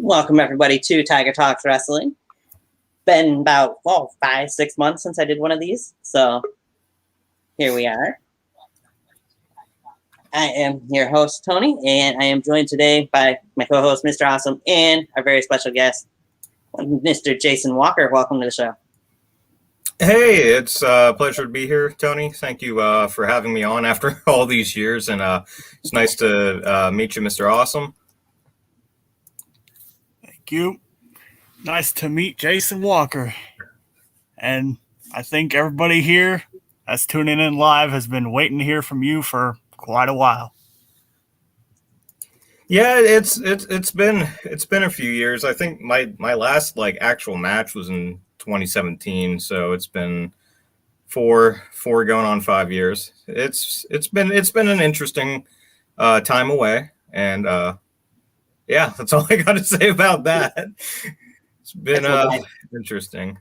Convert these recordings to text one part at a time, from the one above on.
Welcome everybody to Tiger Talks Wrestling. Been about 5-6 months since I did one of these, so here we are. I am your host Tony, and I am joined today by my co-host Mr. Awesome and our very special guest, Mr. Jason Walker. Welcome to the show. Hey, it's a pleasure to be here, Tony. Thank you for having me on after all these years, and it's nice to meet you, Mr. Awesome. Thank you. Nice to meet Jason Walker. And I think everybody here that's tuning in live has been waiting to hear from you for quite a while. Yeah, it's been a few years. I think my last actual match was in 2017, so it's been four going on 5 years. It's been an interesting time away, and yeah, that's all I got to say about that. It's been interesting.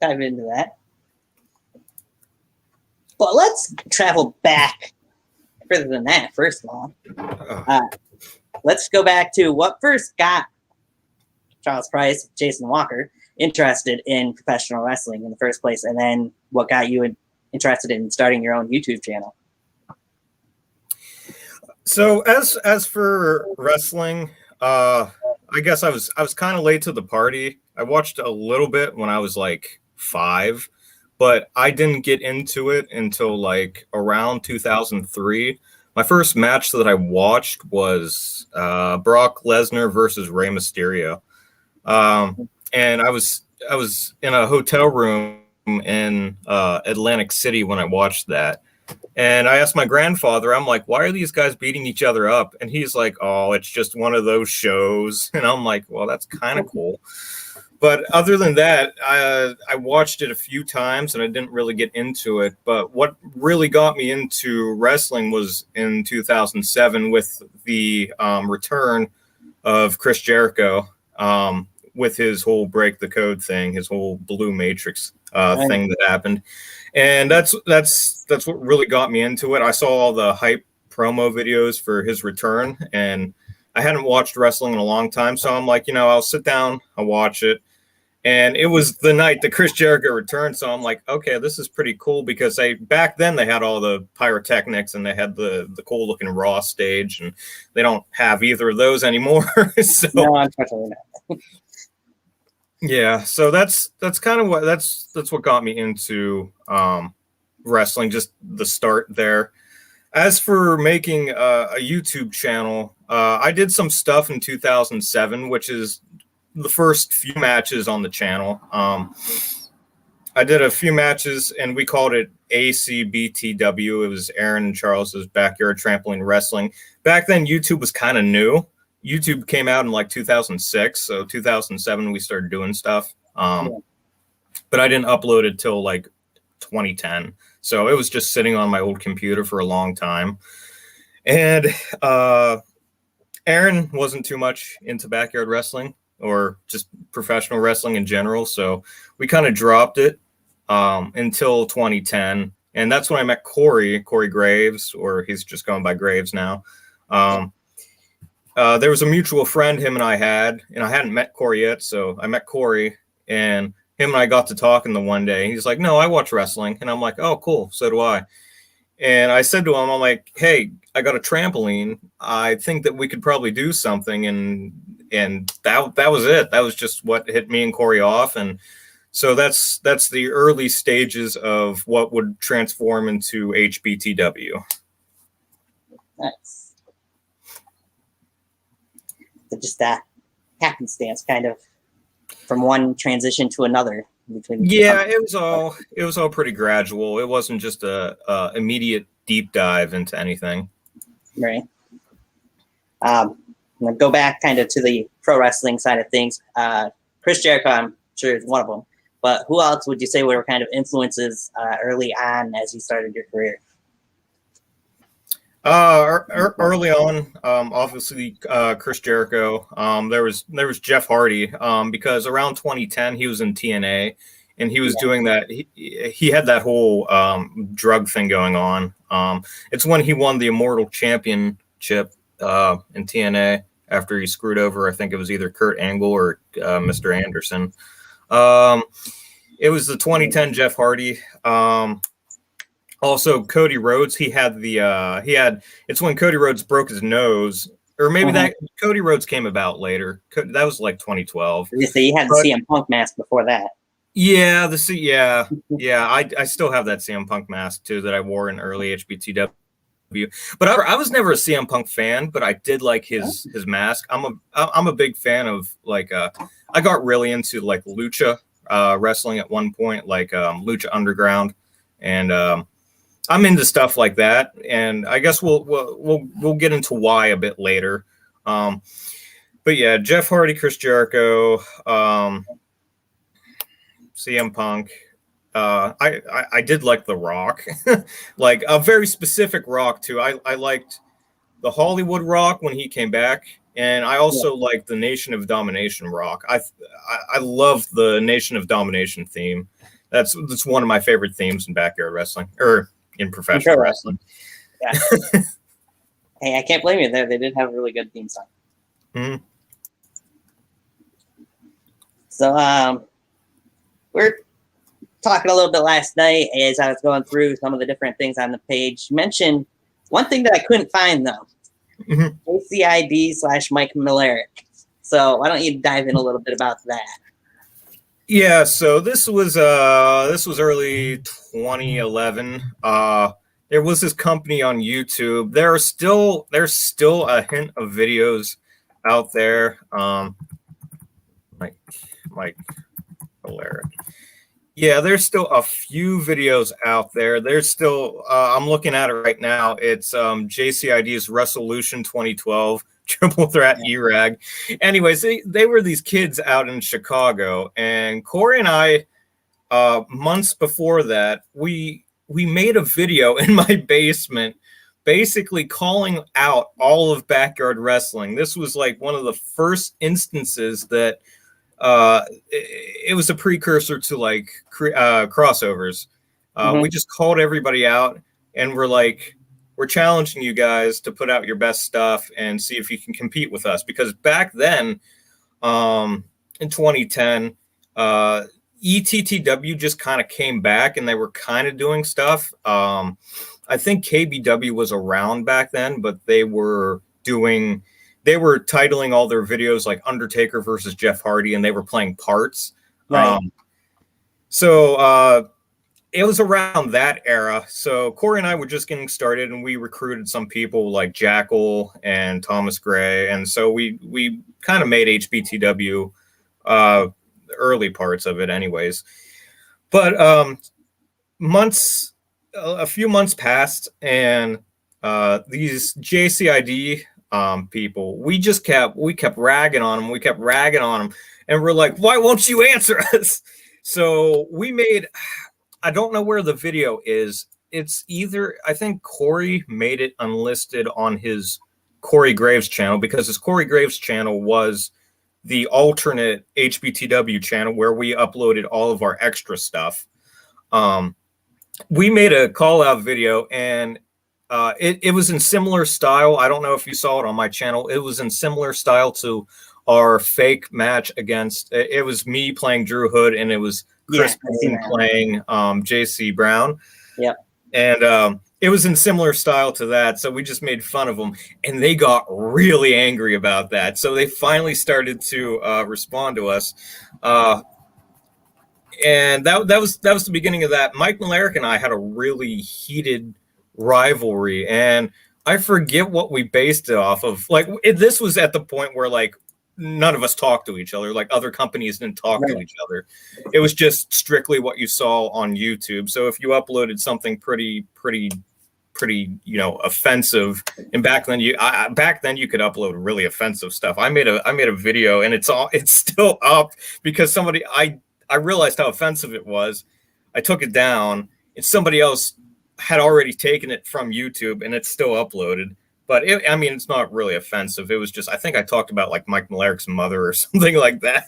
Dive into that. But let's travel back further than that, first of all. Let's go back to what first got Charles Price, Jason Walker, interested in professional wrestling in the first place, and then what got you interested in starting your own YouTube channel. So as for wrestling, I guess I was kind of late to the party. I watched a little bit when I was 5, but I didn't get into it until around 2003. My first match that I watched was Brock Lesnar versus Rey Mysterio, and I was in a hotel room in Atlantic City when I watched that. And I asked my grandfather, I'm like, why are these guys beating each other up? And he's like, oh, it's just one of those shows. And I'm like, well, that's kind of cool. But other than that, I watched it a few times and I didn't really get into it. But what really got me into wrestling was in 2007 with the return of Chris Jericho with his whole break the code thing, his whole Blue Matrix thing that happened. And that's what really got me into it. I saw all the hype promo videos for his return, and I hadn't watched wrestling in a long time. So I'm like, I'll sit down, I'll watch it. And it was the night that Chris Jericho returned. So I'm like, okay, this is pretty cool, because back then they had all the pyrotechnics and they had the cool looking Raw stage, and they don't have either of those anymore. So, no, unfortunately not. Yeah, so that's kind of that's what got me into wrestling, just the start there. As for making a YouTube channel, I did some stuff in 2007, which is the first few matches on the channel. I did a few matches, and we called it ACBTW. It was Aaron and Charles's Backyard Trampoline Wrestling. Back then, YouTube was kind of new. YouTube came out in 2006, so 2007 we started doing stuff. But I didn't upload it till 2010, so it was just sitting on my old computer for a long time. And Aaron wasn't too much into backyard wrestling or just professional wrestling in general, so we kind of dropped it until 2010, and that's when I met Corey Graves, or he's just going by Graves now. There was a mutual friend him and I had, and I hadn't met Corey yet, so I met Corey, and him and I got to talking the one day. He's like, no, I watch wrestling. And I'm like, oh, cool, so do I. And I said to him, I'm like, hey, I got a trampoline. I think that we could probably do something. And that was it. That was just what hit me and Corey off. And so that's the early stages of what would transform into HBTW. Nice. Just that happenstance, kind of from one transition to another. It was all pretty gradual. It wasn't just a immediate deep dive into anything. Right. I'm gonna go back kind of to the pro wrestling side of things. Chris Jericho, I'm sure, is one of them. But who else would you say were kind of influences early on as you started your career? Early on, obviously, Chris Jericho. There was Jeff Hardy, because around 2010 he was in TNA, and he was doing that. He had that whole drug thing going on. It's when he won the Immortal Championship in TNA. after he screwed over, I think it was either Kurt Angle or Mr. Anderson. It was the 2010 Jeff Hardy. Also, Cody Rhodes. It's when Cody Rhodes broke his nose, or maybe that Cody Rhodes came about later. That was like 2012. You see, he had the CM Punk mask before that. Yeah, I still have that CM Punk mask too that I wore in early HBTW. But I was never a CM Punk fan, but I did like his mask. I'm a big fan of like I got really into like lucha wrestling at one point, like Lucha Underground, and I'm into stuff like that. And I guess we'll get into why a bit later. But yeah, Jeff Hardy, Chris Jericho, CM Punk. I did like The Rock, like a very specific Rock too. I liked the Hollywood Rock when he came back, and I also liked the Nation of Domination Rock. I love the Nation of Domination theme. That's one of my favorite themes in backyard wrestling or in professional wrestling. Yeah. Hey, I can't blame you there. They did have a really good theme song. Mm-hmm. So we're talking a little bit last night as I was going through some of the different things on the page. You mentioned one thing that I couldn't find though. ACID/Mike Millerick. So why don't you dive in a little bit about that? Yeah, so this was early 2011. There was this company on YouTube. There's still a hint of videos out there. Mike Millerick. Yeah, there's still a few videos out there. There's still, I'm looking at it right now. It's JCID's Resolution 2012 Triple Threat E-Rag. Anyways, they were these kids out in Chicago, and Corey and I, months before that, we made a video in my basement, basically calling out all of backyard wrestling. This was like one of the first instances that it was a precursor to like crossovers. We just called everybody out and we're challenging you guys to put out your best stuff and see if you can compete with us. Because back then, in 2010, ETTW just kind of came back and they were kind of doing stuff. I think KBW was around back then, but they were titling all their videos like Undertaker versus Jeff Hardy, and they were playing parts. Right. So it was around that era. So Corey and I were just getting started, and we recruited some people like Jackal and Thomas Gray. And so we kind of made HBTW early parts of it anyways. But a few months passed, and these JCID people, we kept ragging on them, and we're like, why won't you answer us? So we made, I don't know where the video is. It's either, I think Corey made it unlisted on his Corey Graves channel, because his Corey Graves channel was the alternate HBTW channel where we uploaded all of our extra stuff. We made a call out video, and it was in similar style. I don't know if you saw it on my channel. It was in similar style to our fake match against, it was me playing Drew Hood, and it was Chris playing JC Brown. Yep. And it was in similar style to that. So we just made fun of them, and they got really angry about that. So they finally started to respond to us. And that was the beginning of that. Mike Millerick and I had a really heated rivalry, and I forget what we based it off of. Like this was at the point where like none of us talked to each other. Like other companies didn't talk to each other. It was just strictly what you saw on YouTube. So if you uploaded something pretty, offensive, and back then you could upload really offensive stuff. I made a video, and it's still up because I realized how offensive it was. I took it down, and somebody else had already taken it from YouTube, and it's still uploaded. But it's not really offensive. It was just, I think I talked about like Mike Millerick's mother or something like that.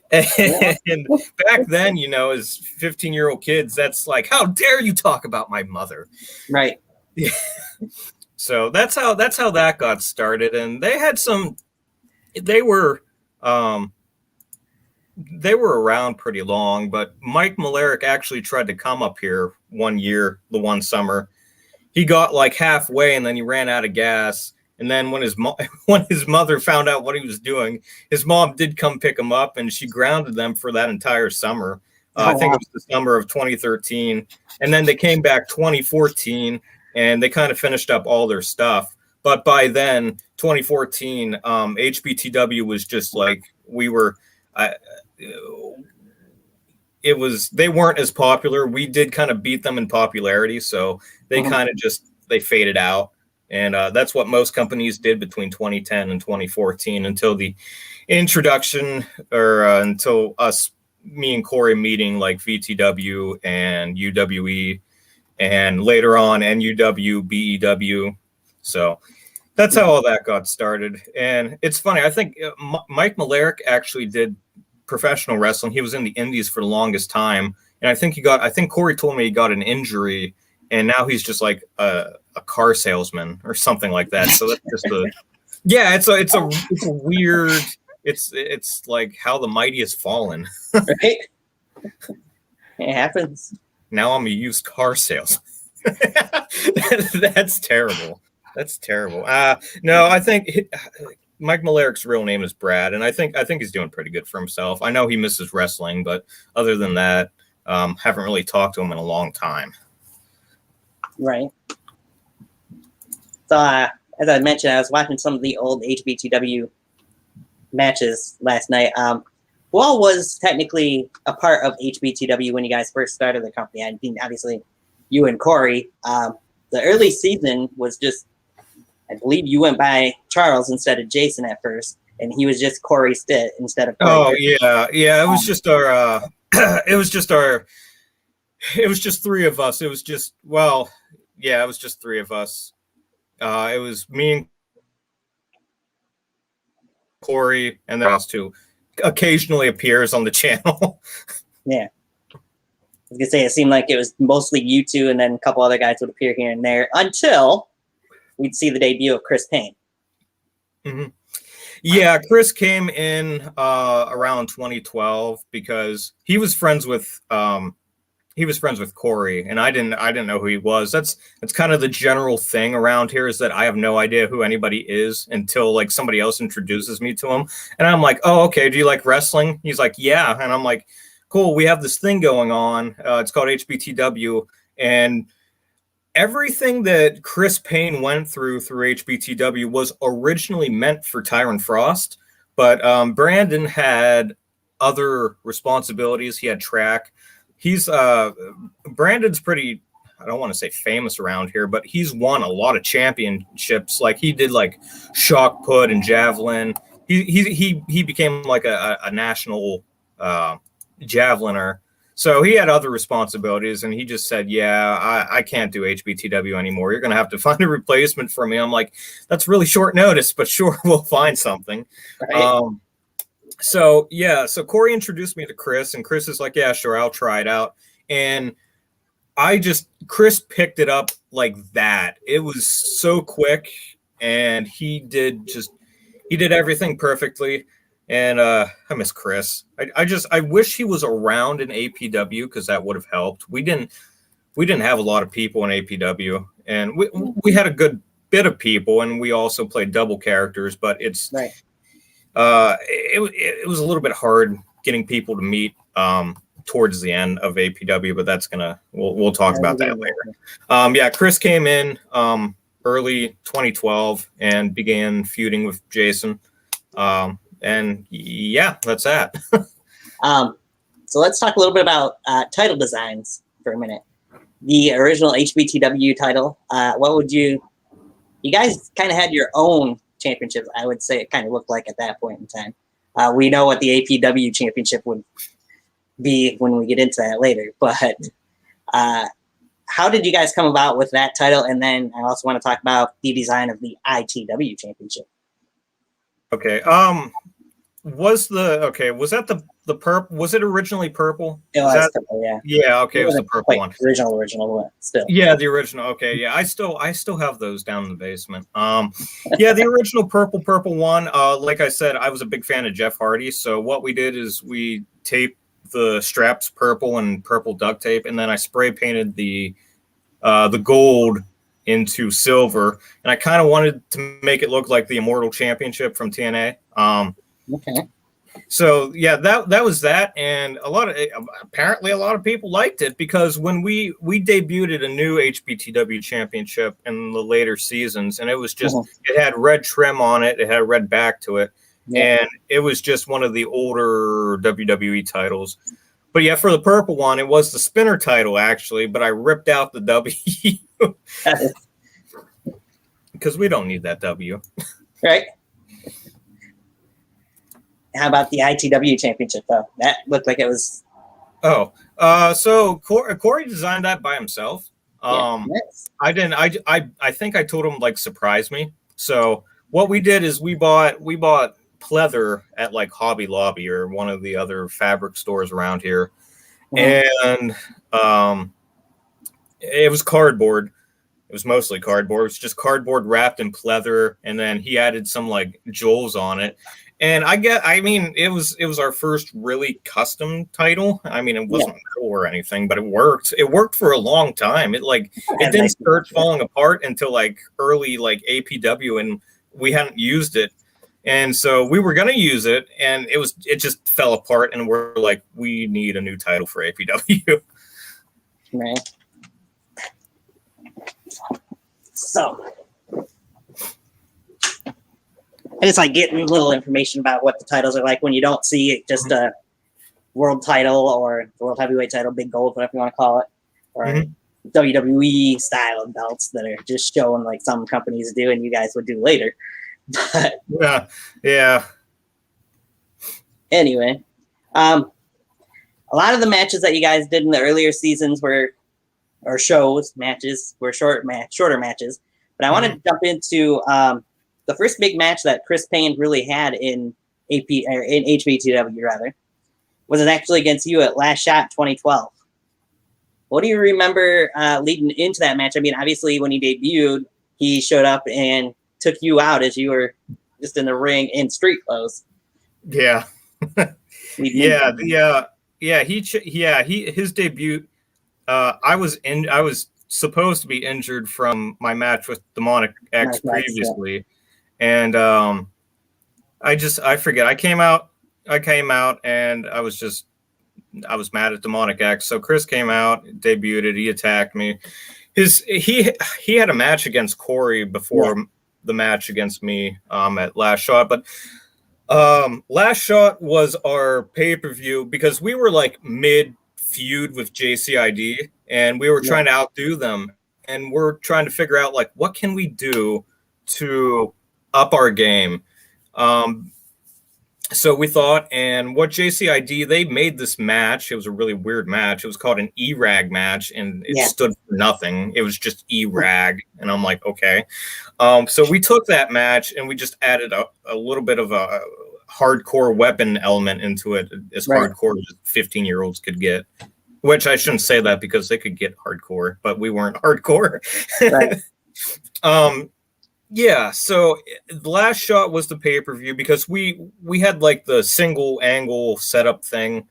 And back then, as 15-year-old kids, that's like, how dare you talk about my mother? Right. Yeah. So that's how that got started. And they had they were around pretty long, but Mike Malerick actually tried to come up here one year, the one summer. He got like halfway and then he ran out of gas. And then when his mother found out what he was doing, his mom did come pick him up, and she grounded them for that entire summer. I think it was the summer of 2013. And then they came back 2014, and they kind of finished up all their stuff. But by then, 2014, HBTW was just like we were. They weren't as popular. We did kind of beat them in popularity, so they kind of they faded out. And that's what most companies did between 2010 and 2014 until the introduction, or until me and Corey meeting like VTW and UWE, and later on NUW, BEW. So that's how all that got started. And it's funny. I think Mike Malerick actually did professional wrestling. He was in the indies for the longest time. And I think Corey told me he got an injury, and now he's just like a car salesman or something like that. So that's just it's a weird, it's like how the mighty has fallen. Right? It happens. Now I'm a used car salesman. That's terrible. That's terrible. No, I think Mike Malerick's real name is Brad, and I think he's doing pretty good for himself. I know he misses wrestling, but other than that, haven't really talked to him in a long time. Right. So, as I mentioned, I was watching some of the old HBTW matches last night. Who all was technically a part of HBTW when you guys first started the company? I mean, obviously, you and Corey. The early season was just, I believe you went by Charles instead of Jason at first, and he was just Corey Stitt instead of Corey. Oh, yeah. It was just our, it was just three of us. It was just three of us. It was me and Corey, and then us two. Occasionally appears on the channel. Yeah. I was going to say, it seemed like it was mostly you two, and then a couple other guys would appear here and there until we'd see the debut of Chris Payne. Mm-hmm. Yeah, Chris came in around 2012 because he was friends with Corey, and I didn't know who he was. That's kind of the general thing around here, is that I have no idea who anybody is until like somebody else introduces me to him. And I'm like, oh, okay, do you like wrestling? He's like, yeah. And I'm like, cool, we have this thing going on. It's called HBTW. And everything that Chris Payne went through HBTW was originally meant for Tyron Frost. But Brandon had other responsibilities. He had track. He's Brandon's pretty, I don't want to say famous around here, but he's won a lot of championships. Like he did like shot put and javelin. He became like a national javeliner. So he had other responsibilities, and he just said, yeah, I can't do HBTW anymore. You're going to have to find a replacement for me. I'm like, that's really short notice, but sure, we'll find something. Right. So Corey introduced me to Chris, and Chris is like, yeah, sure, I'll try it out. And Chris picked it up like that. It was so quick, and he did everything perfectly. And I miss Chris. I wish he was around in APW, because that would have helped. We didn't have a lot of people in APW, and we had a good bit of people, and we also played double characters, but it's right. It was a little bit hard getting people to meet towards the end of APW, but we'll talk about that later. Chris came in early 2012 and began feuding with Jason. And yeah, that's that. So let's talk a little bit about title designs for a minute. The original HBTW title, you guys kind of had your own championships, I would say it kind of looked like at that point in time. We know what the APW championship would be when we get into that later, but how did you guys come about with that title? And then I also want to talk about the design of the ITW championship. Okay. Was that the purple. Was it originally purple? It was purple, yeah. Yeah, okay, it was the purple one. Original one, still. Yeah, the original. Okay, yeah, I still have those down in the basement. Yeah, the original purple one. Like I said, I was a big fan of Jeff Hardy. So what we did is we taped the straps purple and purple duct tape, and then I spray painted the gold into silver, and I kind of wanted to make it look like the Immortal Championship from TNA. Okay. So yeah, that was that, and apparently a lot of people liked it because when we debuted a new HBTW championship in the later seasons, and it was just it had red trim on it, it had a red back to it, and it was just one of the older WWE titles. But yeah, for the purple one, it was the spinner title actually, but I ripped out the W because we don't need that W, right? How about the ITW Championship, though? That looked like it was... So Corey designed that by himself. Nice. I think I told him, like, surprise me. So what we did is we bought pleather at, like, Hobby Lobby or one of the other fabric stores around here. And it was cardboard. It was mostly cardboard. It was just cardboard wrapped in pleather, and then he added some, like, jewels on it. And it was our first really custom title. I mean, it wasn't cool or anything, but it worked. It worked for a long time. It didn't start falling apart until like early like APW, and we hadn't used it. And so we were gonna use it, and it just fell apart, and we're like, we need a new title for APW. Right. So I just like getting little information about what the titles are like when you don't see just a world title or the world heavyweight title, big gold, whatever you want to call it, or WWE style of belts that are just showing like some companies do and you guys would do later. But yeah. Anyway, a lot of the matches that you guys did in the earlier seasons shorter matches. But I want to jump into the first big match that Chris Payne really had in HBTW rather was actually against you at Last Shot 2012. What do you remember leading into that match? I mean, obviously when he debuted, he showed up and took you out as you were just in the ring in street clothes. Yeah. His debut. I was supposed to be injured from my match with Demonic X previously. Yeah. And I forget. I came out and I was mad at Demonic X. So Chris came out, debuted, he attacked me. He had a match against Corey before the match against me at Last Shot. But Last Shot was our pay-per-view because we were like mid feud with JCID and we were trying to outdo them. And we're trying to figure out like what can we do to up our game. So we thought, and what JCID, they made this match. It was a really weird match. It was called an E-Rag match, and it stood for nothing. It was just E-Rag. And I'm like, okay. So we took that match and we just added a little bit of a hardcore weapon element into it, as hardcore as 15-year-olds could get. Which I shouldn't say that because they could get hardcore, but we weren't hardcore. Right. Yeah, so the Last Shot was the pay-per-view because we had like the single angle setup thing.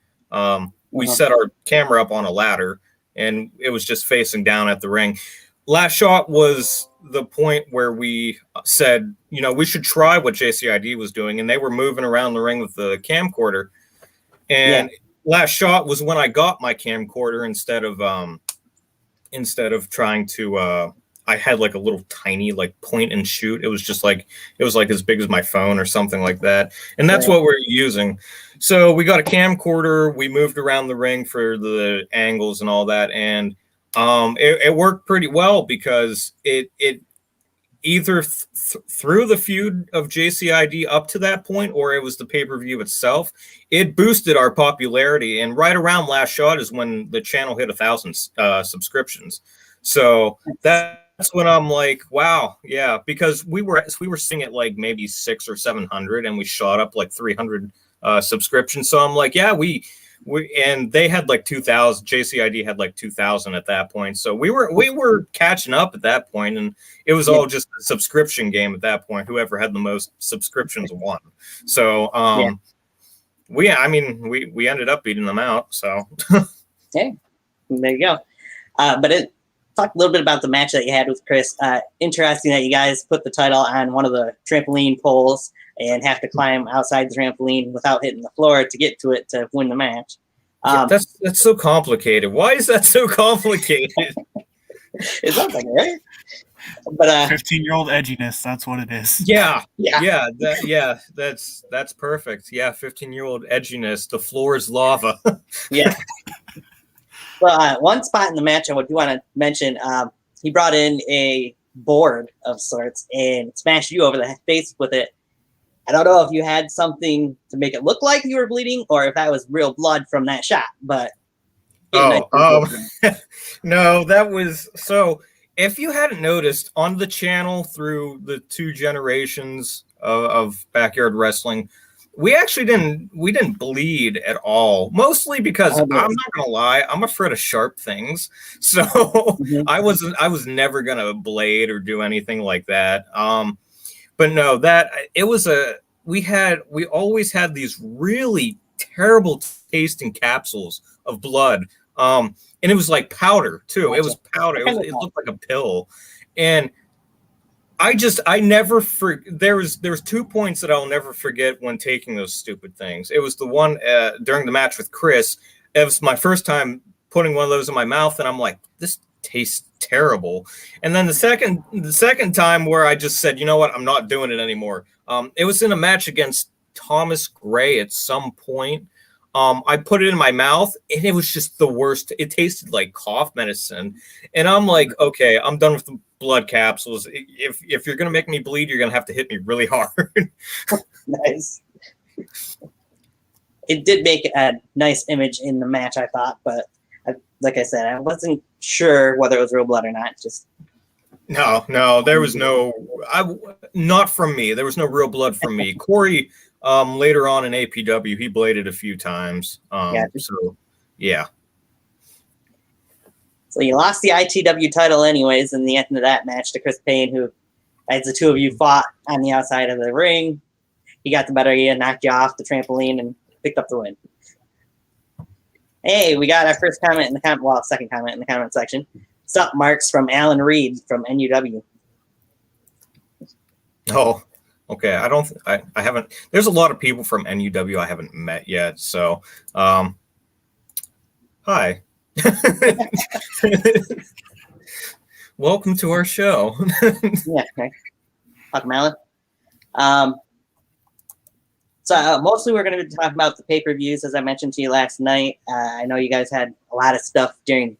We set our camera up on a ladder and it was just facing down at the ring. Last Shot was the point where we said, we should try what JCID was doing, and they were moving around the ring with the camcorder. And Last Shot was when I got my camcorder instead of trying to I had like a little tiny like point and shoot. It was like as big as my phone or something like that. And that's what we're using. So we got a camcorder. We moved around the ring for the angles and all that. And it worked pretty well because it either through the feud of JCID up to that point, or it was the pay-per-view itself, it boosted our popularity. And right around Last Shot is when the channel hit 1,000 subscriptions. So that's when I'm like, wow, yeah, because we were seeing it like maybe 600 or 700, and we shot up like 300 subscription. So I'm like, yeah, we and they had like 2,000. JCID had like 2,000 at that point. So we were catching up at that point, and it was all just a subscription game at that point. Whoever had the most subscriptions won. So we ended up beating them out. So okay, there you go. But talk a little bit about the match that you had with Chris. Interesting that you guys put the title on one of the trampoline poles and have to climb outside the trampoline without hitting the floor to get to it to win the match. That's so complicated. Why is that so complicated? It sounds like it, right? But 15-year-old edginess, that's what it is. That's perfect. Yeah, 15-year-old edginess. The floor is lava. Yeah. Well, one spot in the match I do want to mention, he brought in a board of sorts and smashed you over the face with it. I don't know if you had something to make it look like you were bleeding or if that was real blood from that shot, but no, that was so. If you hadn't noticed on the channel through the 2 generations of backyard wrestling, we actually didn't bleed at all. Mostly because I'm not gonna lie, I'm afraid of sharp things. So I was never gonna blade or do anything like that. But no, we always had these really terrible tasting capsules of blood. And it was like powder too. It was powder. It looked like a pill. And I never there was 2 points that I'll never forget when taking those stupid things. It was the one during the match with Chris. It was my first time putting one of those in my mouth, and I'm like, this tastes terrible. And then the second time where I just said, you know what, I'm not doing it anymore. It was in a match against Thomas Gray at some point. I put it in my mouth, and it was just the worst. It tasted like cough medicine. And I'm like, okay, I'm done with the blood capsules. If you're going to make me bleed, you're going to have to hit me really hard. Nice. It did make a nice image in the match, I thought. But like I said, I wasn't sure whether it was real blood or not. Just No, there was not from me. There was no real blood from me. Corey, later on in APW, he bladed a few times. So you lost the ITW title anyways in the end of that match to Chris Payne, who, as the 2 of you fought on the outside of the ring, he got the better of you, knocked you off the trampoline, and picked up the win. Hey, we got our first comment in the second comment in the comment section. Sup, Marks from Alan Reed from NUW. Oh, okay. I haven't. There's a lot of people from NUW I haven't met yet. So, hi. Welcome to our show. Yeah, okay. Welcome, Alan. So mostly we're going to be talking about the pay-per-views, as I mentioned to you last night. I know you guys had a lot of stuff did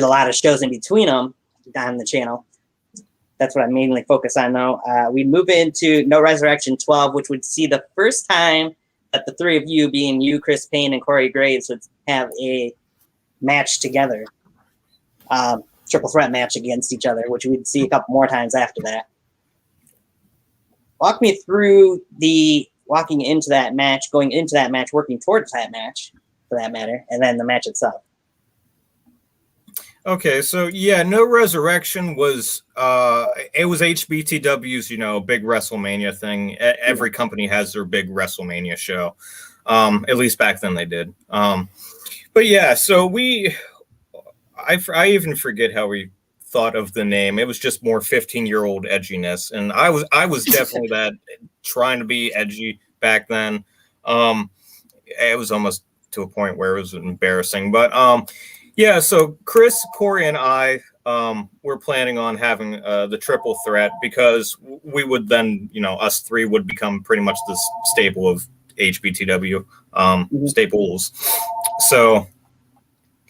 a lot of shows in between them on the channel. That's what I mainly focus on, though. We move into No Resurrection 12, which would see the first time that the 3 of you, being you, Chris Payne, and Corey Graves, would have a match together. Triple threat match against each other, which we'd see a couple more times after that. Walk me through walking into that match, going into that match, working towards that match, for that matter, and then the match itself. Okay, so yeah, No Resurrection was it was HBTW's, big WrestleMania thing. Every company has their big WrestleMania show. At least back then they did. But yeah, so I even forget how we thought of the name. It was just more 15-year-old edginess, and I was definitely that, trying to be edgy back then. It was almost to a point where it was embarrassing, but yeah, so Chris, Corey, and I were planning on having the triple threat, because we would then, us 3 would become pretty much the staple of HBTW staples. So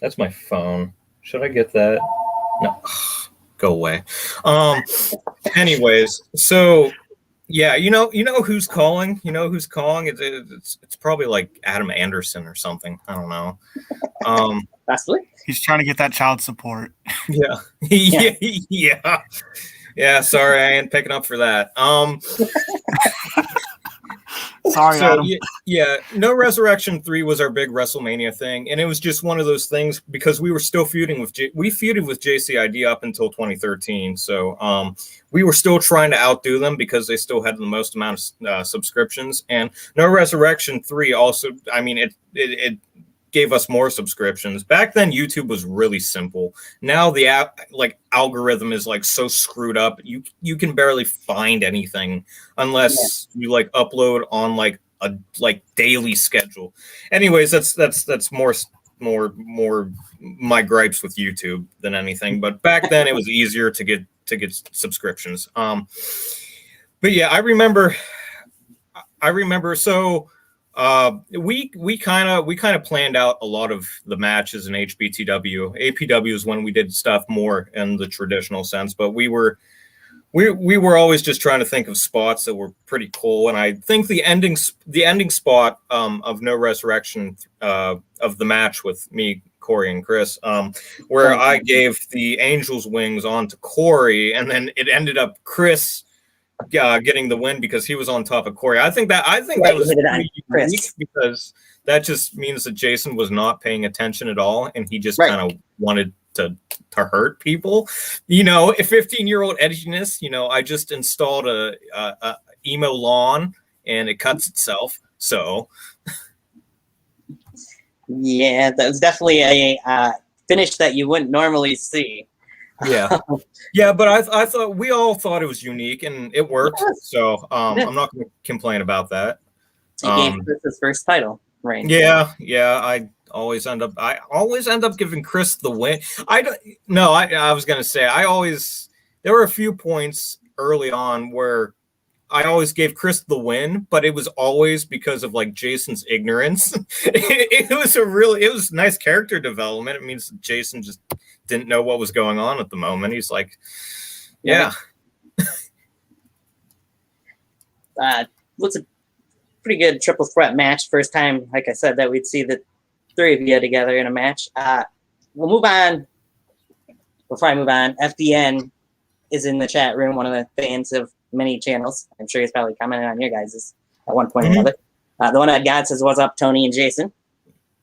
that's my phone. Should I get that? No, go away. Anyways, so yeah, you know who's calling. You know who's calling. It's probably like Adam Anderson or something. I don't know. Possibly. He's trying to get that child support. Yeah. Yeah. Sorry, I ain't picking up for that. Sorry, So Adam. yeah, No Resurrection 3 was our big WrestleMania thing, and it was just one of those things because we were still feuding with we feuded with JCID up until 2013. So we were still trying to outdo them because they still had the most amount of subscriptions. And No Resurrection 3 also, I mean, it gave us more subscriptions. Back then, YouTube was really simple. Now the algorithm is like so screwed up. You can barely find anything unless you like upload on like a daily schedule. Anyways, that's more my gripes with YouTube than anything. But back then, it was easier to get subscriptions. But yeah, I remember. So. We kind of planned out a lot of the matches in HBTW. APW is when we did stuff more in the traditional sense, but we were always just trying to think of spots that were pretty cool. And I think the ending spot of No Resurrection of the match with me, Corey, and Chris, where I gave the Angel's Wings on to Corey, and then it ended up Chris getting the win because he was on top of Corey. I think that was pretty unique because that just means that Jason was not paying attention at all, and he just kind of wanted to hurt people. You know, a 15-year-old edginess. You know, I just installed a emo lawn, and it cuts itself. So, yeah, that was definitely a finish that you wouldn't normally see. Yeah, but I thought we all thought it was unique and it worked. So I'm not going to complain about that. He gave Chris his first title reign. Yeah. I always end up giving Chris the win. I was going to say there were a few points early on where I always gave Chris the win, but it was always because of like Jason's ignorance. it was nice character development. It means Jason just didn't know what was going on at the moment. He's like, yeah. Was a pretty good triple threat match. First time, like I said, that we'd see the three of you together in a match. We'll move on. Before I move on, FDN is in the chat room, one of the fans of many channels. I'm sure he's probably commented on your guys's at one point or another. The one that got says, "What's up, Tony and Jason?"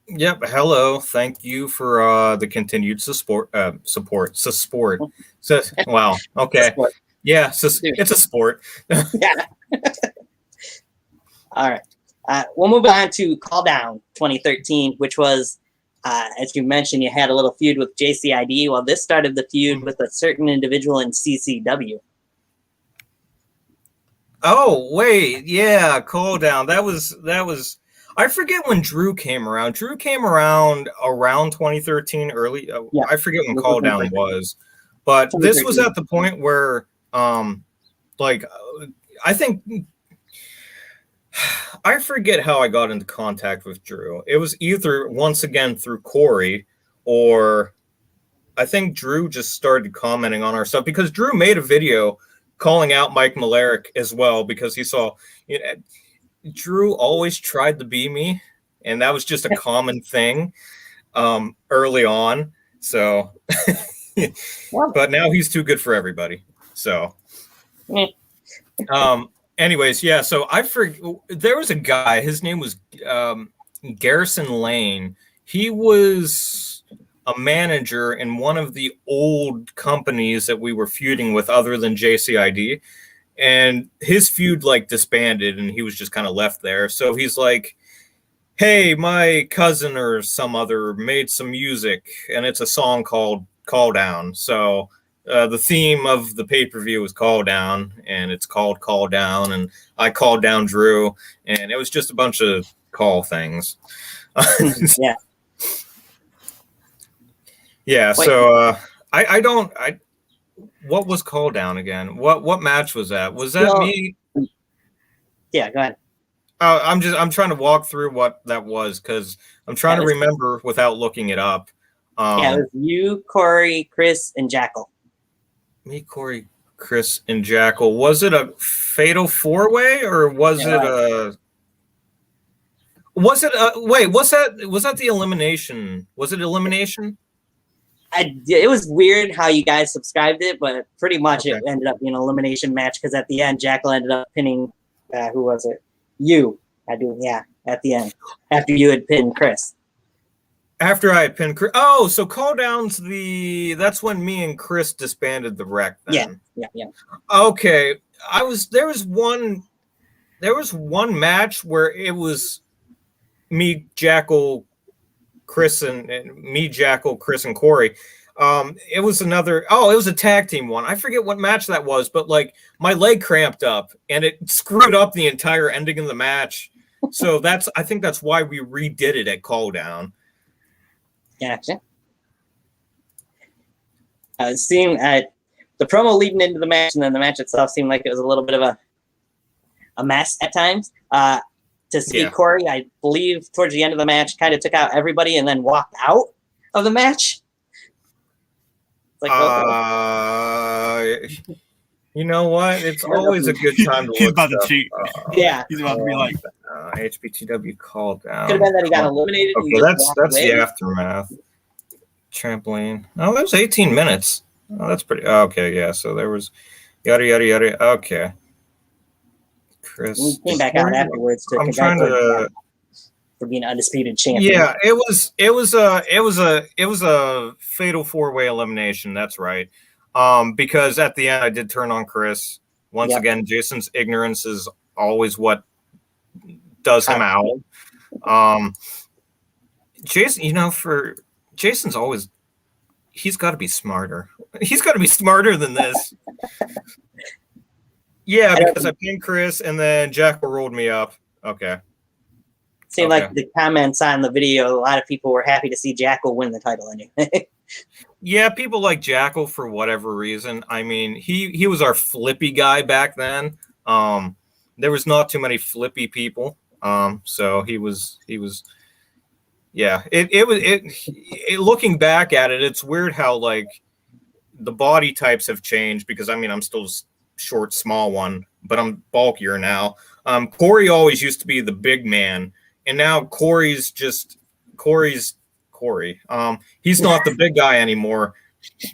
Yep. Hello. Thank you for the continued support. So, wow. Okay. Yeah. It's a sport. Yeah. All right. We'll move on to Call Down 2013, which was, as you mentioned, you had a little feud with JCID. Well, this started the feud with a certain individual in CCW. Oh, wait. Yeah. Call Down. That was. I forget when Drew came around. Drew came around 2013, early. I forget when Call Down was, but this was at the point where, I think, I forget how I got into contact with Drew. It was either once again through Corey, or I think Drew just started commenting on our stuff because Drew made a video calling out Mike Malerick as well because he saw, Drew always tried to be me, and that was just a common thing early on. So, but now he's too good for everybody. So, anyways, yeah. So there was a guy. His name was Garrison Lane. He was a manager in one of the old companies that we were feuding with, other than JCID. And his feud disbanded, and he was just kind of left there. So he's like, "Hey, my cousin or some other made some music, and it's a song called Call Down." So the theme of the pay-per-view is Call Down, and it's called Call Down. And I called down Drew, and it was just a bunch of call things. Yeah. Yeah. So what was Call Down again? What match was that? Was that me? Yeah, go ahead. I'm trying to walk through what that was because I'm trying to remember without looking it up. It was you, Corey, Chris, and Jackal. Me, Corey, Chris, and Jackal. Was it a fatal four-way or was it a? Was it wait? Was that the elimination? Was it elimination? It was weird how you guys subscribed it, but pretty much it ended up being an elimination match because at the end, Jackal ended up pinning, who was it? You. I do, yeah, at the end. After you had pinned Chris. After I had pinned Chris. Oh, so Call Down's that's when me and Chris disbanded the Wreck then. Yeah. Okay. There was one match where it was me, Jackal, Chris, and Corey. It was a tag team one. I forget what match that was, but like my leg cramped up and it screwed up the entire ending of the match. So I think that's why we redid it at Call Down. Gotcha. Seeing the promo leading into the match and then the match itself seemed like it was a little bit of a mess at times. To see Corey, I believe, towards the end of the match, kind of took out everybody and then walked out of the match. Like, you know what? It's always a good time to He's look about to stuff cheat. Yeah. He's about to be like, HBTW Call Down. Could have been that he got eliminated. Okay, that's the aftermath. Trampoline. Oh, that was 18 minutes. Oh, that's pretty. Okay, yeah. So there was yada yada yada. Okay. Chris he came back out afterwards to congratulate for being undisputed champion. Yeah, it was a fatal 4-way elimination. That's right. Because at the end I did turn on Chris. Once again, Jason's ignorance is always what does him out. Jason, Jason's always, he's got to be smarter. He's got to be smarter than this. Yeah, because I pinned Chris and then Jackal rolled me up. Okay. Seemed like the comments on the video, a lot of people were happy to see Jackal win the title anyway. Yeah, people like Jackal for whatever reason. I mean, he was our flippy guy back then. There was not too many flippy people. So he was yeah. Looking back at it, it's weird how like the body types have changed because I mean I'm still short, small one, but I'm bulkier now. Corey always used to be the big man, and now Corey's Corey. He's not the big guy anymore.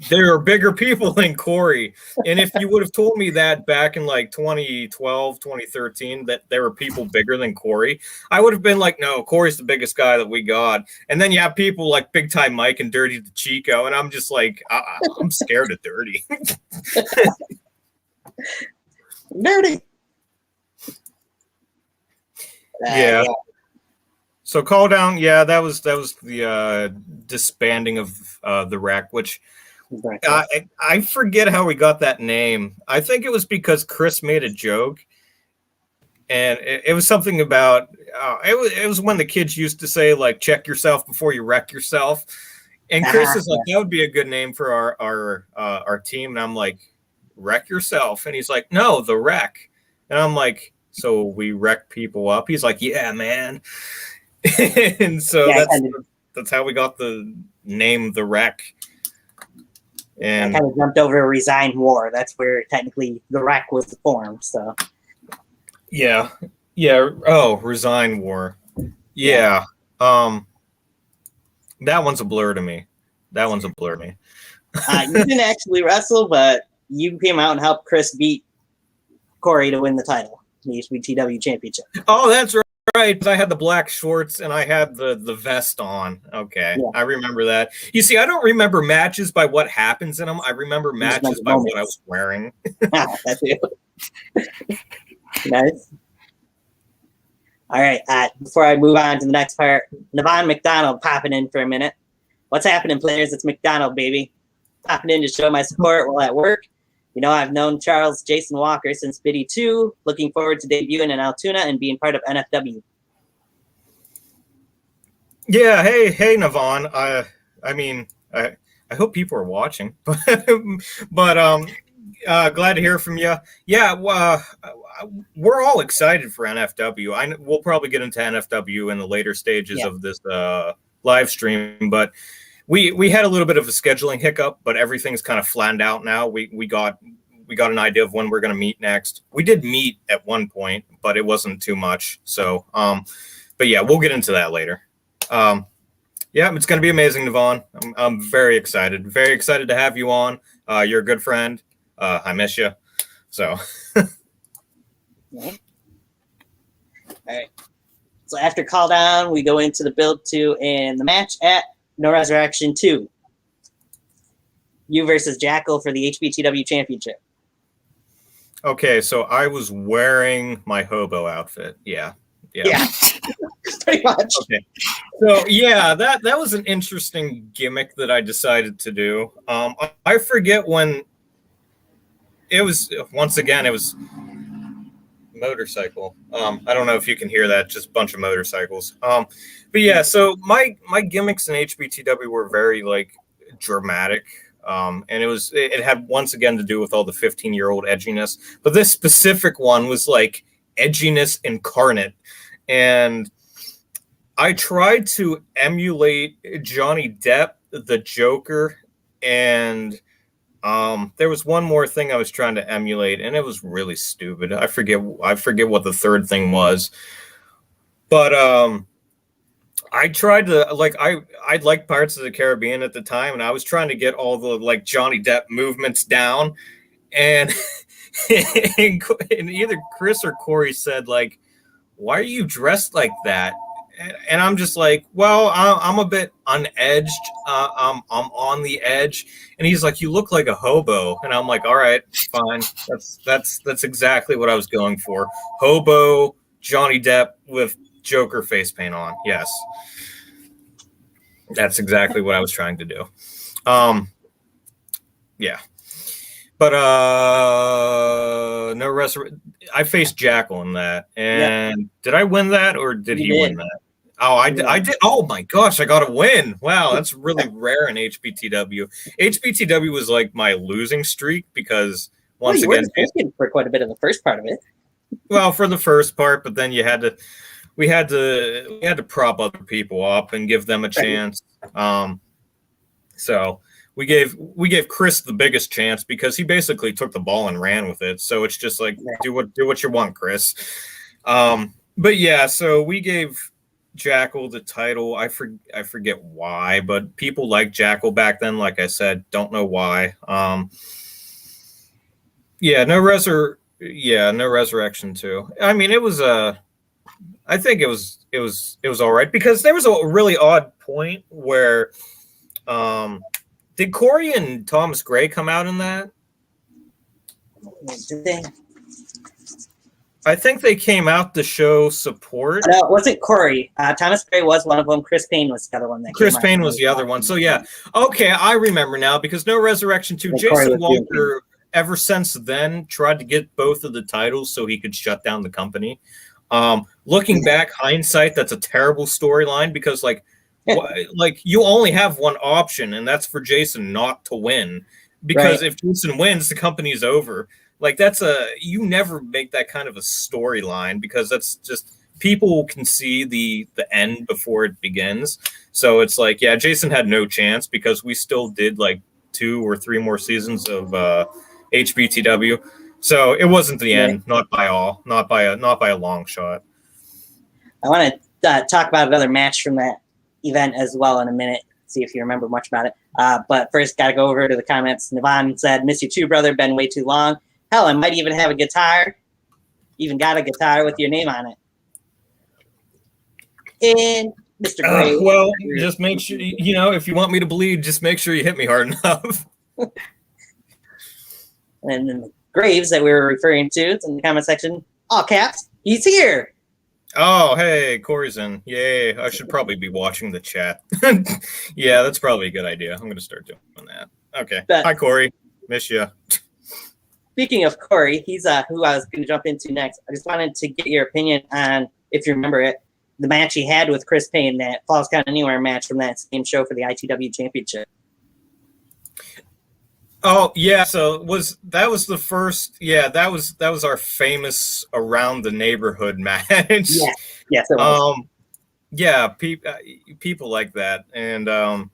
There are bigger people than Corey. And if you would have told me that back in like 2012, 2013, that there were people bigger than Corey, I would have been like, no, Corey's the biggest guy that we got. And then you have people like Big Time Mike and Dirty the Chico. And I'm just like, I'm scared of Dirty. Dirty. Yeah. So Call Down, yeah, that was the disbanding of the Wreck, which I forget how we got that name. I think it was because Chris made a joke, and it was something about it was when the kids used to say like check yourself before you wreck yourself, and Chris is like that would be a good name for our team, and I'm like wreck yourself, and he's like no, the Wreck, and I'm like so we wreck people up. He's like yeah, man. And so that's how we got the name the Wreck. And I kind of jumped over Resign War. That's where technically the Wreck was formed. So yeah. Oh, Resign War. Yeah. That one's a blur to me. You didn't actually wrestle, but you came out and helped Chris beat Corey to win the title, the TTW Championship. Oh, that's right. Right, I had the black shorts and I had the vest on. Okay, yeah. I remember that. You see, I don't remember matches by what happens in them. I remember matches by what I was wearing. That's it. Nice. All right, before I move on to the next part, Navon McDonald popping in for a minute. What's happening, players? It's McDonald, baby. Popping in to show my support while at work. You know, I've known Charles Jason Walker since Biddy 2. Looking forward to debuting in Altoona and being part of NFW. Yeah, hey, Navon. I hope people are watching, but glad to hear from you. Yeah, we're all excited for NFW. We'll probably get into NFW in the later stages of this live stream, but we had a little bit of a scheduling hiccup, but everything's kind of flattened out now. We got an idea of when we're going to meet next. We did meet at one point, but it wasn't too much. So, but yeah, we'll get into that later. Yeah, it's going to be amazing, Navon. I'm very excited to have you on. You're a good friend. I miss you. So, all right. So after Call Down, we go into the build to and the match at No Resurrection 2. You versus Jackal for the HBTW Championship. Okay, so I was wearing my hobo outfit. Yeah. Pretty much. Okay. So yeah, that was an interesting gimmick that I decided to do. I forget when it was. Once again, it was motorcycle. I don't know if you can hear that, just a bunch of motorcycles. But yeah, so my gimmicks in HBTW were very like dramatic. And it had once again to do with all the 15-year-old edginess, but this specific one was like edginess incarnate. And I tried to emulate Johnny Depp, the Joker, and there was one more thing I was trying to emulate, and it was really stupid. I forget what the third thing was, but I tried to I liked Pirates of the Caribbean at the time, and I was trying to get all the like Johnny Depp movements down, and and either Chris or Corey said like, "Why are you dressed like that?" And I'm just like, well, I'm a bit unedged. I'm on the edge. And he's like, you look like a hobo. And I'm like, all right, fine. That's exactly what I was going for. Hobo, Johnny Depp with Joker face paint on. Yes. That's exactly what I was trying to do. Yeah. But no rest. I faced Jackal in that. And Did I win that or did he win that? Oh, I did. Oh my gosh, I got a win. Wow, that's really rare in HBTW. HBTW was like my losing streak because once again, for quite a bit of the first part of it. Well, for the first part, but then we had to prop other people up and give them a chance. So we gave Chris the biggest chance because he basically took the ball and ran with it. So it's just like do what you want, Chris. But yeah, so we gave Jackal the title. I forget why, but people liked Jackal back then. Like I said, don't know why. No Resurrection too. I mean, it was I think it was all right because there was a really odd point where did Corey and Thomas Gray come out in that? Did they? I think they came out to show support. No, it wasn't Corey. Thomas Gray was one of them. Chris Payne was the other one. Chris Payne was the other one. So, yeah. Okay, I remember now because No Resurrection 2, Jason Walker, ever since then, tried to get both of the titles so he could shut down the company. Looking back, hindsight, that's a terrible storyline because, like you only have one option, and that's for Jason not to win. Because if Jason wins, the company's over. Like you never make that kind of a storyline because that's just people can see the end before it begins. So it's like, yeah, Jason had no chance because we still did like 2 or 3 more seasons of HBTW. So it wasn't the end, not by a long shot. I want to talk about another match from that event as well in a minute. See if you remember much about it. But first, got to go over to the comments. Navon said, "Miss you too, brother. Been way too long. Hell, I might even have a guitar. Even got a guitar with your name on it." And Mr. Gray. Well, just make sure, if you want me to bleed, just make sure you hit me hard enough. And then Graves that we were referring to, it's in the comment section, all caps, he's here. Oh, hey, Corey's in. Yay. I should probably be watching the chat. Yeah, that's probably a good idea. I'm going to start doing that. Okay. Hi, Corey. Miss you. Speaking of Corey, he's who I was going to jump into next. I just wanted to get your opinion on, if you remember it, the match he had with Chris Payne, that Falls Count Anywhere match from that same show for the ITW Championship. Oh yeah, so that was the first. Yeah, that was our famous Around the Neighborhood match. Yes, it was. Yeah, people like that, and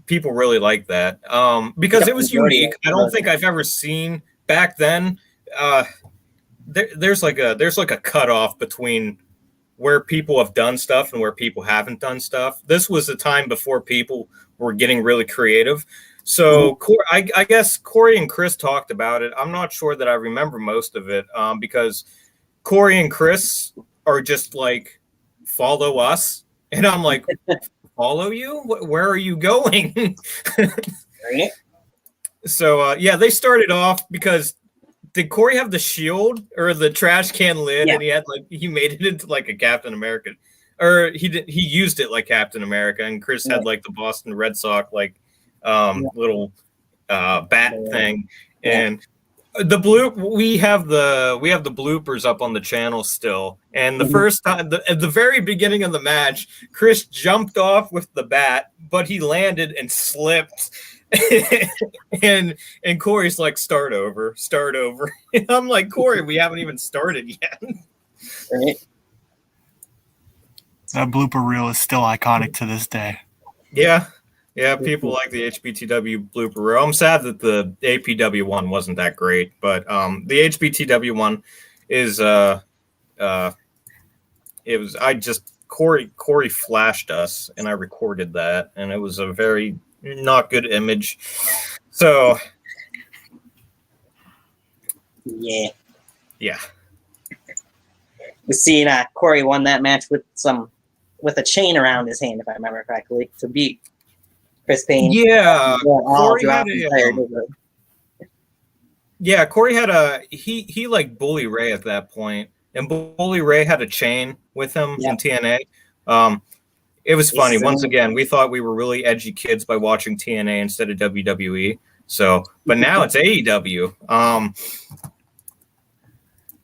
people really like that because it was unique. I don't think I've ever seen back then. There's like a cutoff between where people have done stuff and where people haven't done stuff. This was a time before people were getting really creative. So I guess Corey and Chris talked about it. I'm not sure that I remember most of it because Corey and Chris are just like follow us. And I'm like, follow you? Where are you going? Right? So, yeah, they started off because did Corey have the shield or the trash can lid? Yeah. And he made it into like a Captain America, or he used it like Captain America. And Chris had like the Boston Red Sox, like little bat thing. And we have the bloopers up on the channel still. And the first time, at the very beginning of the match, Chris jumped off with the bat, but he landed and slipped. and Corey's like, start over. And I'm like, Corey, we haven't even started yet. Right. That blooper reel is still iconic to this day. Yeah, people like the HBTW blooper reel. I'm sad that the APW one wasn't that great, but the HBTW one is it was Corey flashed us and I recorded that, and it was a very not good image. So yeah. We see Corey won that match with a chain around his hand, if I remember correctly, to beat Chris Payne. Yeah, Corey had he like Bully Ray at that point, and Bully Ray had a chain with him in TNA. It was funny. Once again, we thought we were really edgy kids by watching TNA instead of WWE. So, but now it's AEW.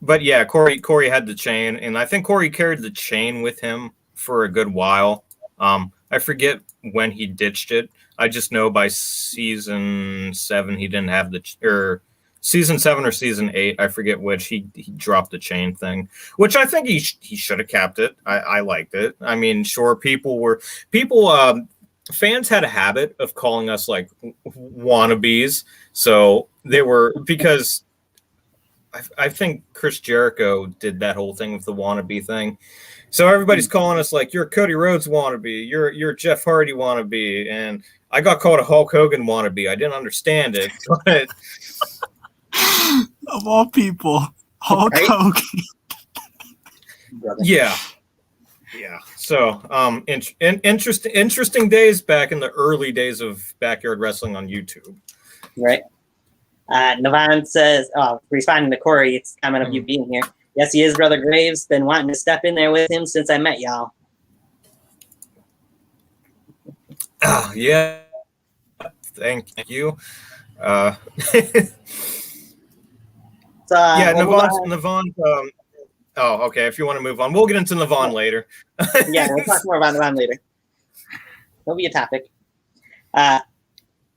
But yeah, Corey had the chain, and I think Corey carried the chain with him for a good while. I forget when he ditched it. I just know by season 7 he didn't have or season 7 or season 8, I forget which, he dropped the chain thing, which I think he should have kept it. I liked it. I mean, sure, fans had a habit of calling us like wannabes. So they were, because I think Chris Jericho did that whole thing with the wannabe thing. So everybody's calling us like, you're a Cody Rhodes wannabe, you're a Jeff Hardy wannabe, and I got called a Hulk Hogan wannabe. I didn't understand it, but of all people, Hulk Hogan. Yeah. So, interesting days back in the early days of Backyard Wrestling on YouTube. Right. Navon says, responding to Corey, it's comment of you being here. Yes, he is Brother Graves. Been wanting to step in there with him since I met y'all. Yeah. Thank you. Navon. Okay. If you want to move on, we'll get into Navon later. Yeah, we'll talk more about Navon later. That'll be a topic.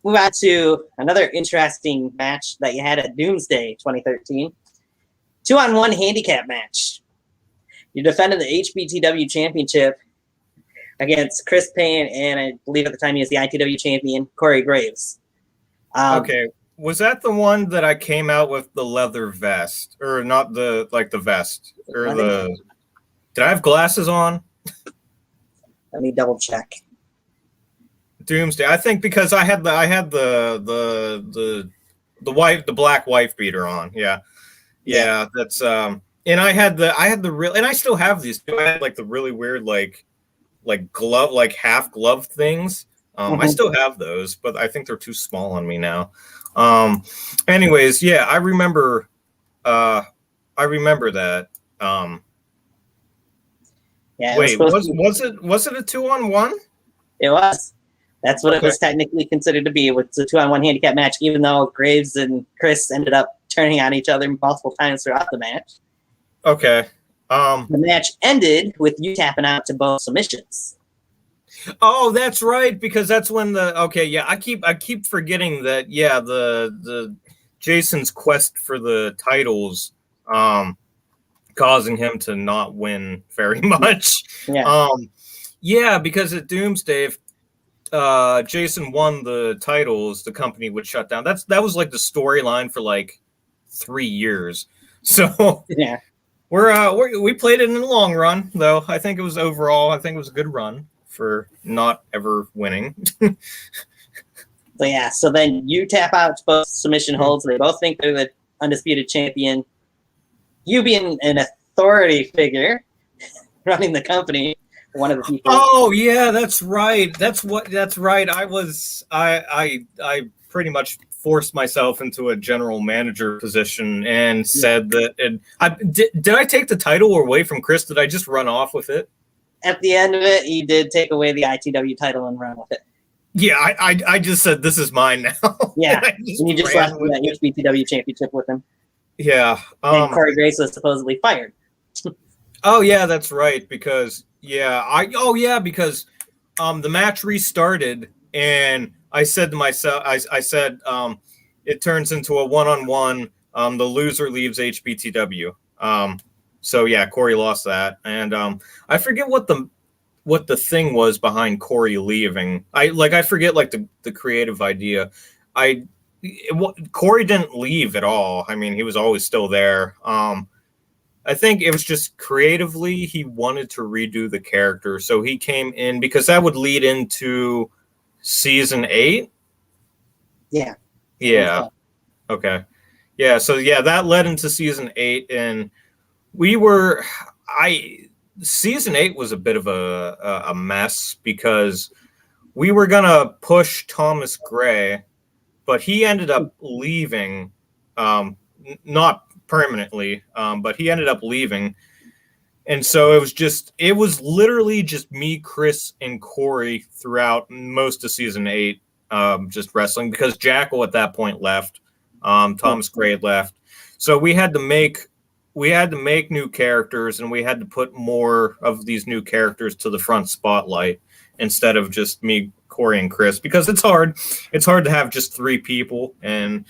Move on to another interesting match that you had at Doomsday 2013. 2-on-1 handicap match. You defended the HBTW Championship against Chris Payne, and I believe at the time he was the ITW champion, Corey Graves. Okay. Was that the one that I came out with the leather vest, or not the vest, or did I have glasses on? Let me double check. Doomsday. I think because I had the black wife beater on. Yeah. That's and I had the real, and I still have these too. I had like the really weird like glove, like half glove things. I still have those, but I think they're too small on me now. Anyways, yeah, I remember that. Wait, was it a 2-on-1? It was. That's what it was technically considered to be. It's a 2-on-1 handicap match, even though Graves and Chris ended up turning on each other multiple times throughout the match. Okay. The match ended with you tapping out to both submissions. Oh, that's right, because that's when I keep forgetting that. Yeah, the Jason's quest for the titles causing him to not win very much. Yeah. Because at Doomsday, if Jason won the titles, the company would shut down. That was like the storyline for like 3 years. So yeah, we played it in the long run, though. I think it was a good run for not ever winning. So then you tap out to both submission holds. They both think they're the undisputed champion. You being an authority figure running the company, one of the people. Oh yeah, that's right. That's right. I pretty much forced myself into a general manager position and said that. And did I take the title away from Chris? Did I just run off with it? At the end of it, he did take away the ITW title and run with it. Yeah, I just said this is mine now. Yeah, and you just left that HBTW championship with him. Yeah, and Corey Grace was supposedly fired. Oh yeah, that's right. Because because the match restarted, and I said to myself, I said it turns into a one-on-one. The loser leaves HBTW. So yeah, Corey lost that, and I forget what the thing was behind Corey leaving. I forget the creative idea. Corey didn't leave at all. I mean, he was always still there. I think it was just creatively he wanted to redo the character, so he came in because that would lead into season 8. Yeah. Yeah. Okay. Yeah. So yeah, that led into season 8, and season 8 was a bit of a mess because we were gonna push Thomas Gray, but he ended up leaving, not permanently, but he ended up leaving. And so it was literally just me, Chris, and Corey throughout most of season 8, just wrestling because Jackal at that point left. Thomas Gray left. So we had to make new characters, and we had to put more of these new characters to the front spotlight instead of just me, Corey, and Chris, because it's hard. It's hard to have just 3 people, and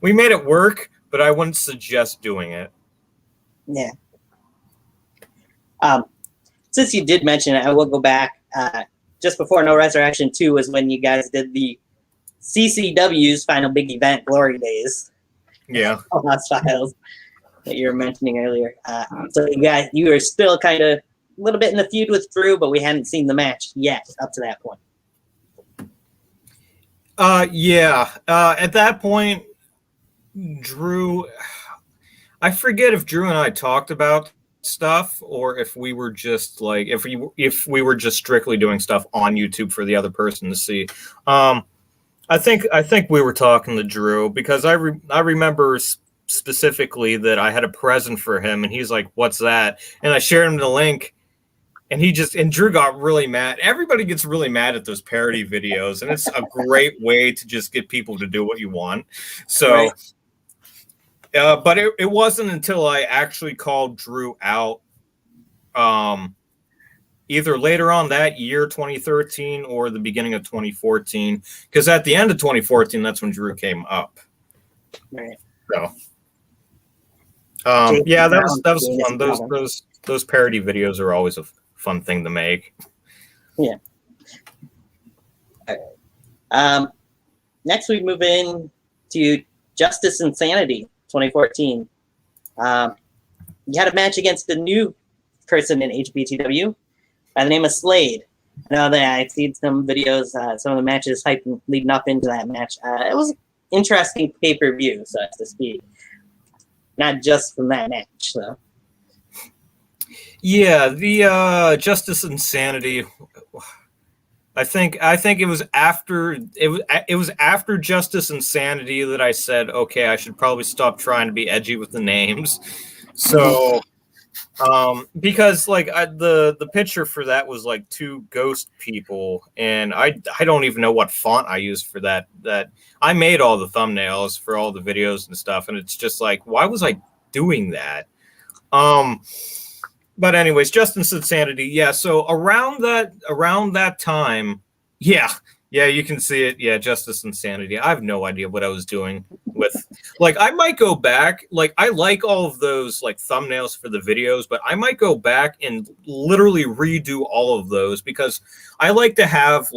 we made it work, but I wouldn't suggest doing it. Yeah. Since you did mention it, I will go back. Just before No Resurrection 2 was when you guys did the CCW's final big event, Glory Days. Yeah. Styles that you were mentioning earlier. So you were still kind of a little bit in the feud with Drew, but we hadn't seen the match yet up to that point. Yeah. At that point, Drew, I forget if Drew and I talked about stuff or if we were just if we were just strictly doing stuff on YouTube for the other person to see. I think we were talking to Drew because I remember specifically that I had a present for him, and he's like, "What's that?" And I shared him the link, and Drew got really mad. Everybody gets really mad at those parody videos, and it's a great way to just get people to do what you want. So. Right. But it wasn't until I actually called Drew out, either later on that year, 2013, or the beginning of 2014. Because at the end of 2014, that's when Drew came up. Right. So, yeah, that was fun. Those parody videos are always a fun thing to make. Yeah. All right. Next, we move in to Justice Insanity. 2014. You had a match against a new person in HBTW by the name of Slade. I know that I've seen some videos, some of the matches leading up into that match. It was an interesting pay-per-view, so to speak. Not just from that match, though. Yeah, the Justice Insanity. I think it was after Justice Insanity that I said, okay, I should probably stop trying to be edgy with the names. So, because the picture for that was 2 ghost people, and I don't even know what font I used for that. That I made all the thumbnails for all the videos and stuff, and it's just why was I doing that? But anyways, Justice Insanity, yeah. So around that time, yeah, you can see it. Yeah, Justice Insanity. I have no idea what I was doing with. I might go back. I like all of those thumbnails for the videos, but I might go back and literally redo all of those because I like to have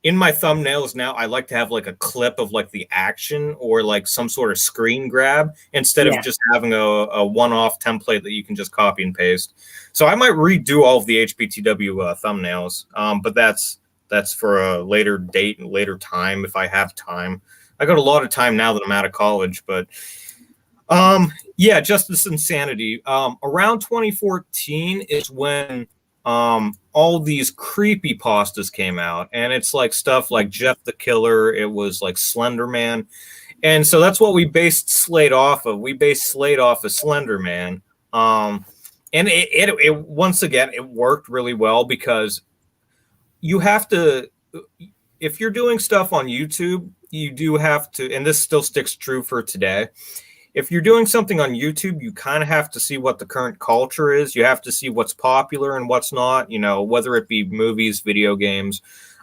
in my thumbnails now, I like to have a clip of the action or some sort of screen grab instead of just having a one-off template that you can just copy and paste. So I might redo all of the HBTW thumbnails, but that's for a later date and later time if I have time. I got a lot of time now that I'm out of college, but yeah, Justice Insanity. Around 2014 is when all these creepy pastas came out, and it's like stuff like Jeff the Killer. It was like Slender Man. And so that's what we based Slade off of. We based Slade off of Slender Man. And it once again, it worked really well because you have to, if you're doing stuff on YouTube, you do have to, and this still sticks true for today. If you're doing something on YouTube, you kind of have to see what the current culture is. You have to see what's popular and what's not, whether it be movies, video games.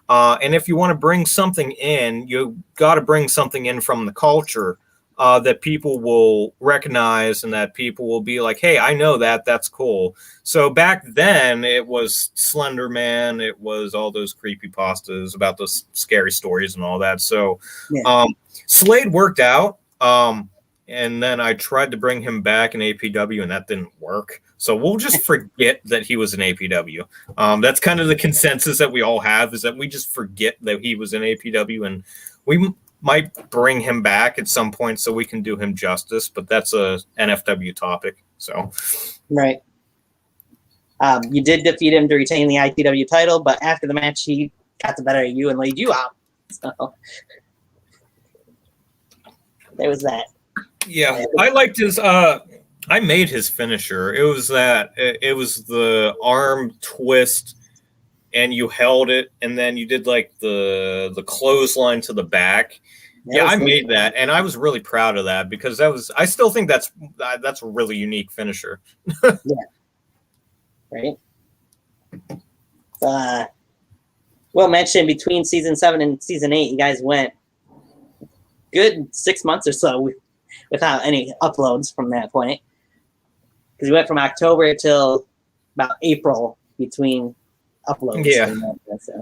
And if you want to bring something in, you got to bring something in from the culture that people will recognize and that people will be like, hey, I know that. That's cool. So back then it was Slender Man. It was all those creepypastas about those scary stories and all that. So Slade worked out. And then I tried to bring him back in APW, and that didn't work. So we'll just forget that he was in APW. That's kind of the consensus that we all have, is that we just forget that he was in APW, and we might bring him back at some point so we can do him justice. But that's a NFW topic. So right. You did defeat him to retain the ITW title, but after the match, he got the better of you and laid you out. So there was that. Yeah, I liked his. I made his finisher. It was the arm twist, and you held it, and then you did like the clothesline to the back. I made that, and I was really proud of that because I still think that's a really unique finisher. Right. Well, mentioned between season 7 and season 8, you guys went good 6 months or so without any uploads from that point, because we went from October till about April between uploads.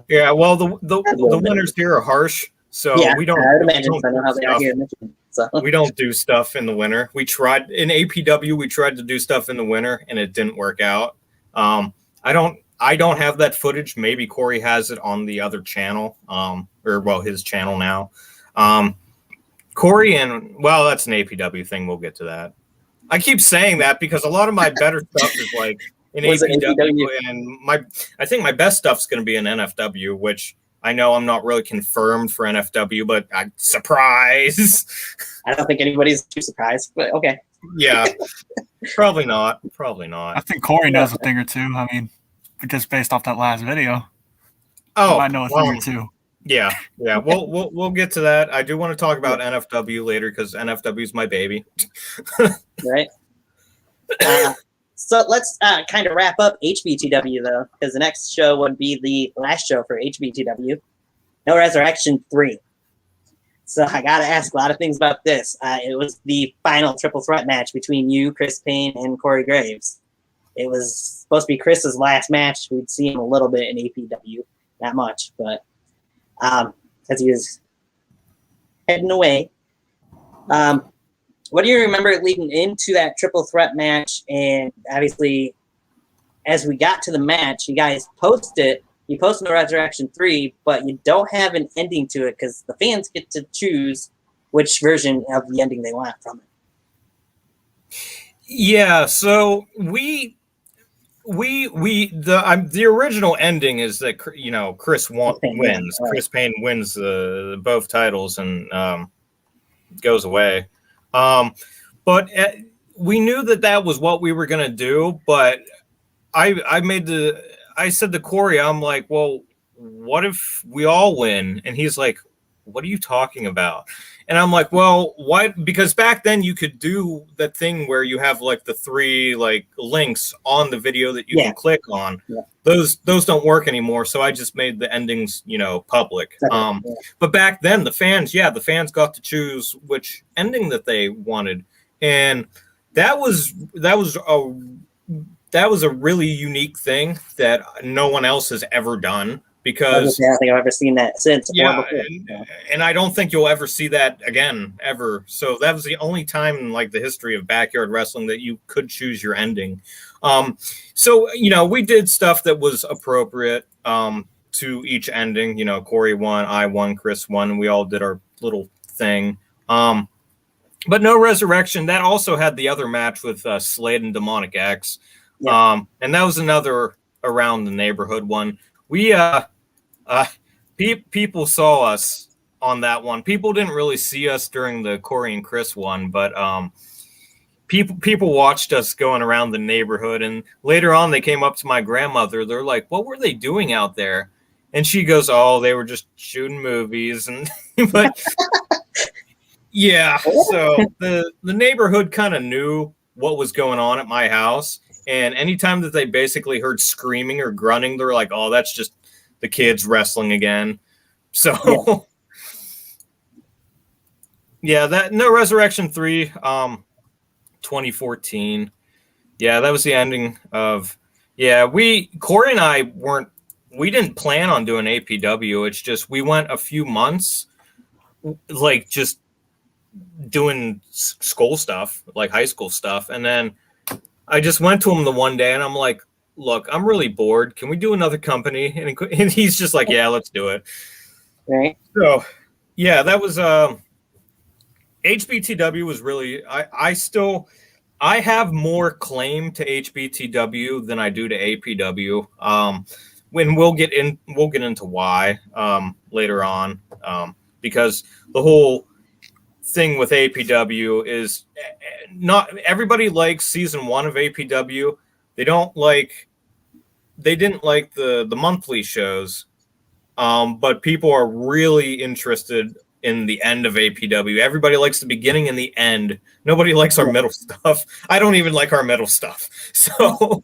Yeah. Well, the winters here are harsh, so we don't. I would imagine. I know how they are here in Michigan. So we don't do stuff in the winter. We tried in APW. We tried to do stuff in the winter, and it didn't work out. I don't have that footage. Maybe Corey has it on the other channel, his channel now. Corey that's an APW thing. We'll get to that. I keep saying that because a lot of my better stuff is like in APW, and I think my best stuff's going to be in NFW, which I know I'm not really confirmed for NFW, but surprise. I don't think anybody's too surprised, but okay. Yeah, probably not. I think Corey knows a thing or two. I mean, just based off that last video. I know a thing or two. Yeah. We'll get to that. I do want to talk about NFW later because NFW is my baby. Right. So let's kind of wrap up HBTW though, because the next show would be the last show for HBTW. No Resurrection 3. So I got to ask a lot of things about this. It was the final triple threat match between you, Chris Payne, and Corey Graves. It was supposed to be Chris's last match. We'd see him a little bit in APW, not much, but as he was heading away. What do you remember leading into that triple threat match? And obviously, as we got to the match, you guys you posted the Resurrection 3, but you don't have an ending to it because the fans get to choose which version of the ending they want from it. Yeah, so the original ending is that Chris wins. Chris Payne wins both titles and goes away. But we knew that was what we were gonna do. But I said to Corey, I'm like, well, what if we all win? And he's like, what are you talking about? And I'm like, well, why? Because back then you could do that thing where you have like the 3 like links on the video that you can click on. Yeah. Those don't work anymore. So I just made the endings, public. But back then the fans got to choose which ending that they wanted. And that was a really unique thing that no one else has ever done. Because I don't think I've ever seen that since. And I don't think you'll ever see that again, ever. So that was the only time in like the history of backyard wrestling that you could choose your ending. So we did stuff that was appropriate to each ending. Corey won, I won, Chris won, and we all did our little thing. But No Resurrection, that also had the other match with Slade and Demonic X. And that was another around the neighborhood one. We people saw us on that one. People didn't really see us during the Corey and Chris one, but people watched us going around the neighborhood, and later on they came up to my grandmother. They're like, "What were they doing out there?" And she goes, "Oh, they were just shooting movies." And but yeah, so the neighborhood kind of knew what was going on at my house, and anytime that they basically heard screaming or grunting, they're like, "Oh, that's just the kids wrestling again." So yeah, that No Resurrection 3, 2014. Yeah, that was the ending of. Yeah, Corey and I we didn't plan on doing APW. It's just we went a few months, like just doing school stuff, like high school stuff, and then I just went to him the one day, and I'm like, "Look, I'm really bored. Can we do another company?" And he's just like, "Yeah, let's do it." Right. So, yeah, that was HBTW was really. I have more claim to HBTW than I do to APW. When we'll get into why later on, because the whole thing with APW is not everybody likes season 1 of APW. They didn't like the monthly shows, but people are really interested in the end of APW. Everybody likes the beginning and the end. Nobody likes our middle stuff. I don't even like our middle stuff. So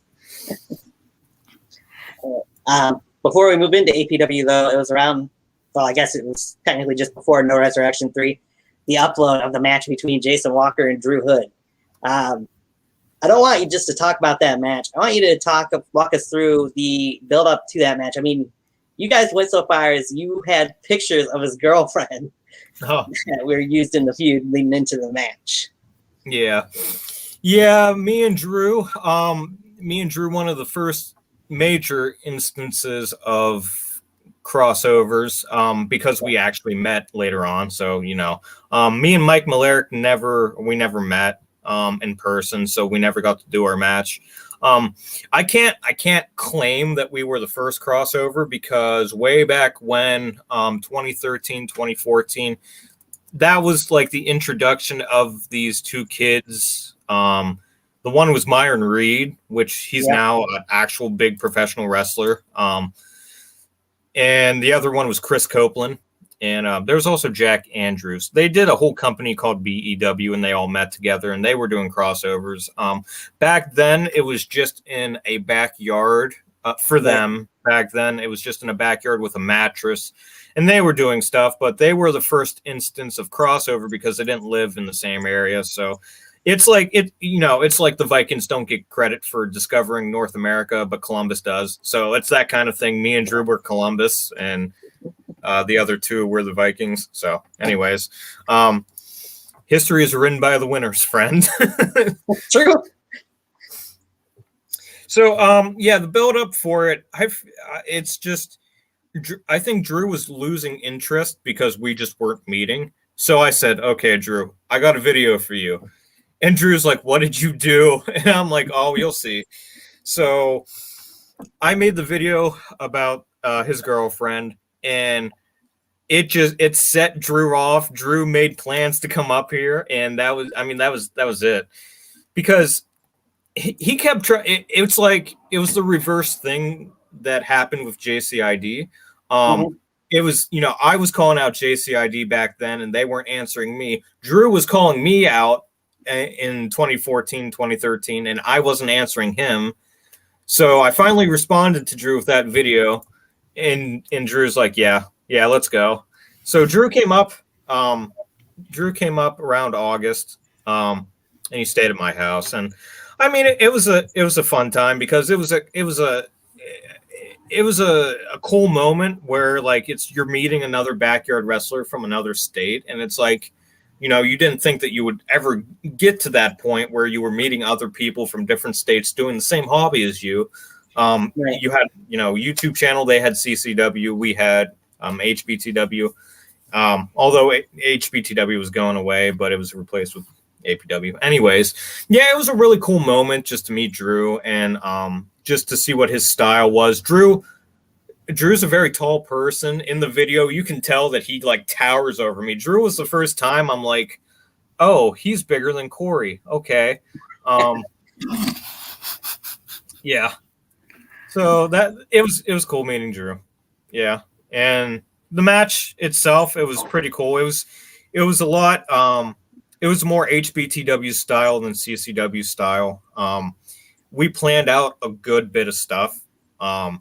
before we move into APW, though, it was around, well, I guess it was technically just before No Resurrection 3, the upload of the match between Jason Walker and Drew Hood. I don't want you just to talk about that match. I want you to walk us through the build up to that match. I mean, you guys went so far as you had pictures of his girlfriend that were used in the feud leading into the match. Yeah, me and Drew, one of the first major instances of crossovers, because we actually met later on. So, me and Mike Malerick never met in person, so we never got to do our match. I can't claim that we were the first crossover, because way back when, 2013, 2014, that was like the introduction of these two kids. The one was Myron Reed, which he's now an actual big professional wrestler. And the other one was Chris Copeland. And there was also Jack Andrews. They did a whole company called BEW, and they all met together, and they were doing crossovers. Back then, it was just in a backyard for them. Back then, it was just in a backyard with a mattress, and they were doing stuff. But they were the first instance of crossover because they didn't live in the same area. So it's like it's like the Vikings don't get credit for discovering North America, but Columbus does. So it's that kind of thing. Me and Drew were Columbus, and the other two were the Vikings. So anyways, history is written by the winners, friend. True. So, the build up for it, it's just, I think Drew was losing interest because we just weren't meeting. So I said, "Okay, Drew, I got a video for you." And Drew's like, "What did you do?" And I'm like, "Oh, you'll see." So I made the video about his girlfriend, and it set Drew off. Drew made plans to come up here, and that was it. Because he kept trying. It's like it was the reverse thing that happened with JCID. It was, I was calling out JCID back then, and they weren't answering me. Drew was calling me out in 2014, 2013, and I wasn't answering him. So I finally responded to Drew with that video, and Drew's like, yeah, let's go. So Drew came up around August, and he stayed at my house. And I mean, it was a fun time, because it was a cool moment where, like, you're meeting another backyard wrestler from another state, and it's like, you didn't think that you would ever get to that point where you were meeting other people from different states doing the same hobby as you. Right. You had, YouTube channel, they had CCW, we had HBTW. Although HBTW was going away, but it was replaced with APW. Anyways, yeah, it was a really cool moment just to meet Drew and just to see what his style was. Drew's a very tall person. In the video, you can tell that he like towers over me. Drew was the first time I'm like, oh, he's bigger than Corey. Okay. Yeah. So that it was cool meeting Drew. Yeah. And the match itself, it was pretty cool. It was a lot it was more HBTW style than CCW style. We planned out a good bit of stuff. And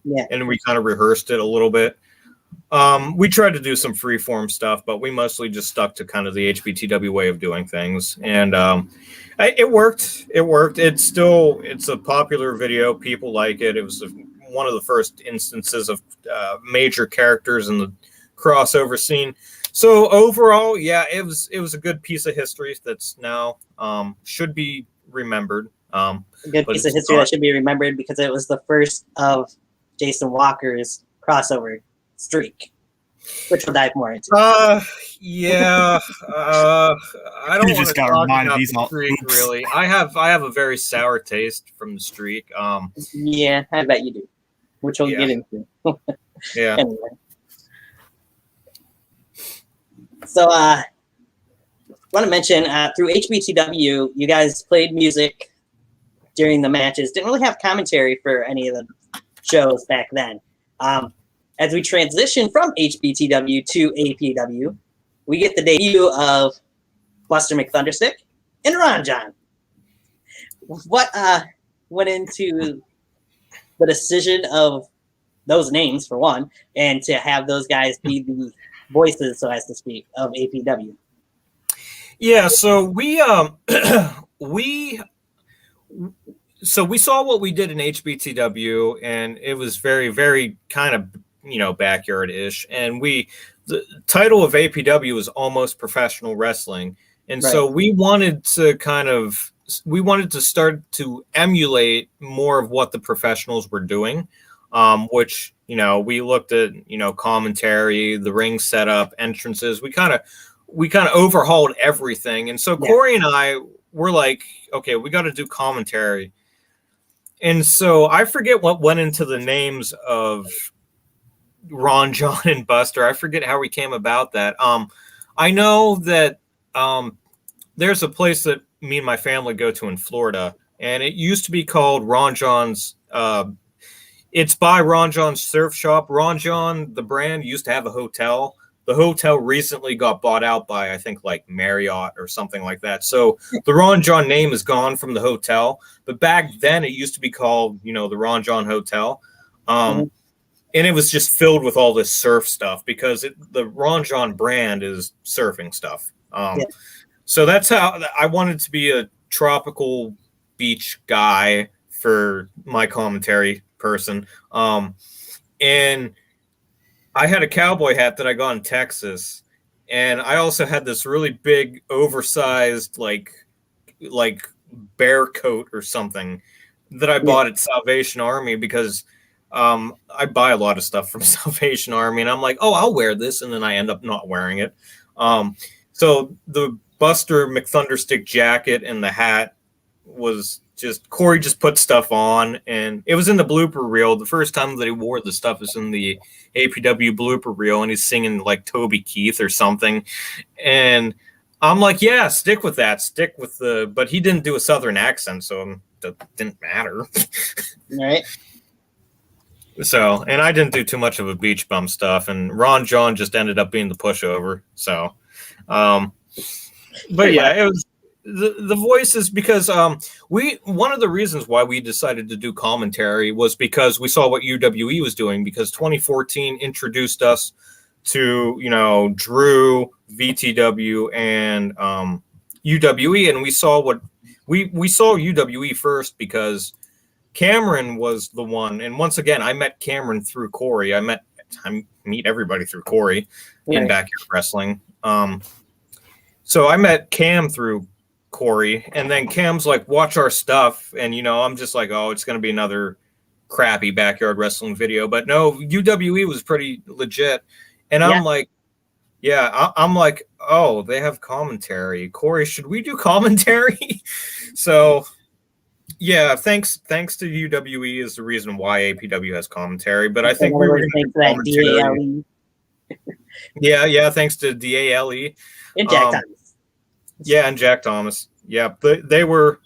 we kind of rehearsed it a little bit. We tried to do some freeform stuff, but we mostly just stuck to kind of the HBTW way of doing things. And it worked. It's a popular video. People like it. It was one of the first instances of major characters in the crossover scene. So overall, yeah, it was a good piece of history that's now should be remembered. A good piece of history that should be remembered because it was the first of Jason Walker's crossover streak, which we'll dive more into. Yeah. I don't want to talk about the streak, really. I have a very sour taste from the streak. Yeah, I bet you do, which we'll get into. Yeah. Anyway. So, want to mention, through HBTW, you guys played music during the matches. Didn't really have commentary for any of the shows back then. As we transition from HBTW to APW, we get the debut of Buster McThunderstick and Ron John. What went into the decision of those names, for one, and to have those guys be the voices, so as to speak, of APW? Yeah, so we saw what we did in HBTW, and it was very, very kind of, backyard-ish. And the title of APW was Almost Professional Wrestling. And so we wanted to start to emulate more of what the professionals were doing, which, we looked at, commentary, the ring setup, entrances. We kind of overhauled everything. And so Corey and I were like, okay, we got to do commentary. And so I forget what went into the names of Ron, John, and Buster. I forget how we came about that. I know that there's a place that me and my family go to in Florida, and it used to be called Ron John's. It's by Ron John's Surf Shop. Ron John, the brand, used to have a hotel. The hotel recently got bought out by, I think, like Marriott or something like that. So the Ron John name is gone from the hotel. But back then it used to be called, the Ron John Hotel. And it was just filled with all this surf stuff because the Ron John brand is surfing stuff. So that's how I wanted to be a tropical beach guy for my commentary person. And I had a cowboy hat that I got in Texas, and I also had this really big, oversized, like bear coat or something that I bought at Salvation Army because I buy a lot of stuff from Salvation Army, and I'm like, oh, I'll wear this, and then I end up not wearing it. So the Buster McThunderstick jacket and the hat was Corey just put stuff on, and it was in the blooper reel. The first time that he wore the stuff is in the APW blooper reel, and he's singing like Toby Keith or something. And I'm like, yeah, stick with that. But he didn't do a Southern accent, so it didn't matter. Right. So, and I didn't do too much of a beach bum stuff, and Ron John just ended up being the pushover. So, but yeah, it was the voices because one of the reasons why we decided to do commentary was because we saw what UWE was doing, because 2014 introduced us to Drew, VTW, and UWE, and we saw we saw UWE first because Cameron was the one. And once again, I met Cameron through Corey. I meet everybody through Corey in backyard wrestling. So I met Cam through Corey, and then Cam's like, watch our stuff. And, I'm just like, oh, it's going to be another crappy backyard wrestling video. But no, UWE was pretty legit. And I'm like, yeah, I'm like, oh, they have commentary. Corey, should we do commentary? So, yeah, thanks to UWE is the reason why APW has commentary. But I think we were going to do commentary. Yeah, thanks to DALE. And Jack Thomas. Yeah, and Jack Thomas. Yeah, they were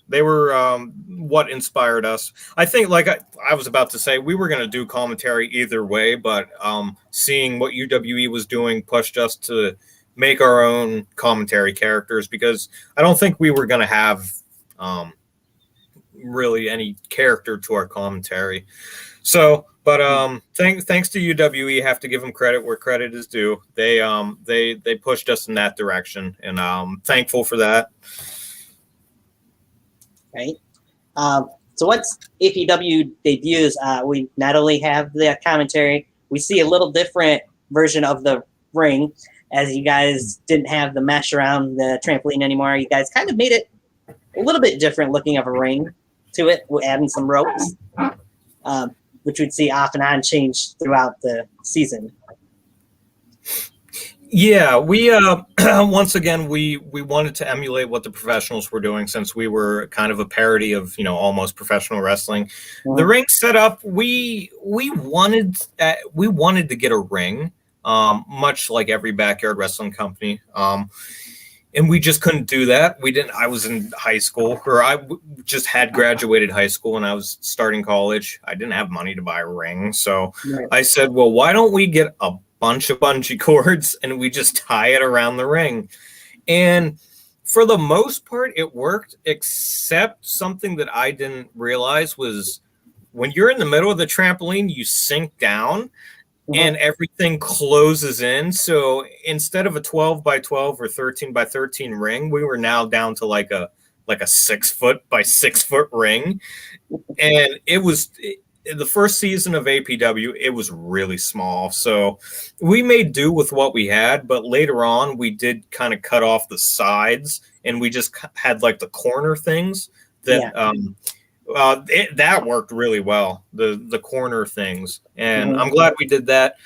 what inspired us. I think, like I was about to say, we were going to do commentary either way, but seeing what UWE was doing pushed us to make our own commentary characters, because I don't think we were going to have really any character to our commentary. So, but thanks to UWE, have to give them credit where credit is due. They pushed us in that direction, and I'm thankful for that. Right. So once APW debuts, we not only have the commentary, we see a little different version of the ring, as you guys didn't have the mesh around the trampoline anymore. You guys kind of made it a little bit different looking of a ring to it, adding some ropes, which we'd see off and on change throughout the season. Yeah, we once again we wanted to emulate what the professionals were doing, since we were kind of a parody of almost professional wrestling. Mm-hmm. The ring setup, we wanted to get a ring, much like every backyard wrestling company, and we just couldn't do that. We didn't. I was in high school, or I just had graduated high school, and I was starting college. I didn't have money to buy a ring, so right. I said, well, why don't we get a bunch of bungee cords and we just tie it around the ring? And for the most part it worked, except something that I didn't realize was when you're in the middle of the trampoline, you sink down and everything closes in. So instead of a 12 by 12 or 13 by 13 ring, we were now down to like a 6 foot by 6 foot ring. And it was the first season of APW, it was really small. So we made do with what we had, but later on we did kind of cut off the sides, and we just had like the corner things that that worked really well, the corner things. And I'm glad we did that.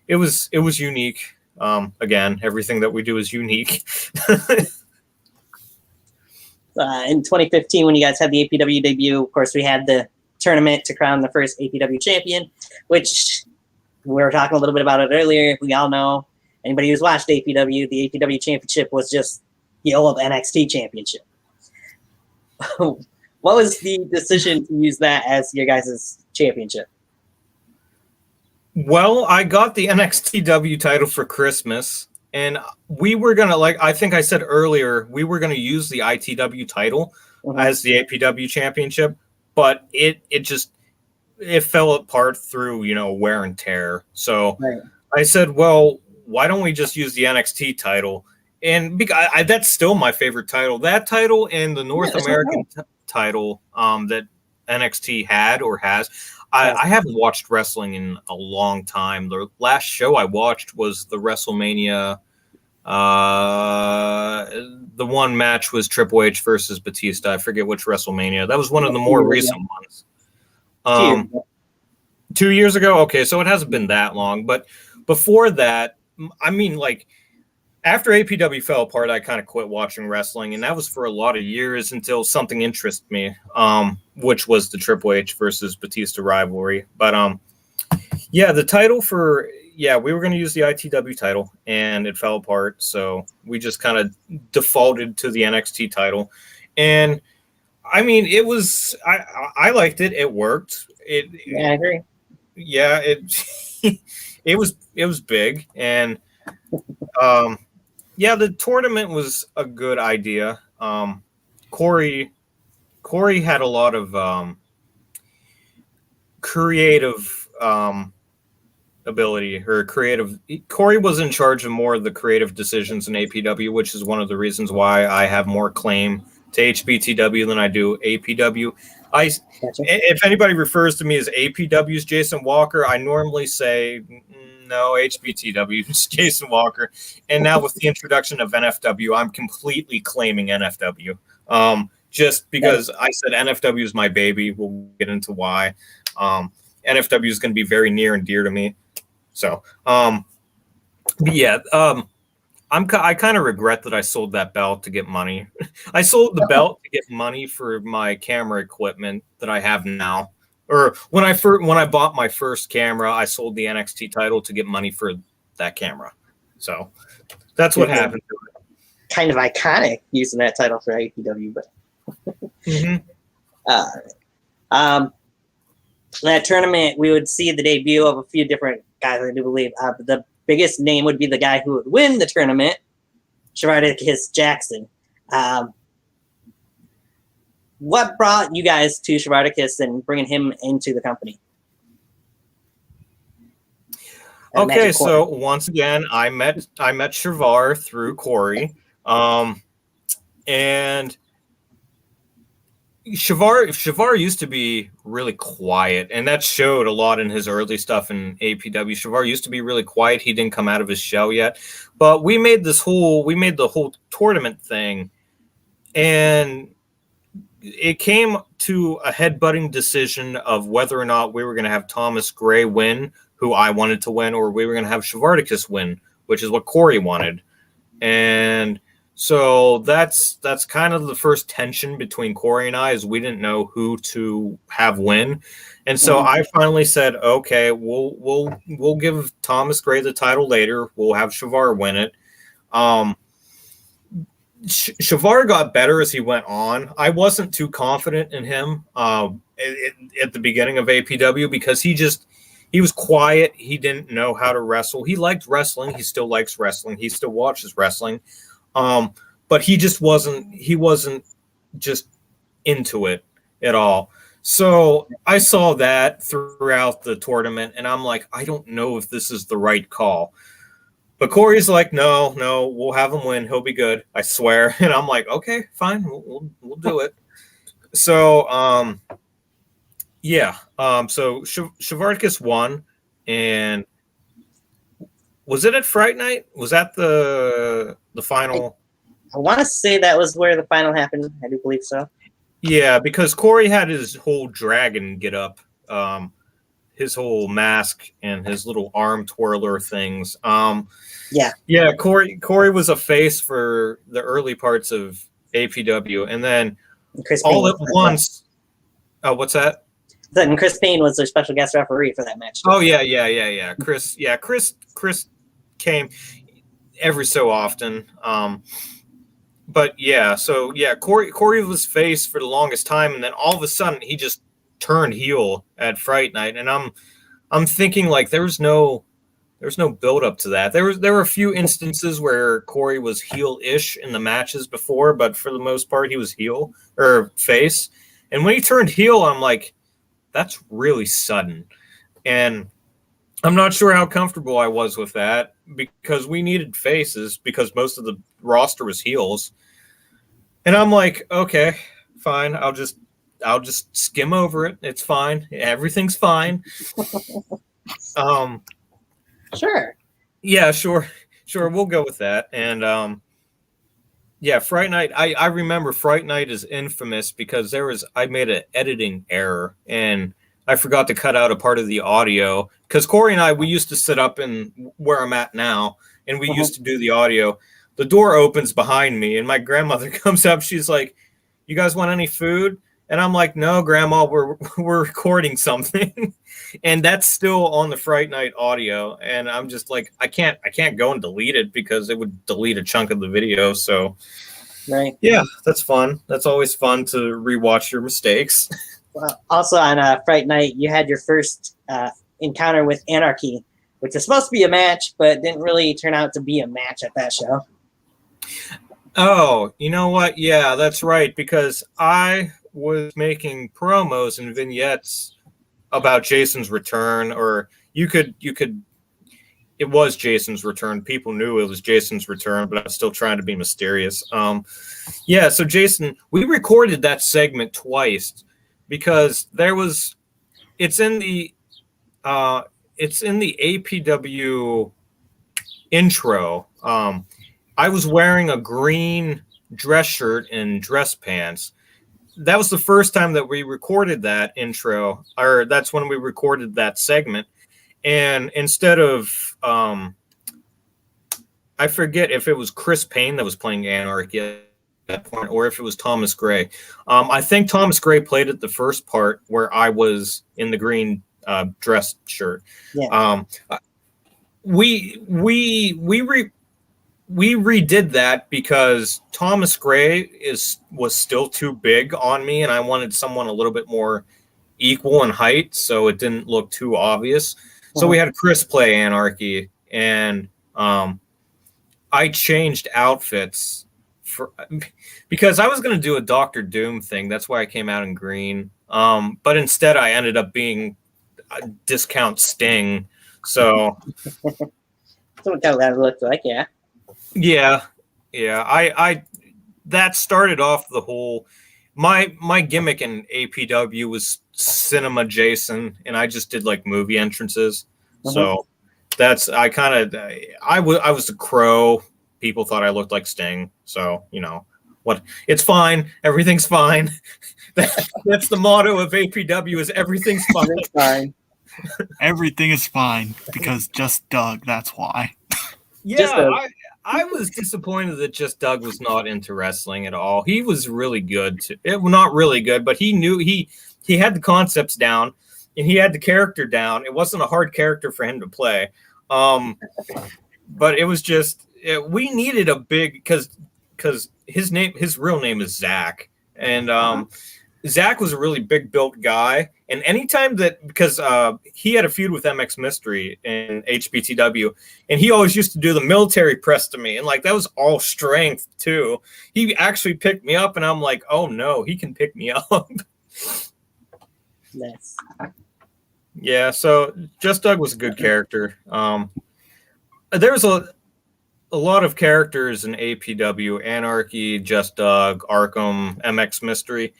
It was unique. Again, everything that we do is unique. In 2015, when you guys had the APW debut, of course, we had the tournament to crown the first APW champion, which we were talking a little bit about it earlier. We all know, anybody who's watched APW, the APW championship was just the old NXT championship. What was the decision to use that as your guys' championship? Well, I got the NXTW title for Christmas, and we were going to, like I think I said earlier, we were going to use the ITW title as the APW championship. But it fell apart through, wear and tear. So I said, well, why don't we just use the NXT title? And because that's still my favorite title. That title and the North American title that NXT had or has. I haven't watched wrestling in a long time. The last show I watched was the WrestleMania. The one match was Triple H versus Batista. I forget which WrestleMania. That was one of the more recent ones. 2 years ago. Okay, so it hasn't been that long. But before that, I mean, like, after APW fell apart, I kind of quit watching wrestling, and that was for a lot of years until something interested me, which was the Triple H versus Batista rivalry. But yeah, the title for. Yeah, we were going to use the ITW title, and it fell apart. So we just kind of defaulted to the NXT title. And I mean, it was, I liked it. It worked. Yeah, I agree. Yeah, it was big. And yeah, the tournament was a good idea. Corey had a lot of creative ability, or creative. Corey was in charge of more of the creative decisions in APW, which is one of the reasons why I have more claim to HBTW than I do APW. If anybody refers to me as APW's Jason Walker, I normally say no, HBTW's Jason Walker. And now with the introduction of NFW, I'm completely claiming NFW. Just because I said NFW is my baby. We'll get into why. NFW is going to be very near and dear to me. So, yeah, I kind of regret that I sold that belt to get money. I sold the belt to get money for my camera equipment that I have now. Or when I bought my first camera, I sold the NXT title to get money for that camera. So that's what happened. Kind of iconic using that title for APW, but that tournament we would see the debut of a few different guys. I do believe the biggest name would be the guy who would win the tournament, Shavardicus Jackson. What brought you guys to Shavardicus and bringing him into the company? Okay, so once again, I met Shavar through Corey, and Shavar used to be really quiet, and that showed a lot in his early stuff in APW. Shavar used to be really quiet. He didn't come out of his shell yet, but we made the whole tournament thing, and it came to a headbutting decision of whether or not we were going to have Thomas Gray win, who I wanted to win, or we were going to have Shavardicus win, which is what Corey wanted. And so that's kind of the first tension between Corey and I, is we didn't know who to have win. And so I finally said, okay, we'll give Thomas Gray the title later. We'll have Shavar win it. Shavar got better as he went on. I wasn't too confident in him at the beginning of APW because he was quiet. He didn't know how to wrestle. He liked wrestling. He still likes wrestling. He still watches wrestling. But he wasn't just into it at all. So I saw that throughout the tournament, and I'm like, I don't know if this is the right call. But Corey's like, no, we'll have him win. He'll be good, I swear. And I'm like, okay, fine, we'll do it. So, so Shavardicus won, and was it at Fright Night? Was that the final? I want to say that was where the final happened. I do believe so. Yeah, because Corey had his whole dragon get up, his whole mask and his little arm twirler things. Corey was a face for the early parts of APW, and then all at once. Oh, what's that? Then Chris Payne was their special guest referee for that match. Oh yeah. Chris came every so often. Corey was face for the longest time, and then all of a sudden he just turned heel at Fright Night, and I'm thinking like there's no build up to that. There were a few instances where Corey was heel-ish in the matches before, but for the most part he was heel or face. And when he turned heel, I'm like, that's really sudden. And I'm not sure how comfortable I was with that because we needed faces because most of the roster was heels. And I'm like, okay, fine. I'll just skim over it. It's fine. Everything's fine. Sure. Yeah, sure. We'll go with that. And Fright Night. I remember Fright Night is infamous because I made an editing error and I forgot to cut out a part of the audio because Corey and we used to sit up in where I'm at now, and we used to do the audio. The door opens behind me, and my grandmother comes up. She's like, "You guys want any food?" And I'm like, "No, Grandma, we're recording something," and that's still on the Fright Night audio. And I'm just like, I can't go and delete it because it would delete a chunk of the video. So, right, yeah, that's fun. That's always fun to rewatch your mistakes. Well, also on Fright Night, you had your first encounter with Anarchy, which was supposed to be a match, but didn't really turn out to be a match at that show. Oh, you know what? Yeah, that's right. Because I was making promos and vignettes about Jason's return, or you could. It was Jason's return. People knew it was Jason's return, but I was still trying to be mysterious. So Jason, we recorded that segment twice. Because it's in the APW intro. I was wearing a green dress shirt and dress pants. That was the first time that we recorded that intro, or that's when we recorded that segment. And instead of I forget if it was Chris Payne that was playing Anarchy at that point, or if it was Thomas Gray. I think Thomas Gray played it the first part where I was in the green dress shirt. Yeah. We redid that because Thomas Gray was still too big on me, and I wanted someone a little bit more equal in height, so it didn't look too obvious. So we had Chris play Anarchy, and I changed outfits because I was going to do a Doctor Doom thing. That's why I came out in green. But instead, I ended up being a discount Sting. So that's what that looked like, yeah. Yeah. I that started off the whole. My gimmick in APW was Cinema Jason, and I just did like movie entrances. So that's I was the Crow. People thought I looked like Sting. So what? It's fine. Everything's fine. That's the motto of APW: is everything's fine. Everything's fine. Everything is fine because Just Doug. That's why. Yeah, I was disappointed that Just Doug was not into wrestling at all. He was really good. Not really good, but he knew he had the concepts down and he had the character down. It wasn't a hard character for him to play. But it was just we needed a big because his real name is Zach, and Zach was a really big built guy. And anytime because he had a feud with MX Mystery in HBTW, and he always used to do the military press to me, and like that was all strength too. He actually picked me up, and I'm like, oh no, he can pick me up. Nice. Yeah, so Just Doug was a good character. There was a lot of characters in APW: Anarchy, Just Doug, Arkham, MX Mystery.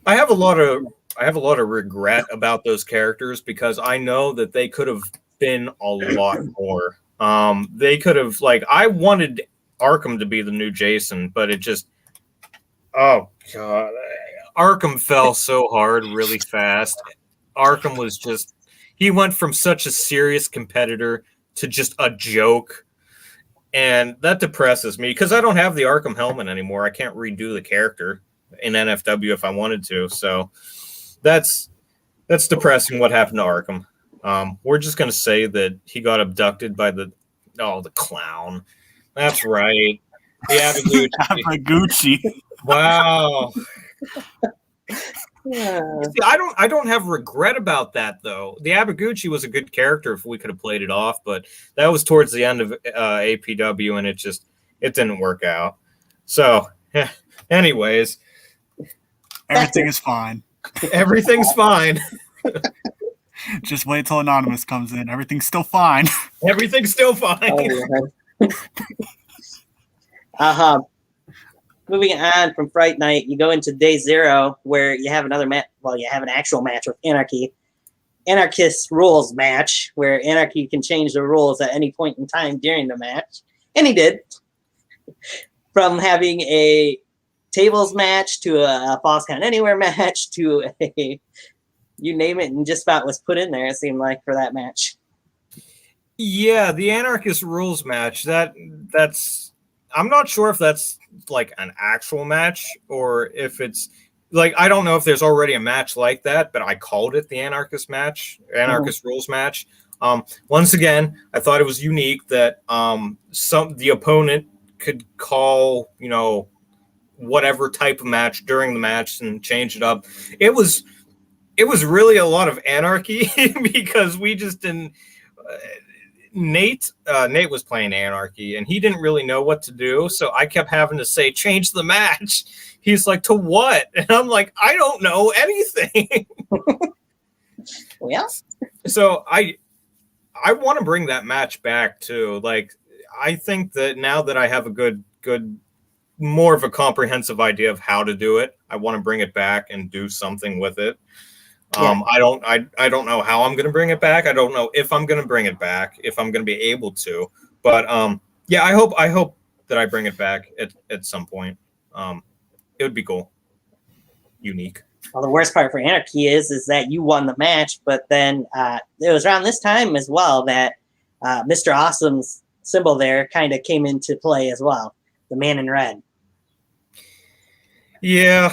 I have a lot of regret about those characters because I know that they could have been a lot more. They could have, like, I wanted Arkham to be the new Jason, but it just, oh god, Arkham fell so hard really fast. Arkham was just, he went from such a serious competitor to just a joke. And that depresses me because I don't have the Arkham helmet anymore. I can't redo the character in NFW if I wanted to. So that's depressing what happened to Arkham. We're just going to say that he got abducted by the clown. That's right. The Abaguchi. Wow. Yeah. See, I don't have regret about that though. The Abaguchi was a good character if we could have played it off, but that was towards the end of APW, and it didn't work out. So, anyways, Everything is fine. Everything's fine. Just wait till Anonymous comes in. Everything's still fine. Everything's still fine. Moving on from Fright Night, you go into Day 0 where you have another match. Well, you have an actual match with Anarchy. Anarchist rules match where Anarchy can change the rules at any point in time during the match. And he did. From having a tables match to a Falls Count Anywhere match to a, you name it, and just about was put in there, it seemed like, for that match. Yeah, the Anarchist rules match, that's I'm not sure if that's like an actual match or if it's like, I don't know if there's already a match like that, but I called it the Anarchist rules match. Once again, I thought it was unique that the opponent could call, whatever type of match during the match and change it up. It was really a lot of anarchy because we just didn't. Nate was playing Anarchy and he didn't really know what to do, so I kept having to say change the match. He's like, to what? And I'm like, I don't know anything. Well, so I want to bring that match back too. Like, I think that now that I have a good more of a comprehensive idea of how to do it, I want to bring it back and do something with it. Yeah. I don't know how I'm going to bring it back. I don't know if I'm going to bring it back, if I'm going to be able to. But yeah, I hope that I bring it back at some point. It would be cool. Unique. Well, the worst part for Anarchy is that you won the match, but then it was around this time as well that Mr. Awesome's symbol there kind of came into play as well. The man in red. Yeah.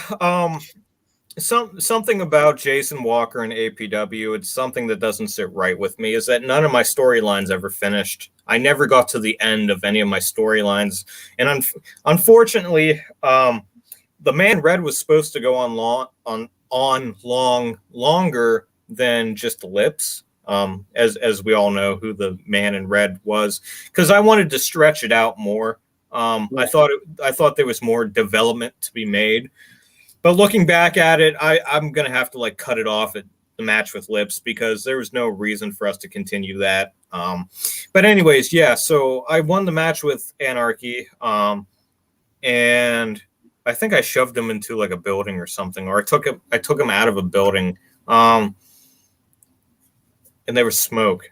Something about Jason Walker and APW, it's something that doesn't sit right with me, is that none of my storylines ever finished. I never got to the end of any of my storylines. And unfortunately, the man in red was supposed to go on longer than just Lips. As we all know who the man in red was, because I wanted to stretch it out more. I thought there was more development to be made, but looking back at it, I'm gonna have to like cut it off at the match with Lips because there was no reason for us to continue that. But anyways, yeah. So I won the match with Anarchy, and I think I shoved him into like a building or something, or I took him out of a building. And there was smoke.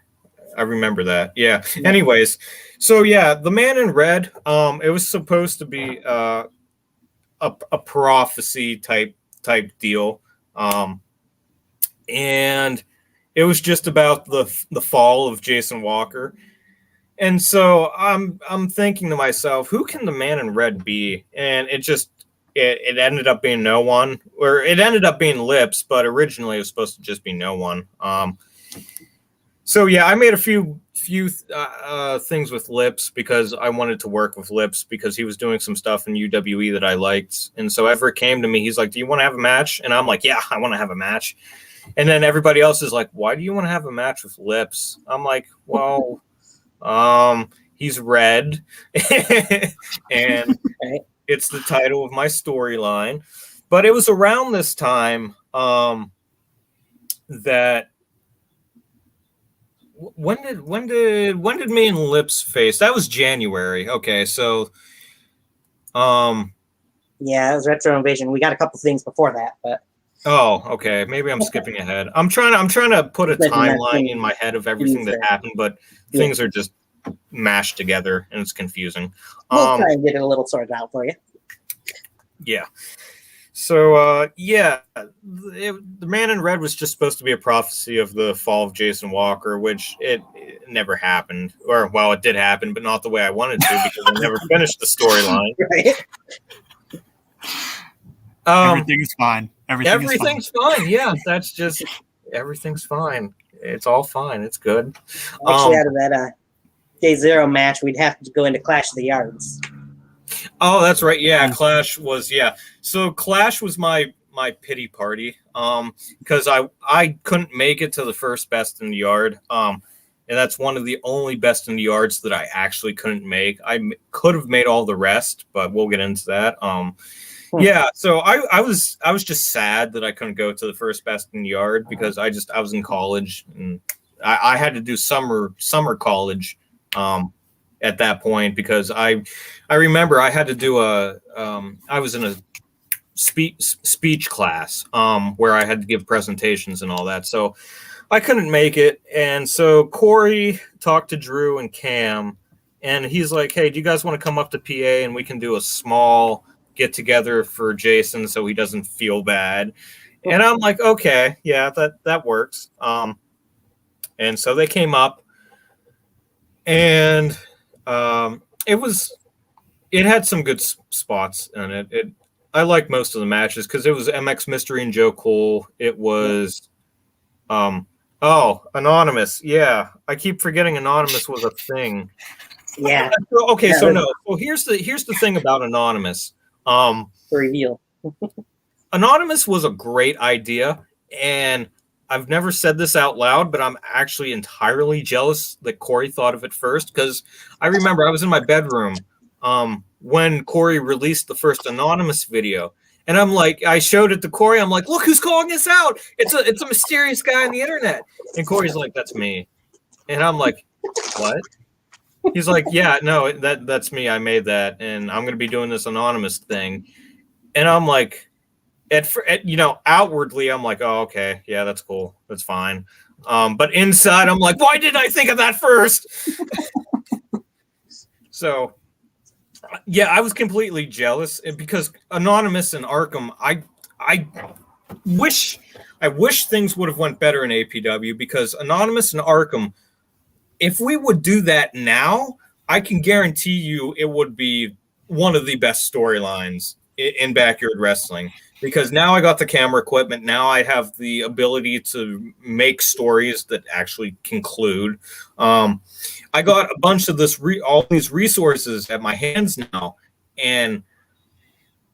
I remember that. Yeah. Anyways, so yeah, the man in red, it was supposed to be a prophecy type deal. And it was just about the fall of Jason Walker. And so I'm thinking to myself, who can the man in red be? And it ended up being no one, or it ended up being Lips, but originally it was supposed to just be no one. So yeah, I made a few things with Lips because I wanted to work with Lips because he was doing some stuff in UWE that I liked. And so Everett came to me, he's like, "Do you want to have a match?" And I'm like, "Yeah, I want to have a match." And then everybody else is like, "Why do you want to have a match with Lips?" I'm like, "Well, he's red." And it's the title of my storyline. But it was around this time that when did me and Lips face? That was January. Okay, so yeah, it was Retro Invasion. We got a couple things before that, but okay, maybe I'm skipping ahead. I'm trying to put a timeline in my head of everything that happened, but things are just mashed together and it's confusing. We'll try and get it a little sorted out for you. Yeah. So, the man in red was just supposed to be a prophecy of the fall of Jason Walker, which it never happened. Or, well, it did happen, but not the way I wanted to because I never finished the storyline. Right. Everything's fine. Everything's fine. Yeah, that's just everything's fine. It's all fine. It's good. Actually, out of that Day Zero match, we'd have to go into Clash of the Yards. Oh, that's right. Yeah, Clash was So Clash was my pity party. Because I couldn't make it to the first Best in the Yard. And that's one of the only Best in the Yards that I actually couldn't make. I could have made all the rest, but we'll get into that. Yeah, so I was just sad that I couldn't go to the first Best in the Yard because I was in college and I had to do summer college at that point because I remember I had to do I was in a speech class where I had to give presentations and all that, so I couldn't make it. And so Corey talked to Drew and Cam, and he's like, "Hey, do you guys want to come up to PA and we can do a small get together for Jason so he doesn't feel bad?" And I'm like, "Okay, yeah, that works." And so they came up, and it had some good spots in it. I liked most of the matches because it was MX Mystery and Joe Cole. It was Anonymous. Yeah, I keep forgetting Anonymous was a thing. Yeah. Okay, so no. So here's the thing about Anonymous. Reveal. Anonymous was a great idea, and I've never said this out loud, but I'm actually entirely jealous that Corey thought of it first, because I remember I was in my bedroom when Corey released the first Anonymous video, and I'm like, I showed it to Corey. I'm like, "Look who's calling us out! It's a mysterious guy on the internet." And Corey's like, "That's me," and I'm like, "What?" He's like, "Yeah, no, that's me. I made that, and I'm gonna be doing this Anonymous thing." And I'm like, outwardly, I'm like, "Oh, okay, yeah, that's cool, that's fine." But inside, I'm like, "Why didn't I think of that first?" So, yeah, I was completely jealous because Anonymous and Arkham, I wish things would have went better in APW, because Anonymous and Arkham, if we would do that now, I can guarantee you it would be one of the best storylines in backyard wrestling, because now I got the camera equipment. Now I have the ability to make stories that actually conclude. I got a bunch of all these resources at my hands now, and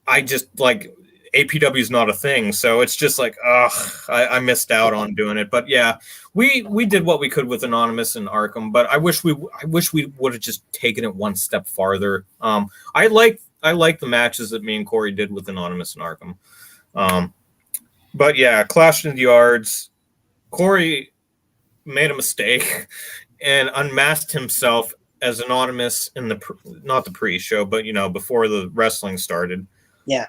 I just like APW is not a thing, so it's just like, I missed out on doing it. But yeah, we did what we could with Anonymous and Arkham, but I wish we would have just taken it one step farther. I like the matches that me and Corey did with Anonymous and Arkham. But yeah, Clash in the Yards, Corey made a mistake and unmasked himself as Anonymous in not the pre-show, but before the wrestling started. Yeah.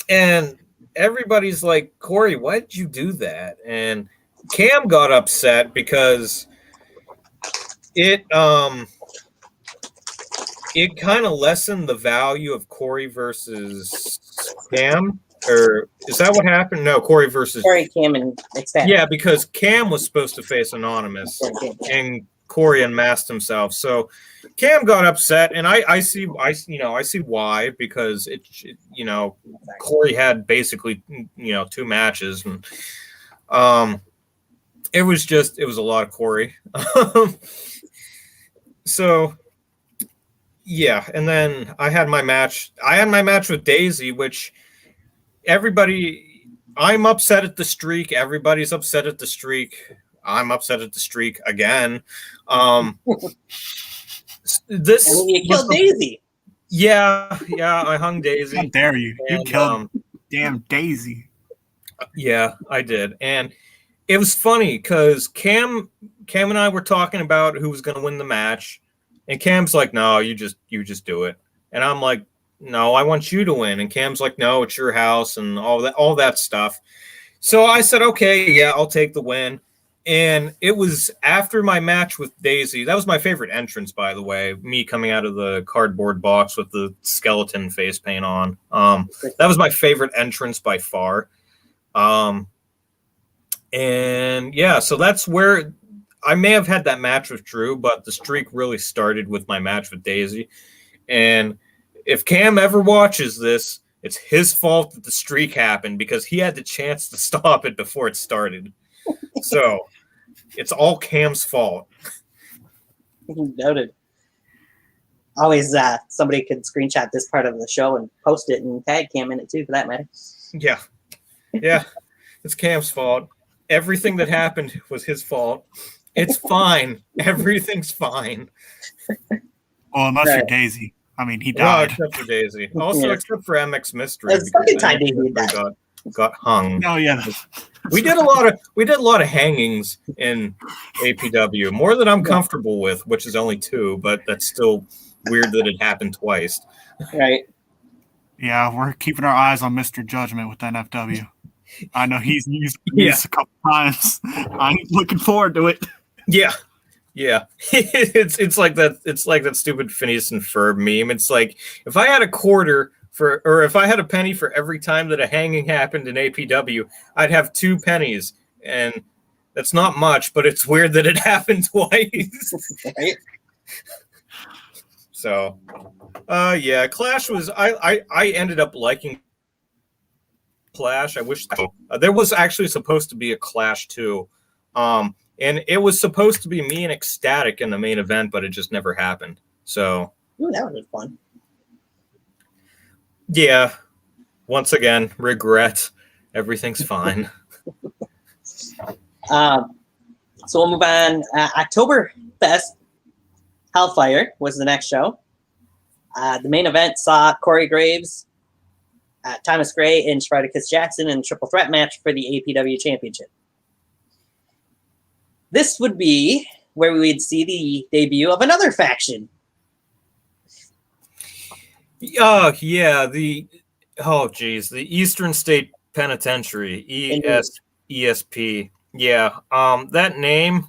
And everybody's like, Corey, why did you do that? And Cam got upset because it kind of lessened the value of Corey versus Cam. Or is that what happened? No, Corey, Cam, and Ecstatic. Yeah, because Cam was supposed to face Anonymous, and Corey unmasked himself. So Cam got upset, and I see why, because Corey had basically 2 matches, and it was a lot of Corey. So yeah, and then I had my match with Daisy, which I'm upset at the streak. Everybody's upset at the streak. I'm upset at the streak again. You killed Daisy. Yeah, I hung Daisy. How dare you? You killed damn Daisy. Yeah, I did. And it was funny because Cam and I were talking about who was going to win the match. And Cam's like, no, you just do it. And I'm like, no, I want you to win. And Cam's like, no, it's your house and all that stuff. So I said, okay, yeah, I'll take the win. And it was after my match with Daisy. That was my favorite entrance, by the way, me coming out of the cardboard box with the skeleton face paint on. That was my favorite entrance by far. And yeah, so that's where I may have had that match with Drew, but the streak really started with my match with Daisy. And if Cam ever watches this, it's his fault that the streak happened, because he had the chance to stop it before it started. So it's all Cam's fault. Noted. Always somebody could screenshot this part of the show and post it and tag Cam in it too, for that matter. Yeah. It's Cam's fault. Everything that happened was his fault. It's fine. Everything's fine. Well, unless you're Daisy. I mean, he died. No, except for Daisy. Also, except for MX Mystery. It's the second time Daisy got hung. Oh yeah. We did a lot of hangings in APW, more than I'm comfortable with, which is only 2, but that's still weird that it happened twice. Right. Yeah, we're keeping our eyes on Mr. Judgment with NFW. I know he's used this a couple times. I'm looking forward to it. Yeah. It's like that stupid Phineas and Ferb meme. It's like, if I had a quarter if I had a penny for every time that a hanging happened in APW, I'd have 2 pennies. And that's not much, but it's weird that it happened twice. Right? So, yeah, Clash was, I ended up liking Clash. I wish there was actually supposed to be a Clash too. And it was supposed to be me and Ecstatic in the main event, but it just never happened. So, ooh, that would be fun. Yeah. Once again, regret. Everything's fine. So we'll move on. Oktoberfest Hellfire was the next show. The main event saw Corey Graves, Thomas Gray, and Spartacus Jackson in a triple threat match for the APW Championship. This would be where we would see the debut of another faction. Yeah, the Eastern State Penitentiary, ESP. Yeah, that name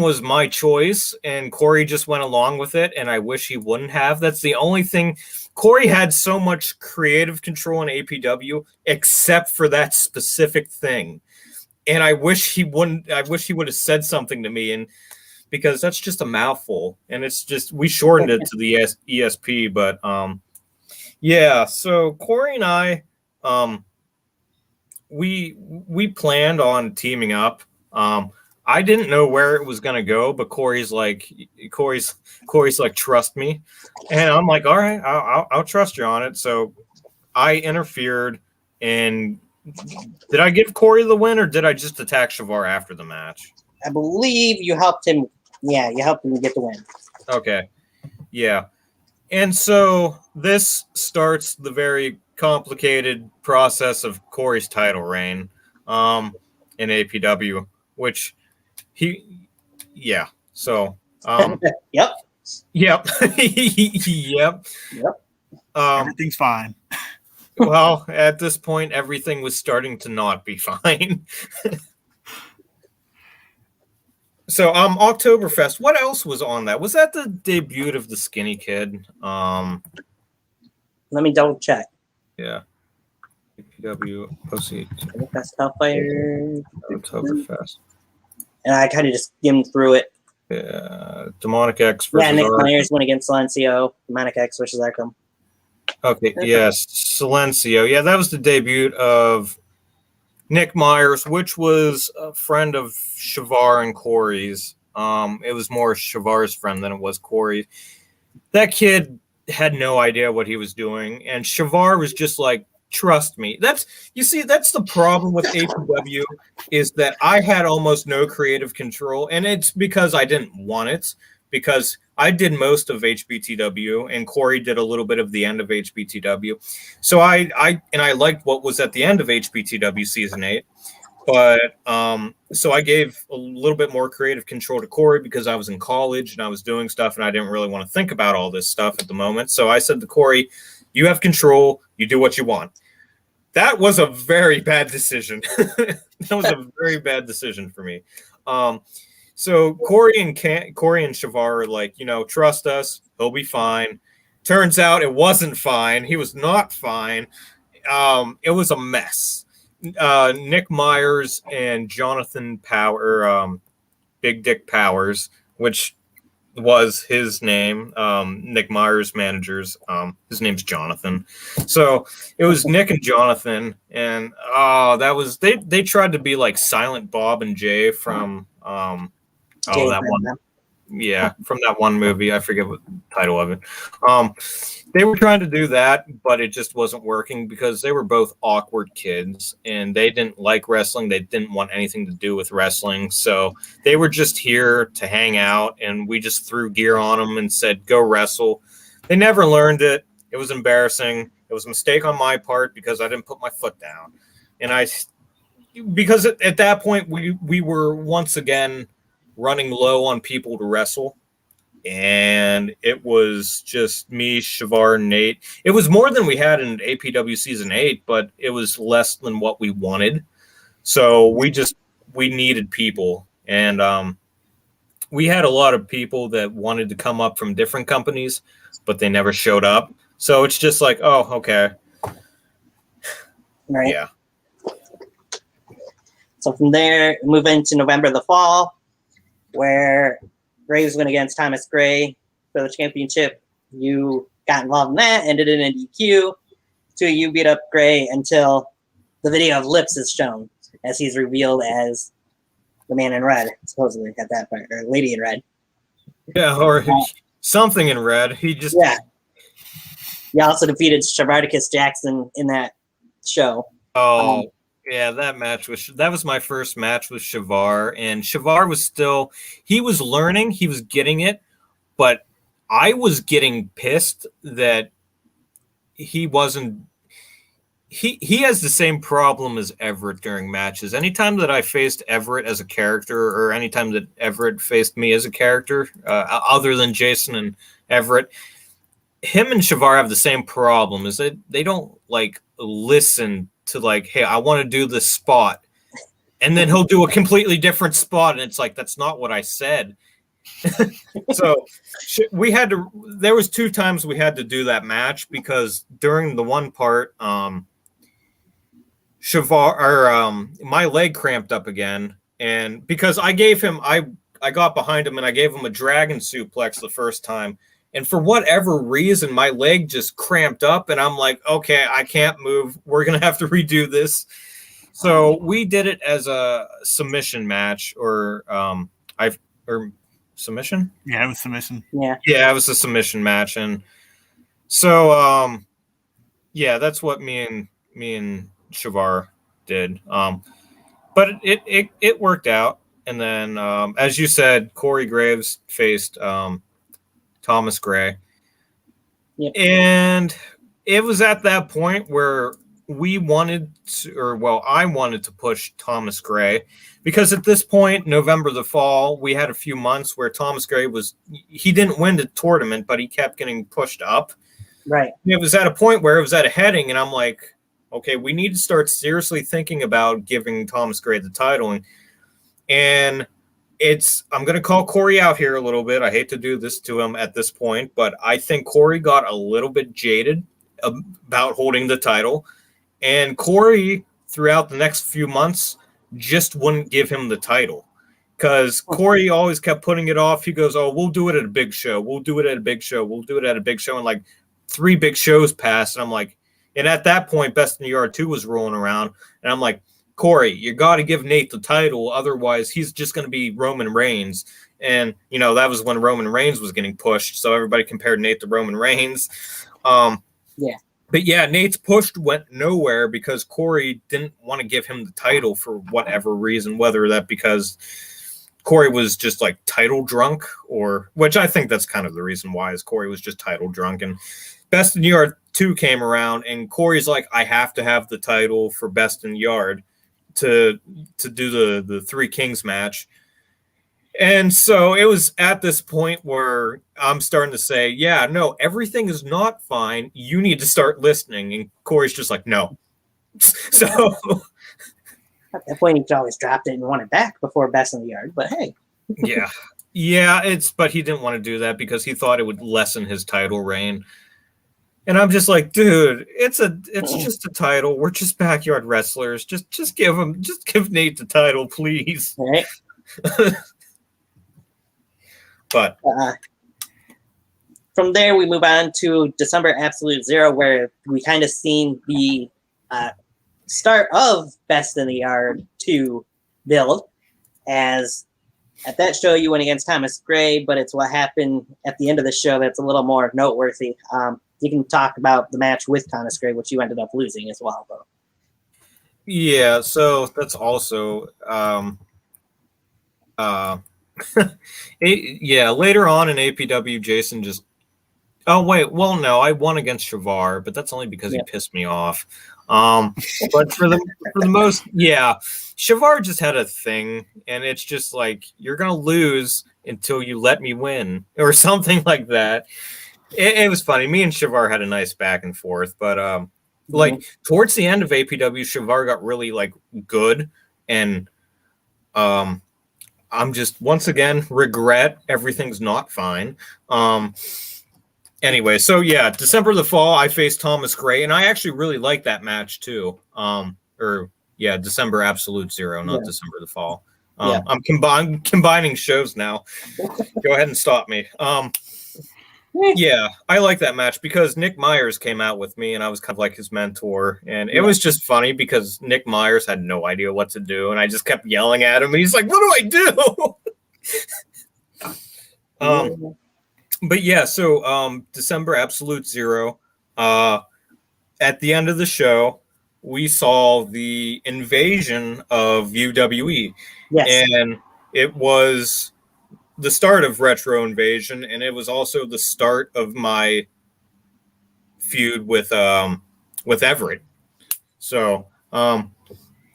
was my choice, and Corey just went along with it, and I wish he wouldn't have. That's the only thing. Corey had so much creative control in APW, except for that specific thing. And I wish he would have said something to me. And because that's just a mouthful, and it's just we shortened it to the ESP. But yeah. So Corey and I, we planned on teaming up. I didn't know where it was gonna go, but Corey's like, trust me, and I'm like, all right, I'll trust you on it. So I interfered, and did I give Corey the win, or did I just attack Shavar after the match? I believe you helped him. Yeah, you helped him get the win. Okay, yeah, and so this starts the very complicated process of Corey's title reign, in APW, which. So, Yep. Yep. Everything's fine. Well, at this point, everything was starting to not be fine. So, Oktoberfest, what else was on that? Was that the debut of the skinny kid? Let me double check. Yeah. APW, OC. Best Hellfire. Oktoberfest. And I kind of just skimmed through it. Yeah, Demonic X versus Nick Arkham. Myers went against Silencio. Demonic X versus Arkham. Okay, yes, Silencio. Yeah, that was the debut of Nick Myers, which was a friend of Shavar and Corey's. It was more Shavar's friend than it was Corey. That kid had no idea what he was doing, and Shavar was just like, trust me. That's the problem with APW, is that I had almost no creative control, and it's because I didn't want it, because I did most of HBTW and Corey did a little bit of the end of HBTW. So I liked what was at the end of HBTW season 8. But so I gave a little bit more creative control to Corey because I was in college and I was doing stuff and I didn't really want to think about all this stuff at the moment. So I said to Corey, you have control. You do what you want. That was a very bad decision. That was a very bad decision for me. So Corey and Shavar are like, trust us. He'll be fine. Turns out it wasn't fine. He was not fine. It was a mess. Nick Myers and Jonathan Power, Big Dick Powers, which was his name, Nick Myers' managers. His name's Jonathan. So it was Nick and Jonathan, and that was they tried to be like Silent Bob and Jay from that one. Yeah, from that one movie. I forget what the title of it. They were trying to do that, but it just wasn't working because they were both awkward kids and they didn't like wrestling. They didn't want anything to do with wrestling. So they were just here to hang out, and we just threw gear on them and said, go wrestle. They never learned it. It was embarrassing. It was a mistake on my part because I didn't put my foot down. And because at that point, we were once again running low on people to wrestle. And it was just me, Shavar, and Nate. It was more than we had in APW Season 8, but it was less than what we wanted. So we needed people. And we had a lot of people that wanted to come up from different companies, but they never showed up. So it's just like, oh, okay. Right. Yeah. So from there, move into November, the fall, where Graves went against Thomas Gray for the championship. You got involved in that, ended in a DQ. So you beat up Gray until the video of Lips is shown, as he's revealed as the man in red, supposedly at that point, or lady in red. Yeah, or something in red. He also defeated Shavardicus Jackson in that show. Oh, yeah, that was my first match with Shavar, and Shavar he was learning, he was getting it, but I was getting pissed that he wasn't. He has the same problem as Everett during matches. Anytime that I faced Everett as a character, or anytime that Everett faced me as a character, other than Jason and Everett, him and Shavar have the same problem, is that they don't like listen to like, hey, I want to do this spot, and then he'll do a completely different spot, and it's like, that's not what I said. So there was 2 times we had to do that match, because during the one part, Shavar, my leg cramped up again, and because I got behind him and I gave him a dragon suplex the first time. And for whatever reason, my leg just cramped up and I'm like, okay, I can't move. We're going to have to redo this. So we did it as a submission match or submission? Yeah, it was submission. Yeah, it was a submission match. And so, that's what me and Shavar did. But it worked out. And then, as you said, Corey Graves faced Thomas Gray. Yep. And it was at that point where I wanted to push Thomas Gray because at this point, November the Fall, we had a few months where Thomas Gray he didn't win the tournament, but he kept getting pushed up. Right. It was at a point where it was at a heading, and I'm like, okay, we need to start seriously thinking about giving Thomas Gray the title. And I'm going to call Corey out here a little bit. I hate to do this to him at this point, but I think Corey got a little bit jaded about holding the title. And Corey, throughout the next few months, just wouldn't give him the title. Because Corey always kept putting it off. He goes, oh, we'll do it at a big show. We'll do it at a big show. We'll do it at a big show. And like 3 big shows passed. And I'm like, and at that point, Best in the Yard 2 was rolling around. And I'm like, Corey, you got to give Nate the title. Otherwise, he's just going to be Roman Reigns. And, that was when Roman Reigns was getting pushed. So everybody compared Nate to Roman Reigns. Yeah. But yeah, Nate's push went nowhere because Corey didn't want to give him the title for whatever reason, whether that because Corey was just like title drunk which I think that's kind of the reason why is Corey was just title drunk. And Best in the Yard 2 came around and Corey's like, I have to have the title for Best in the Yard to do the Three Kings match. And so it was at this point where I'm starting to say, yeah, no, everything is not fine. You need to start listening. And Corey's just like, no. So at that point, he could always dropped it and won it back before Best in the Yard. But hey. Yeah, but he didn't want to do that because he thought it would lessen his title reign. And I'm just like, dude, it's just a title. We're just backyard wrestlers. Just give Nate the title, please. All right. But from there, we move on to December Absolute Zero, where we kind of seen the start of Best in the Yard 2 build. As at that show, you went against Thomas Gray, but it's what happened at the end of the show that's a little more noteworthy. You can talk about the match with Thomas Gray, which you ended up losing as well, though. Yeah, so that's also later on in APW, Jason just I won against Shavar, but that's only because he pissed me off. But for the most, Shavar just had a thing, and it's just like you're gonna lose until you let me win or something like that. It was funny. Me and Shavar had a nice back and forth, but like towards the end of APW, Shavar got really like good, and I'm just once again regret everything's not fine. Anyway, so yeah, December the Fall, I faced Thomas Gray, and I actually really liked that match too. December Absolute Zero, not December the Fall. I'm combining shows now. Go ahead and stop me. Yeah, I like that match because Nick Myers came out with me and I was kind of like his mentor. And it was just funny because Nick Myers had no idea what to do. And I just kept yelling at him and he's like, what do I do? But yeah, so December Absolute Zero. At the end of the show, we saw the invasion of UWE. Yes. And it was the start of Retro Invasion, and it was also the start of my feud with Everett. So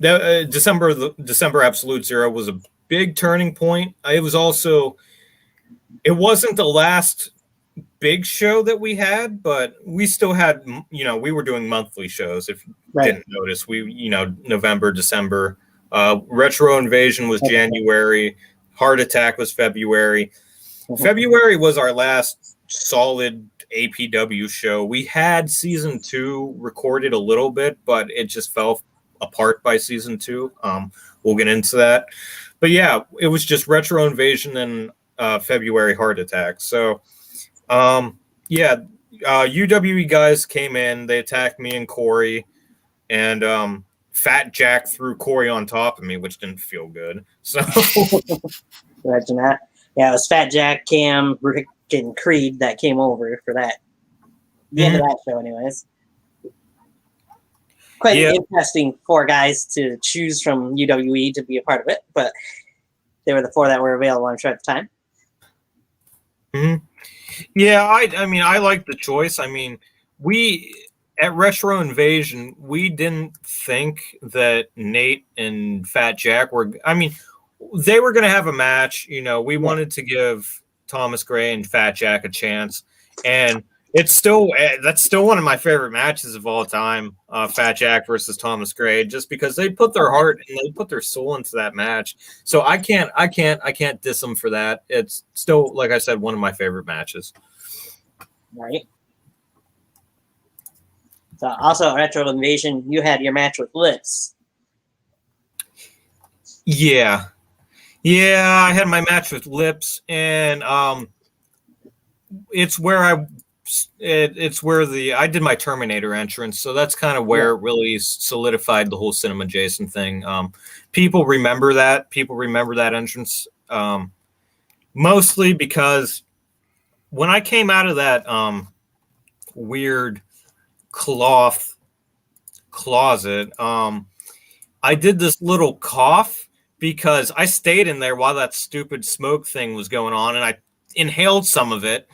December Absolute Zero was a big turning point. It wasn't the last big show that we had, but we still had, we were doing monthly shows. If you didn't notice, November, December, Retro Invasion was January. Heart Attack was February. February was our last solid APW show. We had season 2 recorded a little bit, but it just fell apart by season 2. We'll get into that. But yeah, it was just Retro Invasion and February Heart Attack. So UWE guys came in, they attacked me and Corey, and Fat Jack threw Corey on top of me, which didn't feel good. So imagine that. Yeah, it was Fat Jack, Cam, Rick, and Creed that came over for that. The end of that show, anyways. Quite interesting 4 guys to choose from UWE to be a part of it, but they were the 4 that were available, I'm sure, at the time. Mm-hmm. Yeah, I mean, I like the choice. I mean, we at Retro Invasion, we didn't think that Nate and Fat Jack were. I mean, they were going to have a match. You know, we wanted to give Thomas Gray and Fat Jack a chance, and that's still one of my favorite matches of all time. Fat Jack versus Thomas Gray, just because they put their heart and they put their soul into that match. So I can't diss them for that. It's still, like I said, one of my favorite matches. Right. So also at Retro Invasion, you had your match with Lips. Yeah, I had my match with Lips, and it's where I did my Terminator entrance, so that's kind of where it really solidified the whole Cinema Jason thing. People remember that entrance, mostly because when I came out of that weird cloth closet, I did this little cough because I stayed in there while that stupid smoke thing was going on, and I inhaled some of it.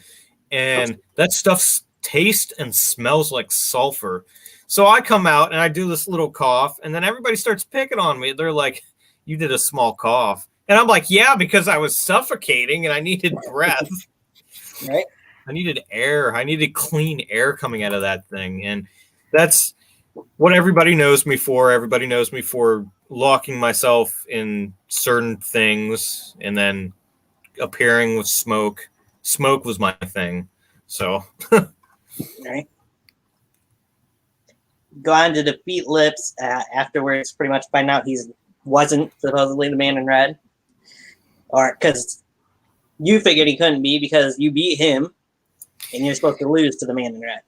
And that stuff tastes and smells like sulfur. So I come out and I do this little cough, and then everybody starts picking on me. They're like, "You did a small cough." And I'm like, "Yeah, because I was suffocating and I needed breath. Right. I needed air. I needed clean air coming out of that thing." And that's what everybody knows me for. Everybody knows me for locking myself in certain things and then appearing with smoke. Smoke was my thing. So right. Go on to defeat Lips afterwards. Pretty much find out he wasn't supposedly the Man in Red, or because you figured he couldn't be because you beat him, and you're supposed to lose to the Man in Red.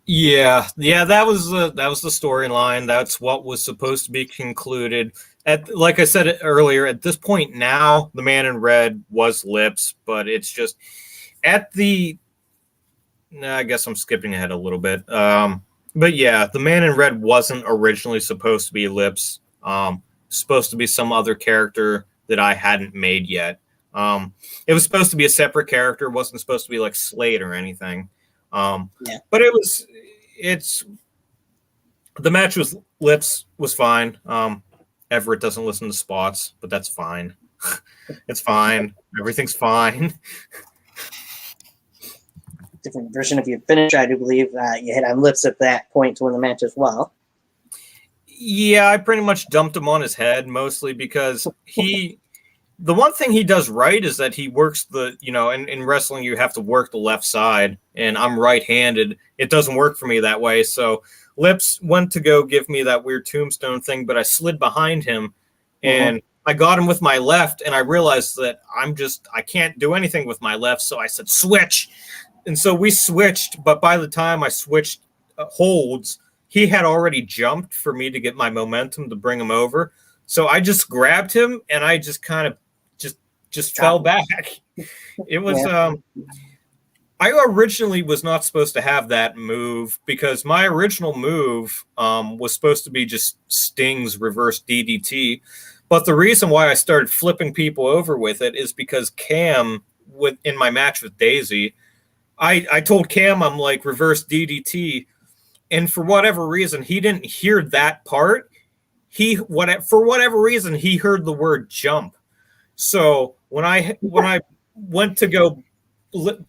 Yeah, that was the storyline. That's what was supposed to be concluded. Like I said earlier, at this point now, the Man in Red was Lips, but it's just I guess I'm skipping ahead a little bit. But yeah, the Man in Red wasn't originally supposed to be Lips. Supposed to be some other character that I hadn't made yet. It was supposed to be a separate character. It wasn't supposed to be like Slade or anything. But the match with Lips was fine. Everett doesn't listen to spots, but that's fine. It's fine. Everything's fine. Different version of your finish, I do believe. You hit on Lips at that point to win the match as well. Yeah, I pretty much dumped him on his head, mostly because the one thing he does right is that he works in wrestling, you have to work the left side, and I'm right-handed. It doesn't work for me that way. So Lips went to go give me that weird tombstone thing, but I slid behind him and I got him with my left, and I realized that I can't do anything with my left. So I said, switch. And so we switched, but by the time I switched holds, he had already jumped for me to get my momentum to bring him over. So I just grabbed him and I just kind of just fell back. It was I originally was not supposed to have that move because my original move was supposed to be just Sting's reverse DDT. But the reason why I started flipping people over with it is because Cam, in my match with Daisy, I told Cam, I'm like, reverse DDT. And for whatever reason, he didn't hear that part. For whatever reason, he heard the word jump. So when I went to go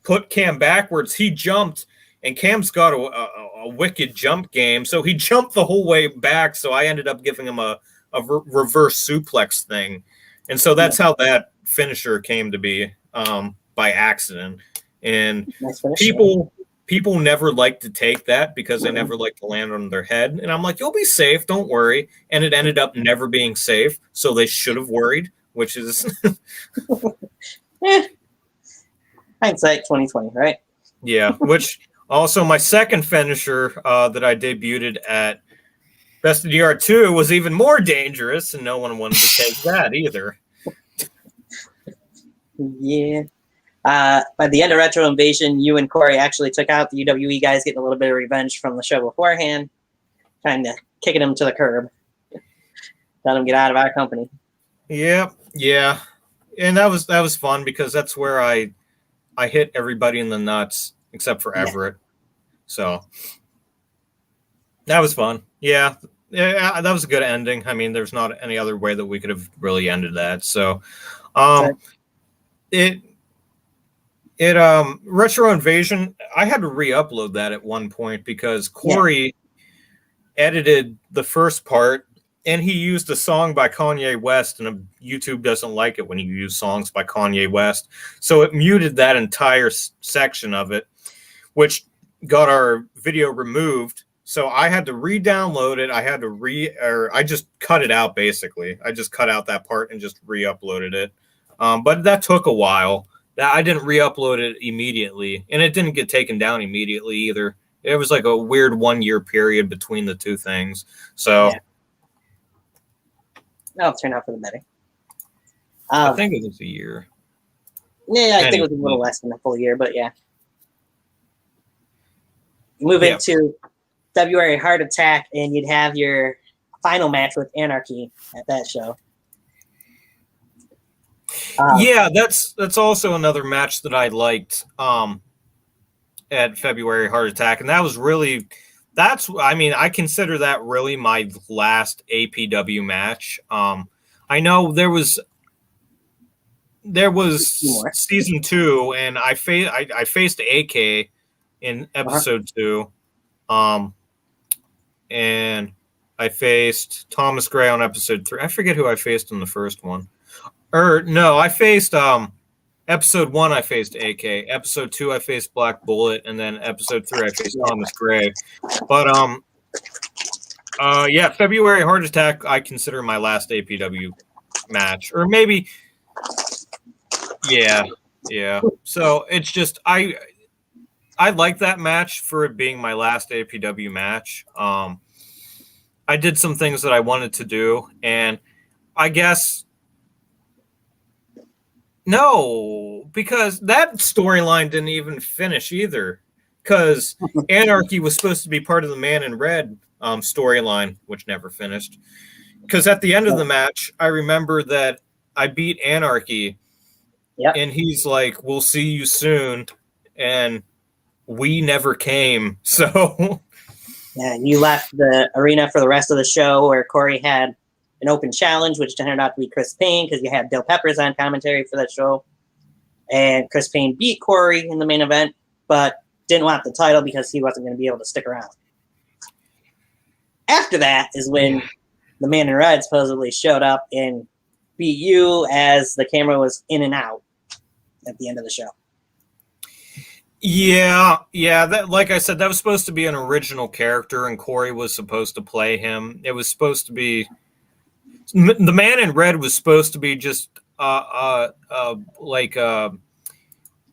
put Cam backwards, he jumped, and Cam's got a wicked jump game. So he jumped the whole way back. So I ended up giving him a reverse suplex thing. And so that's how that finisher came to be, by accident. And people never like to take that because they never like to land on their head. And I'm like, you'll be safe. Don't worry. And it ended up never being safe. So they should have worried which is Hindsight 2020, right? yeah. Which also my second finisher that I debuted at Best of DR 2 was even more dangerous, and no one wanted to take that either. Yeah. By the end of Retro Invasion, you and Corey actually took out the UWE guys, getting a little bit of revenge from the show beforehand, kind of kicking them to the curb. Let them get out of our company. Yeah, yeah. And that was fun because that's where I hit everybody in the nuts except for Everett. So that was fun. Yeah. Yeah, that was a good ending. I mean, there's not any other way that we could have really ended that. So Retro Invasion, I had to re-upload that at one point because Corey edited the first part and he used a song by Kanye West, and YouTube doesn't like it when you use songs by Kanye West. So it muted that entire section of it, which got our video removed. So I had to re-download it. I just cut it out, basically. I just cut out that part and just re-uploaded it. But that took a while. I didn't re-upload it immediately, and it didn't get taken down immediately either. It was like a weird 1 year period between the two things. So that'll turn out for the better. I think it was a year. Yeah, I think it was a little less than a full year, but yeah. Move into February Heart Attack, and you'd have your final match with Anarchy at that show. That's also another match that I liked at February Heart Attack, and that was really I consider that really my last APW match. I know there was season 2, and I faced AK in episode 2, and I faced Thomas Gray on episode 3. I forget who I faced in the first one. I faced episode 1 I faced AK. Episode 2 I faced Black Bullet, and then episode 3 I faced Thomas Gray. But February Heart Attack I consider my last APW match. Or maybe yeah. So it's just I like that match for it being my last APW match. I did some things that I wanted to do, and I guess no, because that storyline didn't even finish either. Because Anarchy was supposed to be part of the Man in Red storyline, which never finished. Because at the end of the match, I remember that I beat Anarchy, and he's like, "We'll see you soon," and we never came. So yeah, you left the arena for the rest of the show, where Corey had an open challenge, which turned out to be Chris Payne, because you had Dale Peppers on commentary for that show. And Chris Payne beat Corey in the main event, but didn't want the title because he wasn't going to be able to stick around. After that is when the Man in Red supposedly showed up and beat you as the camera was in and out at the end of the show. Yeah. That, like I said, that was supposed to be an original character, and Corey was supposed to play him. It was supposed to be the Man in Red was supposed to be just all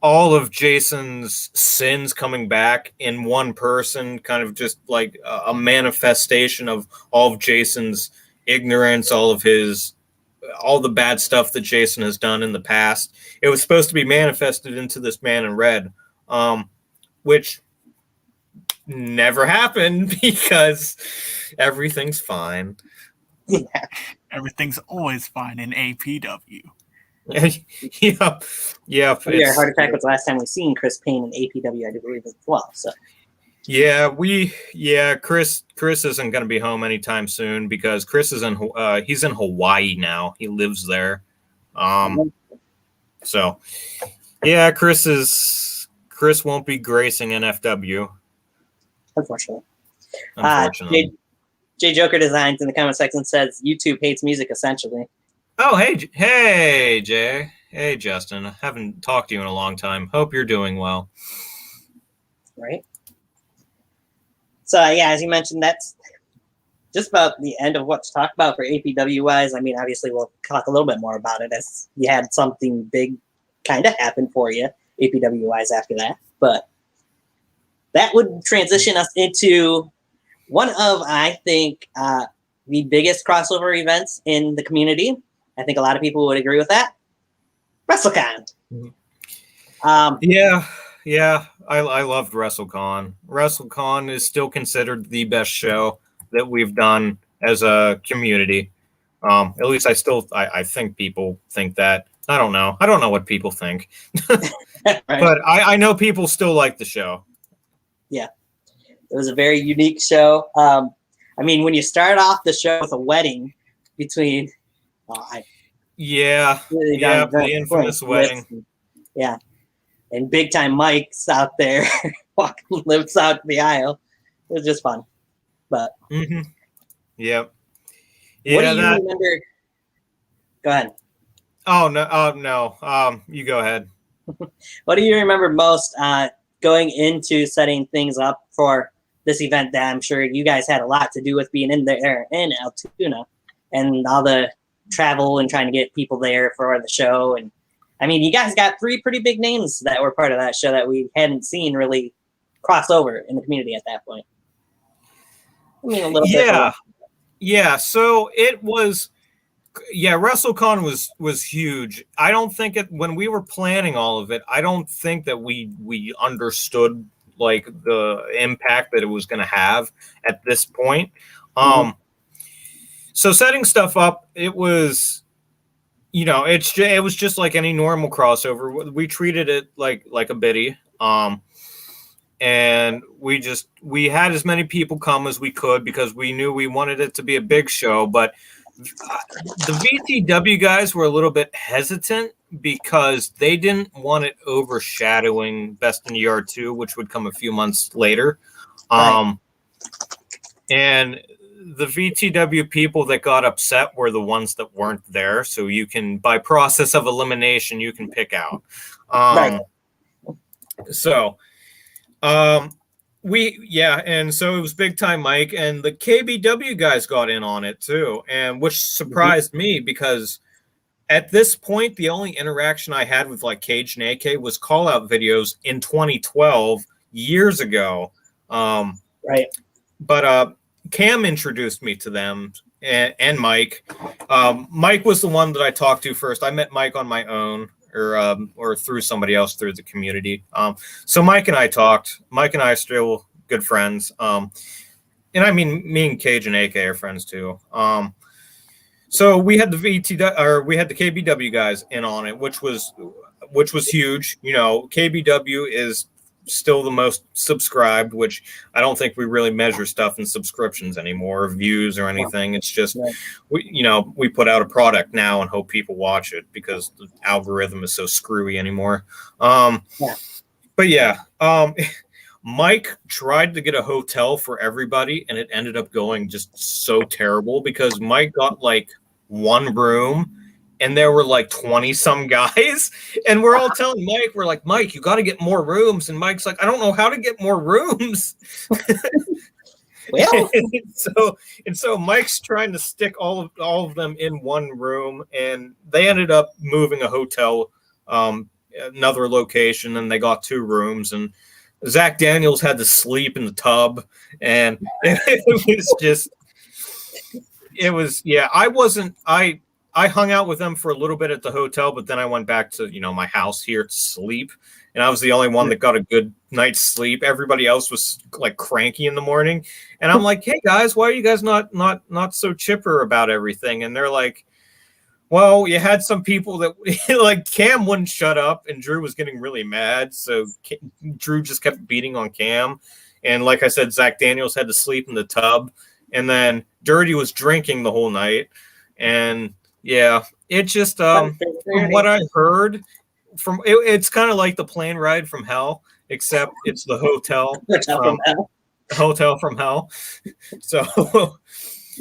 of Jason's sins coming back in one person, kind of just like a manifestation of all of Jason's ignorance, all the bad stuff that Jason has done in the past. It was supposed to be manifested into this Man in Red, which never happened because everything's fine. Yeah. Everything's always fine in APW. Yep. Yeah, Heart Attack was the last time we seen Chris Payne in APW, I do believe, as well. So Chris isn't going to be home anytime soon because Chris is he's in Hawaii now. He lives there. So yeah, Chris won't be gracing NFW. Unfortunately. J Joker Designs in the comment section says YouTube hates music essentially. Oh, hey, Jay. Hey, Justin. I haven't talked to you in a long time. Hope you're doing well. Right. So, yeah, as you mentioned, that's just about the end of what to talk about for APW wise. I mean, obviously, we'll talk a little bit more about it as you had something big kind of happen for you APW wise after that. But that would transition us into one of, I think, the biggest crossover events in the community. I think a lot of people would agree with that. Wrestlecon. Yeah, I loved Wrestlecon. Wrestlecon is still considered the best show that we've done as a community. At least I think people think that. I don't know what people think. Right. But I know people still like the show. Yeah. It was a very unique show. I mean, when you start off the show with a wedding between the infamous wedding. And big time Mike's out there walking lips out the aisle. It was just fun. But Yep. What do you remember? Go ahead. Oh no. You go ahead. What do you remember most going into setting things up for this event that I'm sure you guys had a lot to do with being in there in Altoona and all the travel and trying to get people there for the show? And I mean, you guys got 3 pretty big names that were part of that show that we hadn't seen really cross over in the community at that point. I mean, a little bit. Yeah. So it was, WrestleCon was huge. I don't think when we were planning all of it, I don't think that we understood like the impact that it was going to have at this point. So setting stuff up, it was, it was just like any normal crossover. We treated it like a biddy. And we had as many people come as we could because we knew we wanted it to be a big show. But the VTW guys were a little bit hesitant because they didn't want it overshadowing Best in the Yard 2, which would come a few months later. And the VTW people that got upset were the ones that weren't there. So you can, by process of elimination, you can pick out. And so it was big time Mike, and the KBW guys got in on it too, and which surprised me because at this point the only interaction I had with like Cage and AK was call out videos in 2012 years ago. But Cam introduced me to them and Mike. Mike was the one that I talked to first. I met Mike on my own or through somebody else through the community. So Mike and I talked. Mike and I are still good friends. And I mean, me and Cage and AK are friends too. So we had the KBW guys in on it, which was huge. KBW is still the most subscribed, which I don't think we really measure stuff in subscriptions anymore, or views or anything. It's just we put out a product now and hope people watch it because the algorithm is so screwy anymore. Mike tried to get a hotel for everybody and it ended up going just so terrible because Mike got like one room and there were like 20 some guys, and we're all telling Mike, we're like, Mike, you got to get more rooms. And Mike's like, I don't know how to get more rooms. Well, and so Mike's trying to stick all of them in one room, and they ended up moving a hotel, another location, and they got 2 rooms, and Zach Daniels had to sleep in the tub, and I hung out with them for a little bit at the hotel, but then I went back to, my house here to sleep. And I was the only one that got a good night's sleep. Everybody else was like cranky in the morning. And I'm like, hey guys, why are you guys not so chipper about everything? And they're like, well, you had some people that like Cam wouldn't shut up and Drew was getting really mad. So Drew just kept beating on Cam. And like I said, Zach Daniels had to sleep in the tub. And then Dirty was drinking the whole night. And yeah, it just from what I heard, it's kind of like the plane ride from hell, except it's the hotel from hell. So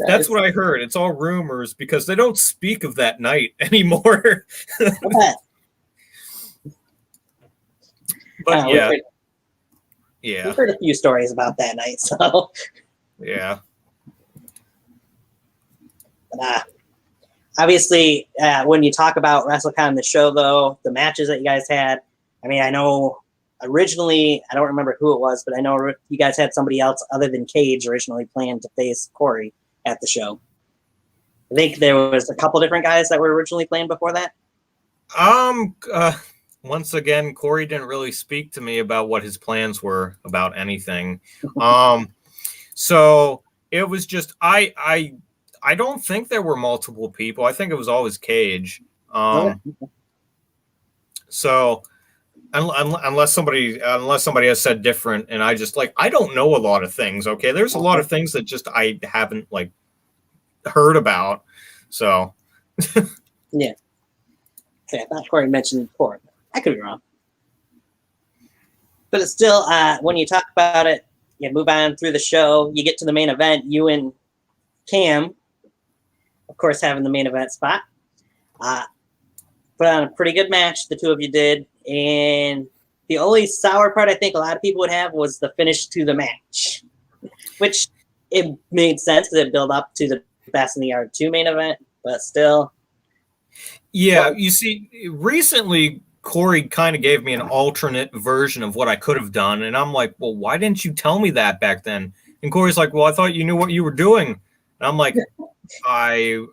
that's what I heard. It's all rumors because they don't speak of that night anymore. But we've heard a few stories about that night. So yeah. Obviously, when you talk about Wrestlecon, the show, though, the matches that you guys had, I mean, I know originally, I don't remember who it was, but I know you guys had somebody else other than Cage originally planned to face Corey at the show. I think there was a couple different guys that were originally planned before that. Once again, Corey didn't really speak to me about what his plans were about anything. So it was just I don't think there were multiple people. I think it was always Cage. So unless somebody has said different, and I just I don't know a lot of things. Okay, there's a lot of things that just I haven't heard about. So yeah. Okay, I thought Corey mentioned before. I could be wrong. But it's still, when you talk about it, you move on through the show, you get to the main event, you and Cam, of course, having the main event spot. Put on a pretty good match, the two of you did. And the only sour part I think a lot of people would have was the finish to the match, which it made sense because it built up to the Best in the Yard 2 main event, but still. Yeah, you see, recently Corey kind of gave me an alternate version of what I could have done, and I'm like, well, why didn't you tell me that back then? And Corey's like, well, I thought you knew what you were doing. And I'm like, I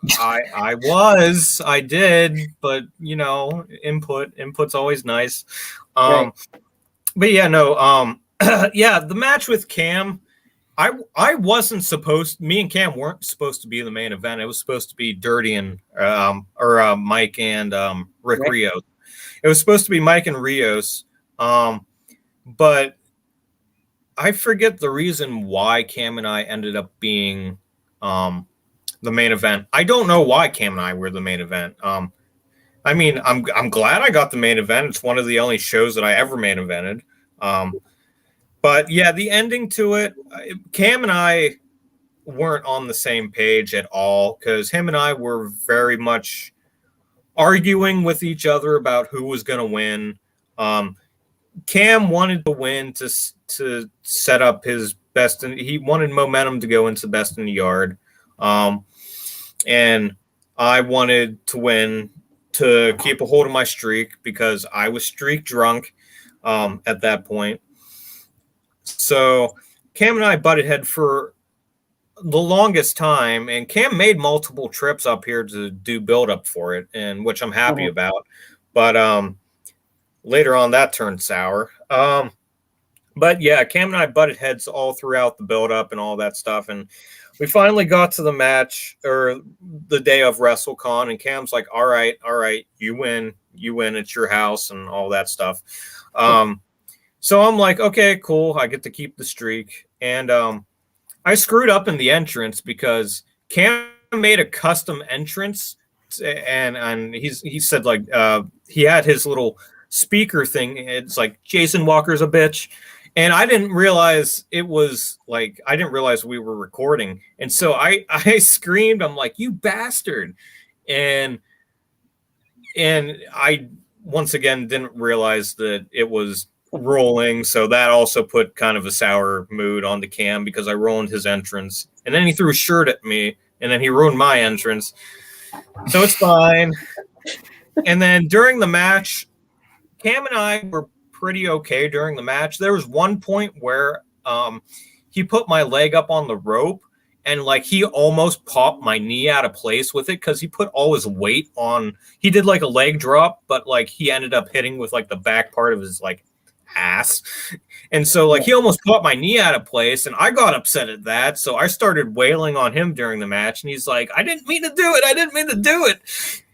did, but input's always nice. Right. But yeah, no, yeah, the match with Cam, I wasn't supposed. Me and Cam weren't supposed to be in the main event. It was supposed to be Dirty and Mike and Rick Right. Rios. It was supposed to be Mike and Rios, but I forget the reason why Cam and I ended up being the main event. I don't know why Cam and I were the main event. I mean, I'm glad I got the main event. It's one of the only shows that I ever main evented. But yeah, the ending to it, Cam and I weren't on the same page at all because him and I were very much arguing with each other about who was going to win. Cam wanted to win to set up his best, and he wanted momentum to go into Best in the Yard. And I wanted to win to keep a hold of my streak because I was streak drunk at that point. So Cam and I butted head for the longest time, and Cam made multiple trips up here to do build up for it, and which I'm happy about. But later on that turned sour. But yeah, Cam and I butted heads all throughout the build up and all that stuff, and we finally got to the match or the day of WrestleCon, and Cam's like, all right, you win, it's your house and all that stuff. So I'm like, okay, cool. I get to keep the streak. And I screwed up in the entrance because Cam made a custom entrance. And he said, he had his little speaker thing. It's like, Jason Walker's a bitch. And I didn't realize we were recording. And so I screamed, I'm like, you bastard. And I, once again, didn't realize that it was rolling, so that also put kind of a sour mood onto Cam because I ruined his entrance, and then he threw a shirt at me, and then he ruined my entrance, so it's fine. And then during the match, Cam and I were pretty okay during the match. There was one point where he put my leg up on the rope, and he almost popped my knee out of place with it because he put all his weight on. He did a leg drop, but he ended up hitting with the back part of his ass, and so he almost caught my knee out of place, and I got upset at that, so I started wailing on him during the match, and he's like, I didn't mean to do it,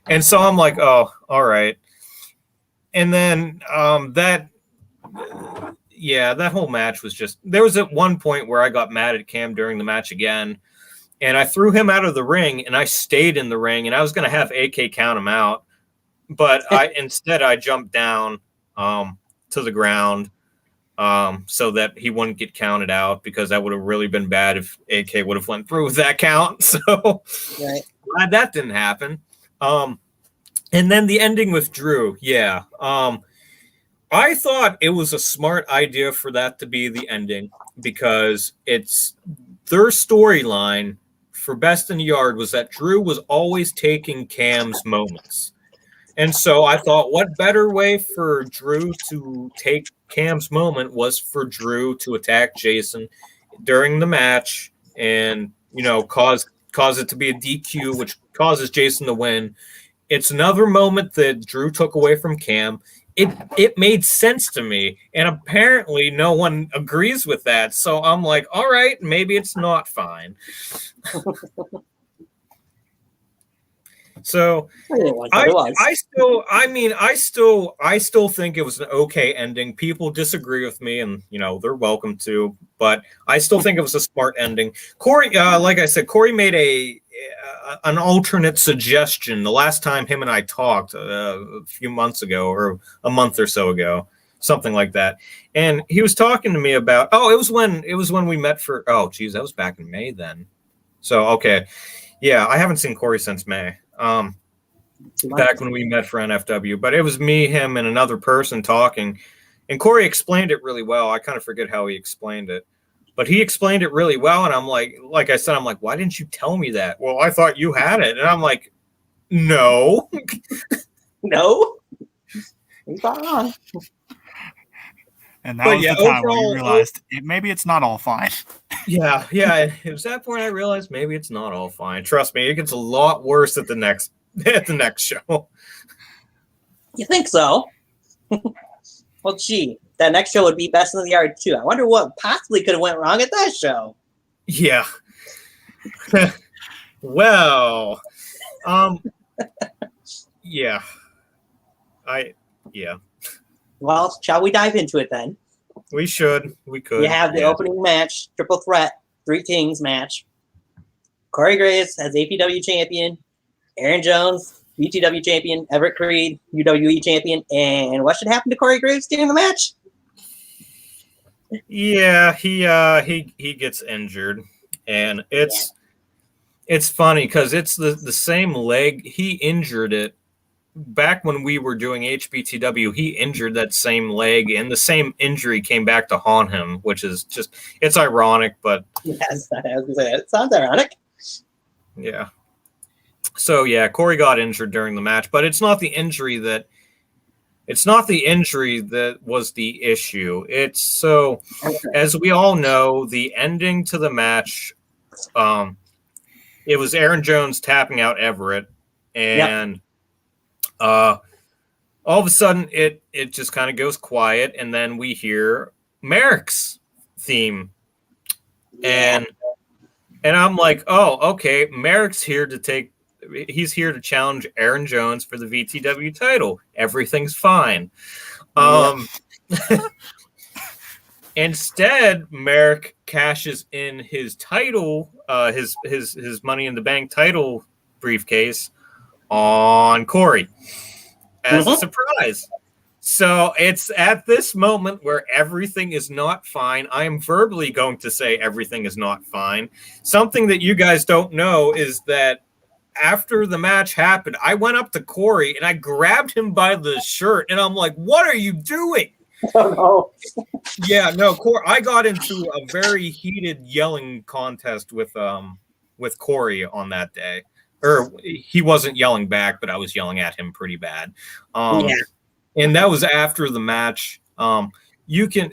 and so I'm like, oh, all right. And then that whole match was just, there was at one point where I got mad at Cam during the match again, and I threw him out of the ring, and I stayed in the ring, and I was going to have AK count him out, but I jumped down to the ground so that he wouldn't get counted out, because that would have really been bad if AK would have went through with that count. So glad that didn't happen. And then the ending with Drew. Yeah. I thought it was a smart idea for that to be the ending, because it's their storyline for Best in the Yard was that Drew was always taking Cam's moments. And so I thought, what better way for Drew to take Cam's moment was for Drew to attack Jason during the match and, cause it to be a DQ, which causes Jason to win. It's another moment that Drew took away from Cam. It made sense to me, and apparently no one agrees with that. So I'm like, all right, maybe it's not fine. So I still think it was an okay ending. People disagree with me, and they're welcome to, but I still think it was a smart ending. Corey, like I said, Corey made an alternate suggestion the last time him and I talked a few months ago, or a month or so ago, something like that. And he was talking to me about, it was when we met for, that was back in May then. So, okay. Yeah, I haven't seen Corey since May. Back when we met for NFW, but it was me, him, and another person talking, and Corey explained it really well. I kind of forget how he explained it, but he explained it really well. And I'm like I said, why didn't you tell me that? Well, I thought you had it. And I'm like, no, no, he's not on. And that was the time where you realized maybe it's not all fine. Yeah. It was that point I realized maybe it's not all fine. Trust me, it gets a lot worse at the next show. You think so? Well, gee, that next show would be Best in the Yard too. I wonder what possibly could have went wrong at that show. Yeah. Well, yeah. Well, shall we dive into it then? We should. We could. You have the opening match, triple threat, Three Kings match. Corey Graves as APW champion, Aaron Jones, BTW champion, Everett Creed, UWE champion. And what should happen to Corey Graves during the match? Yeah, he gets injured, and it's funny because it's the same leg. He injured it back when we were doing HBTW. He injured that same leg, and the same injury came back to haunt him, which is just, it's ironic, but yes, I was gonna say, it sounds ironic. Yeah. So yeah, Corey got injured during the match, but it's not the injury that was the issue. It's so, as we all know, the ending to the match, it was Aaron Jones tapping out Everett, and all of a sudden it just kind of goes quiet, and then we hear Merrick's theme, and I'm like, oh, okay, Merrick's here he's here to challenge Aaron Jones for the VTW title. Everything's fine. Instead, Merrick cashes in his title, his Money in the Bank title briefcase on Corey as a surprise. So it's at this moment where everything is not fine. I am verbally going to say everything is not fine. Something that you guys don't know is that after the match happened, I went up to Corey and I grabbed him by the shirt, and I'm like, "What are you doing?" Oh, no. Yeah, no, Corey. I got into a very heated yelling contest with Corey on that day. Or he wasn't yelling back, but I was yelling at him pretty bad. And that was after the match. You can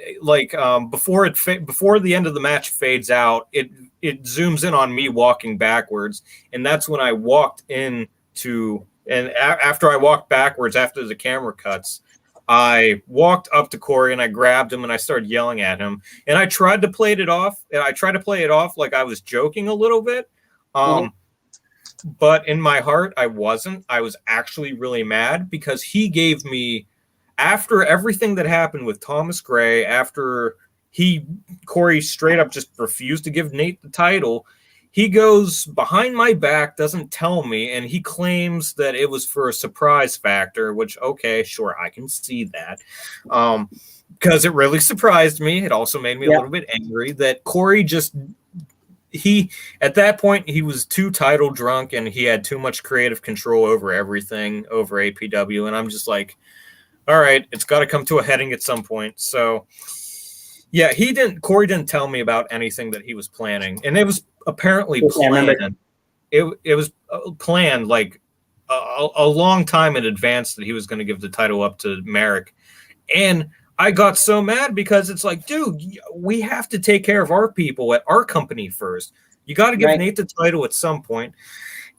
before the end of the match fades out, it zooms in on me walking backwards, and that's when I walked after I walked backwards after the camera cuts, I walked up to Corey and I grabbed him and I started yelling at him, and I tried to play it off. Like I was joking a little bit. But in my heart, I wasn't. I was actually really mad because he gave me, after everything that happened with Thomas Gray, after Corey straight up just refused to give Nate the title, he goes behind my back, doesn't tell me, and he claims that it was for a surprise factor, which, okay, sure, I can see that. Because it really surprised me. It also made me a little bit angry that Corey at that point, he was too title drunk and he had too much creative control over everything, over APW. And I'm just like, all right, it's got to come to a heading at some point. So yeah, Corey didn't tell me about anything that he was planning. And it was apparently planned. it was planned like a long time in advance that he was going to give the title up to Merrick. And I got so mad because it's like, dude, we have to take care of our people at our company first. You got to give Nate the title at some point.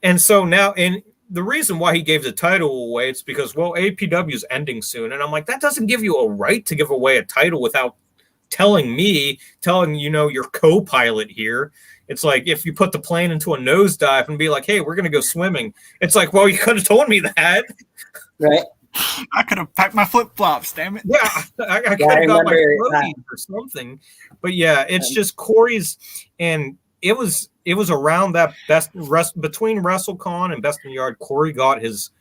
And so now, and the reason why he gave the title away, it's because, well, APW is ending soon. And I'm like, that doesn't give you a right to give away a title without telling your co-pilot here. It's like if you put the plane into a nosedive and be like, hey, we're going to go swimming. It's like, well, you could have told me that. Right. I could have packed my flip-flops, damn it. Yeah, I could have got my floaties or something. But yeah, it's just Corey's, and it was around that between WrestleCon and Best in the Yard. Corey got his,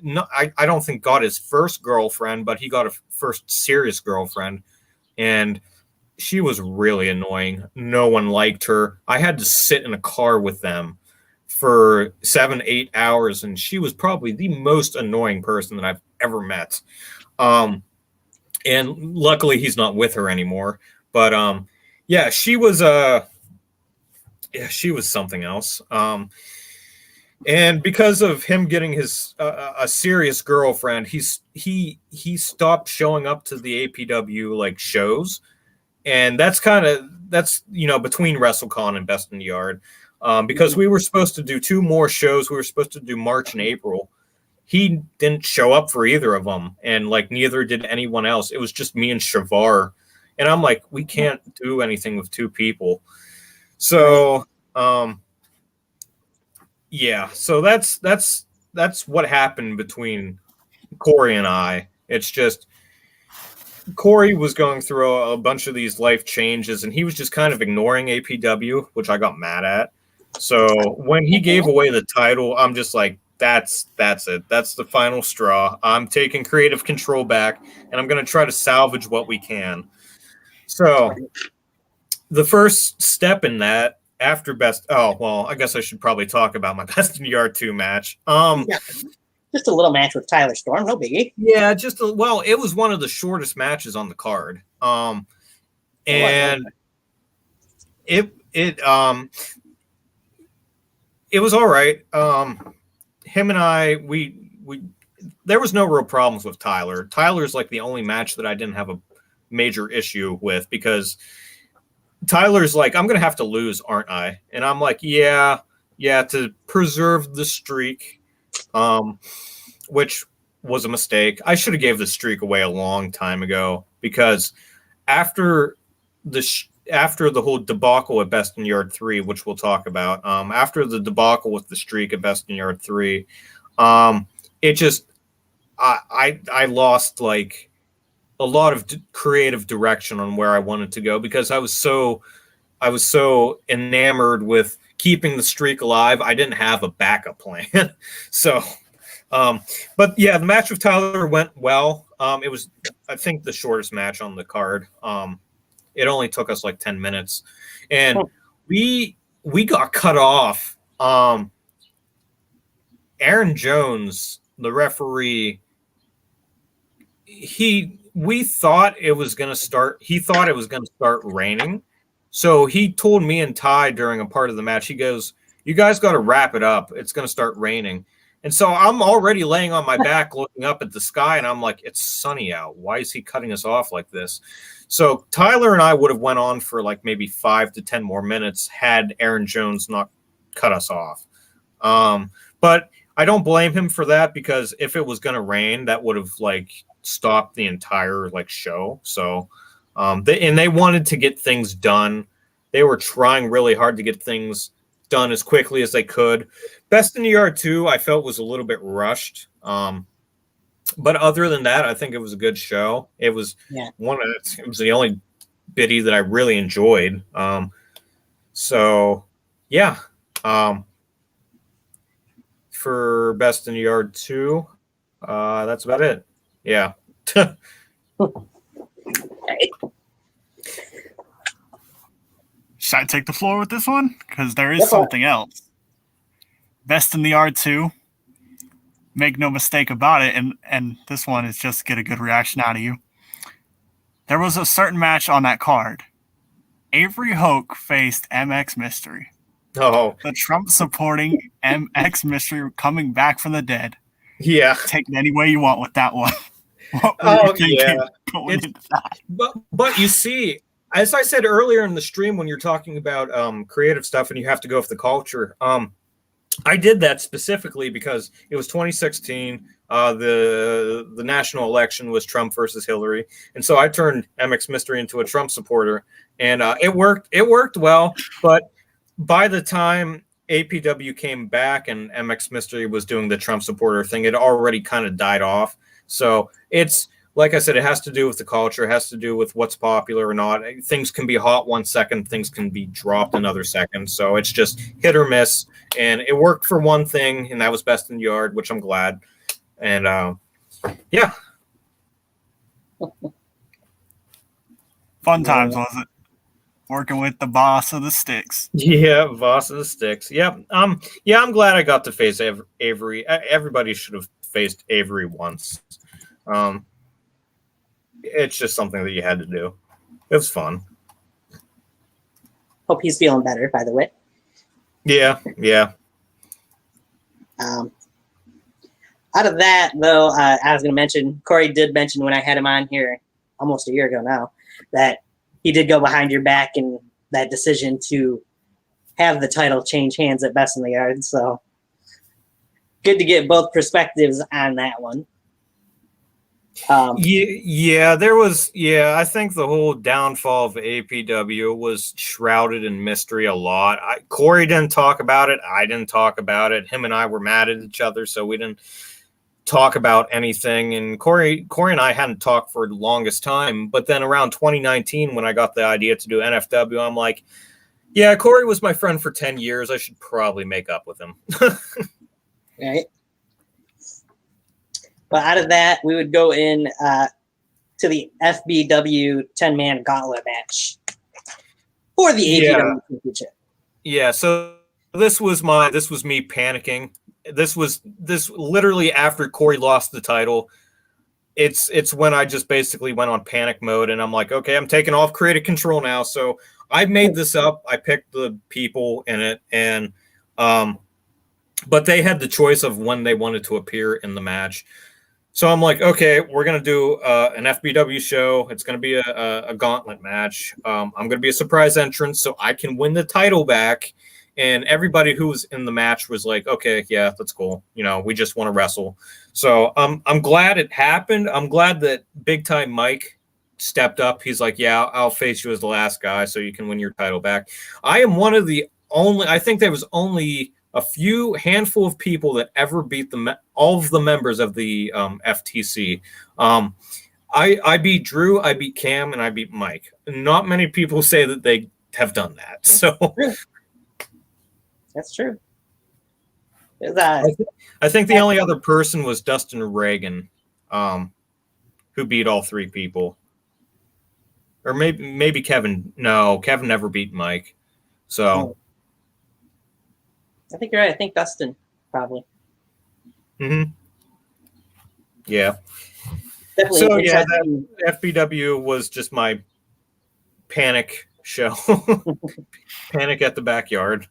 I don't think got his first girlfriend, but he got a first serious girlfriend, and she was really annoying. No one liked her. I had to sit in a car with them for 7-8 hours, and she was probably the most annoying person that I've ever met. And luckily he's not with her anymore. But yeah, she was something else. And because of him getting his a serious girlfriend, he stopped showing up to the APW like shows. And that's between WrestleCon and Best in the Yard. Because we were supposed to do 2 more shows. We were supposed to do March and April. He didn't show up for either of them, and like neither did anyone else. It was just me and Shavar, and I'm like, we can't do anything with 2 people. So, yeah. So that's what happened between Corey and I. It's just Corey was going through a bunch of these life changes, and he was just kind of ignoring APW, which I got mad at. So when he gave away the title, I'm just like, that's it. That's the final straw. I'm taking creative control back, and I'm going to try to salvage what we can. So the first step in that after I guess I should probably talk about my Best in the Yard 2 match. Yeah. Just a little match with Tyler Storm, no biggie. Yeah, it was one of the shortest matches on the card. And it was all right. Him and I, we there was no real problems with Tyler. Tyler's like the only match that I didn't have a major issue with, because Tyler's like, I'm gonna have to lose, aren't I? And I'm like, yeah, to preserve the streak, which was a mistake. I should have gave the streak away a long time ago, because after the whole debacle at Best in Yard 3, which we'll talk about, after the debacle with the streak at Best in Yard 3, it just I lost like a lot of creative direction on where I wanted to go, because I was so enamored with keeping the streak alive. I didn't have a backup plan. So but yeah, the match with Tyler went well. It was, I think, the shortest match on the card. It only took us like 10 minutes, and we got cut off. Aaron Jones, the referee, we thought it was going to start. He thought it was going to start raining. So he told me and Ty during a part of the match, he goes, "You guys got to wrap it up. It's going to start raining." And so I'm already laying on my back looking up at the sky, and I'm like, it's sunny out. Why is he cutting us off like this? So Tyler and I would have went on for like maybe 5 to 10 more minutes had Aaron Jones not cut us off. But I don't blame him for that, because if it was going to rain, that would have like stopped the entire like show. So they wanted to get things done. They were trying really hard to get things done as quickly as they could. Best in the Yard 2, I felt, was a little bit rushed. But other than that, I think it was a good show. It was it was the only biddy that I really enjoyed. So yeah. For Best in the Yard 2, that's about it. Yeah. Should I take the floor with this one? Because there is something else. Best in the Yard 2. Make no mistake about it, and this one is just get a good reaction out of you. There was a certain match on that card. Avery Hoke faced MX Mystery. Oh, The Trump supporting MX Mystery coming back from the dead. yeah. Take it any way you want with that one. What were Oh, you thinking yeah. going into that? But you see, as I said earlier in the stream, when you're talking about creative stuff and you have to go with the culture, I did that specifically because it was 2016. The national election was Trump versus Hillary, and so I turned MX Mystery into a Trump supporter, and it worked. It worked well, but by the time APW came back and MX Mystery was doing the Trump supporter thing, it already kind of died off. So it's like I said, it has to do with the culture, it has to do with what's popular or not. Things can be hot 1 second, things can be dropped another second. So it's just hit or miss. And it worked for one thing, and that was Best in the Yard, which I'm glad. And yeah. Fun times, was it? Working with the boss of the sticks. Yeah, boss of the sticks. Yep. Yeah, I'm glad I got to face Avery. Everybody should have faced Avery once. It's just something that you had to do. It was fun. Hope he's feeling better, by the way. Yeah. Out of that, though, I was going to mention, Corey did mention when I had him on here almost a year ago now, that he did go behind your back in that decision to have the title change hands at Best in the Yard. So good to get both perspectives on that one. There was. Yeah, I think the whole downfall of APW was shrouded in mystery a lot. Corey didn't talk about it. I didn't talk about it. Him and I were mad at each other, so we didn't talk about anything. And Corey and I hadn't talked for the longest time. But then around 2019, when I got the idea to do NFW, I'm like, yeah, Corey was my friend for 10 years. I should probably make up with him. Right. But out of that, we would go in to the FBW 10-man gauntlet match for the APW Championship. Yeah, so this was me panicking. This literally after Corey lost the title. It's when I just basically went on panic mode, and I'm like, okay, I'm taking off creative control now. So I made this up. I picked the people in it, and but they had the choice of when they wanted to appear in the match. So I'm like, okay, we're going to do an FBW show. It's going to be a gauntlet match. I'm going to be a surprise entrance so I can win the title back. And everybody who was in the match was like, okay, yeah, that's cool. We just want to wrestle. So I'm glad it happened. I'm glad that Big Time Mike stepped up. He's like, yeah, I'll face you as the last guy so you can win your title back. I am one of the only – I think there was only – a handful of people that ever beat all of the members of the FTC. I beat Drew, I beat Cam, and I beat Mike. Not many people say that they have done that. So that's true. I think the only other person was Dustin Reagan, who beat all three people. Or maybe Kevin. No, Kevin never beat Mike. So I think you're right. I think Dustin probably. Mm-hmm. Yeah. Definitely. So yeah, that FBW was just my panic show. Panic at the backyard.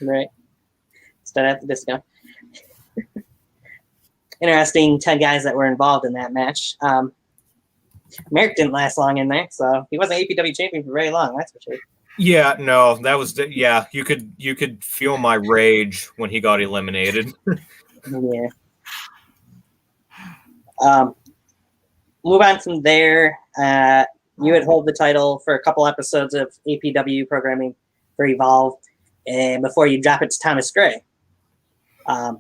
Right. Start at the disco. Interesting 10 guys that were involved in that match. Merrick didn't last long in there, so he wasn't APW champion for very long, that's for sure. Yeah, no, that was you could feel my rage when he got eliminated. Yeah. Move on from there. You would hold the title for a couple episodes of APW programming for Evolve, and before you drop it to Thomas Gray. The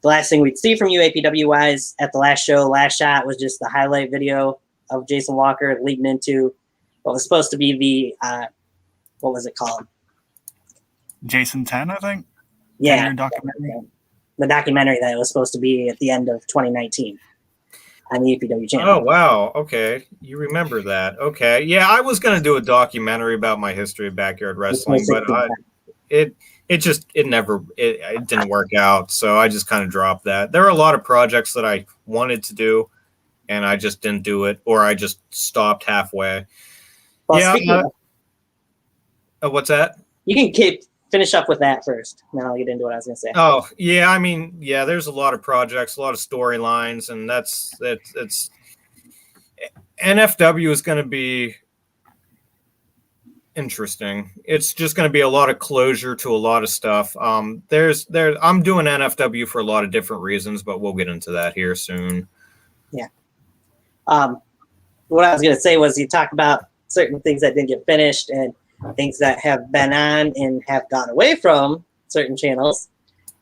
last thing we'd see from you APW wise at the last show, last shot, was just the highlight video of Jason Walker leading into what was supposed to be the what was it called? Jason 10, I think. Yeah, documentary. The documentary that was supposed to be at the end of 2019 on the APW channel. Oh wow, okay, you remember that? Okay, yeah, I was gonna do a documentary about my history of backyard wrestling, but it didn't work out, so I just kind of dropped that. There are a lot of projects that I wanted to do, and I just didn't do it, or I just stopped halfway. Well, yeah. What's that? You can keep finish up with that first, and then I'll get into what I was going to say. Oh, yeah. I mean, yeah, there's a lot of projects, a lot of storylines, and it's NFW is going to be interesting. It's just going to be a lot of closure to a lot of stuff. I'm doing NFW for a lot of different reasons, but we'll get into that here soon. Yeah. What I was going to say was you talked about certain things that didn't get finished and things that have been on and have gone away from certain channels.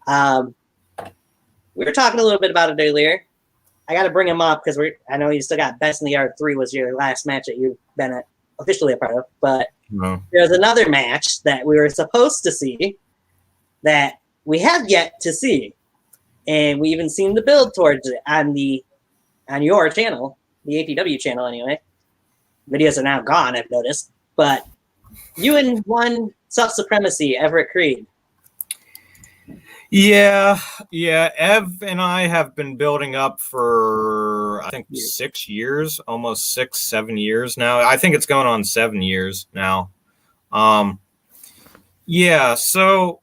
We were talking a little bit about it earlier. I got to bring them up because I know you still got Best in the Yard 3 was your last match that you've been officially a part of, but there's another match that we were supposed to see that we have yet to see, and we even seen the build towards it on your channel, the ATW channel anyway. Videos are now gone, I've noticed, but you and one Self-Supremacy, Everett Creed. Yeah. Ev and I have been building up for, I think, 6 years, almost 6-7 years now. I think it's going on 7 years now. Yeah, so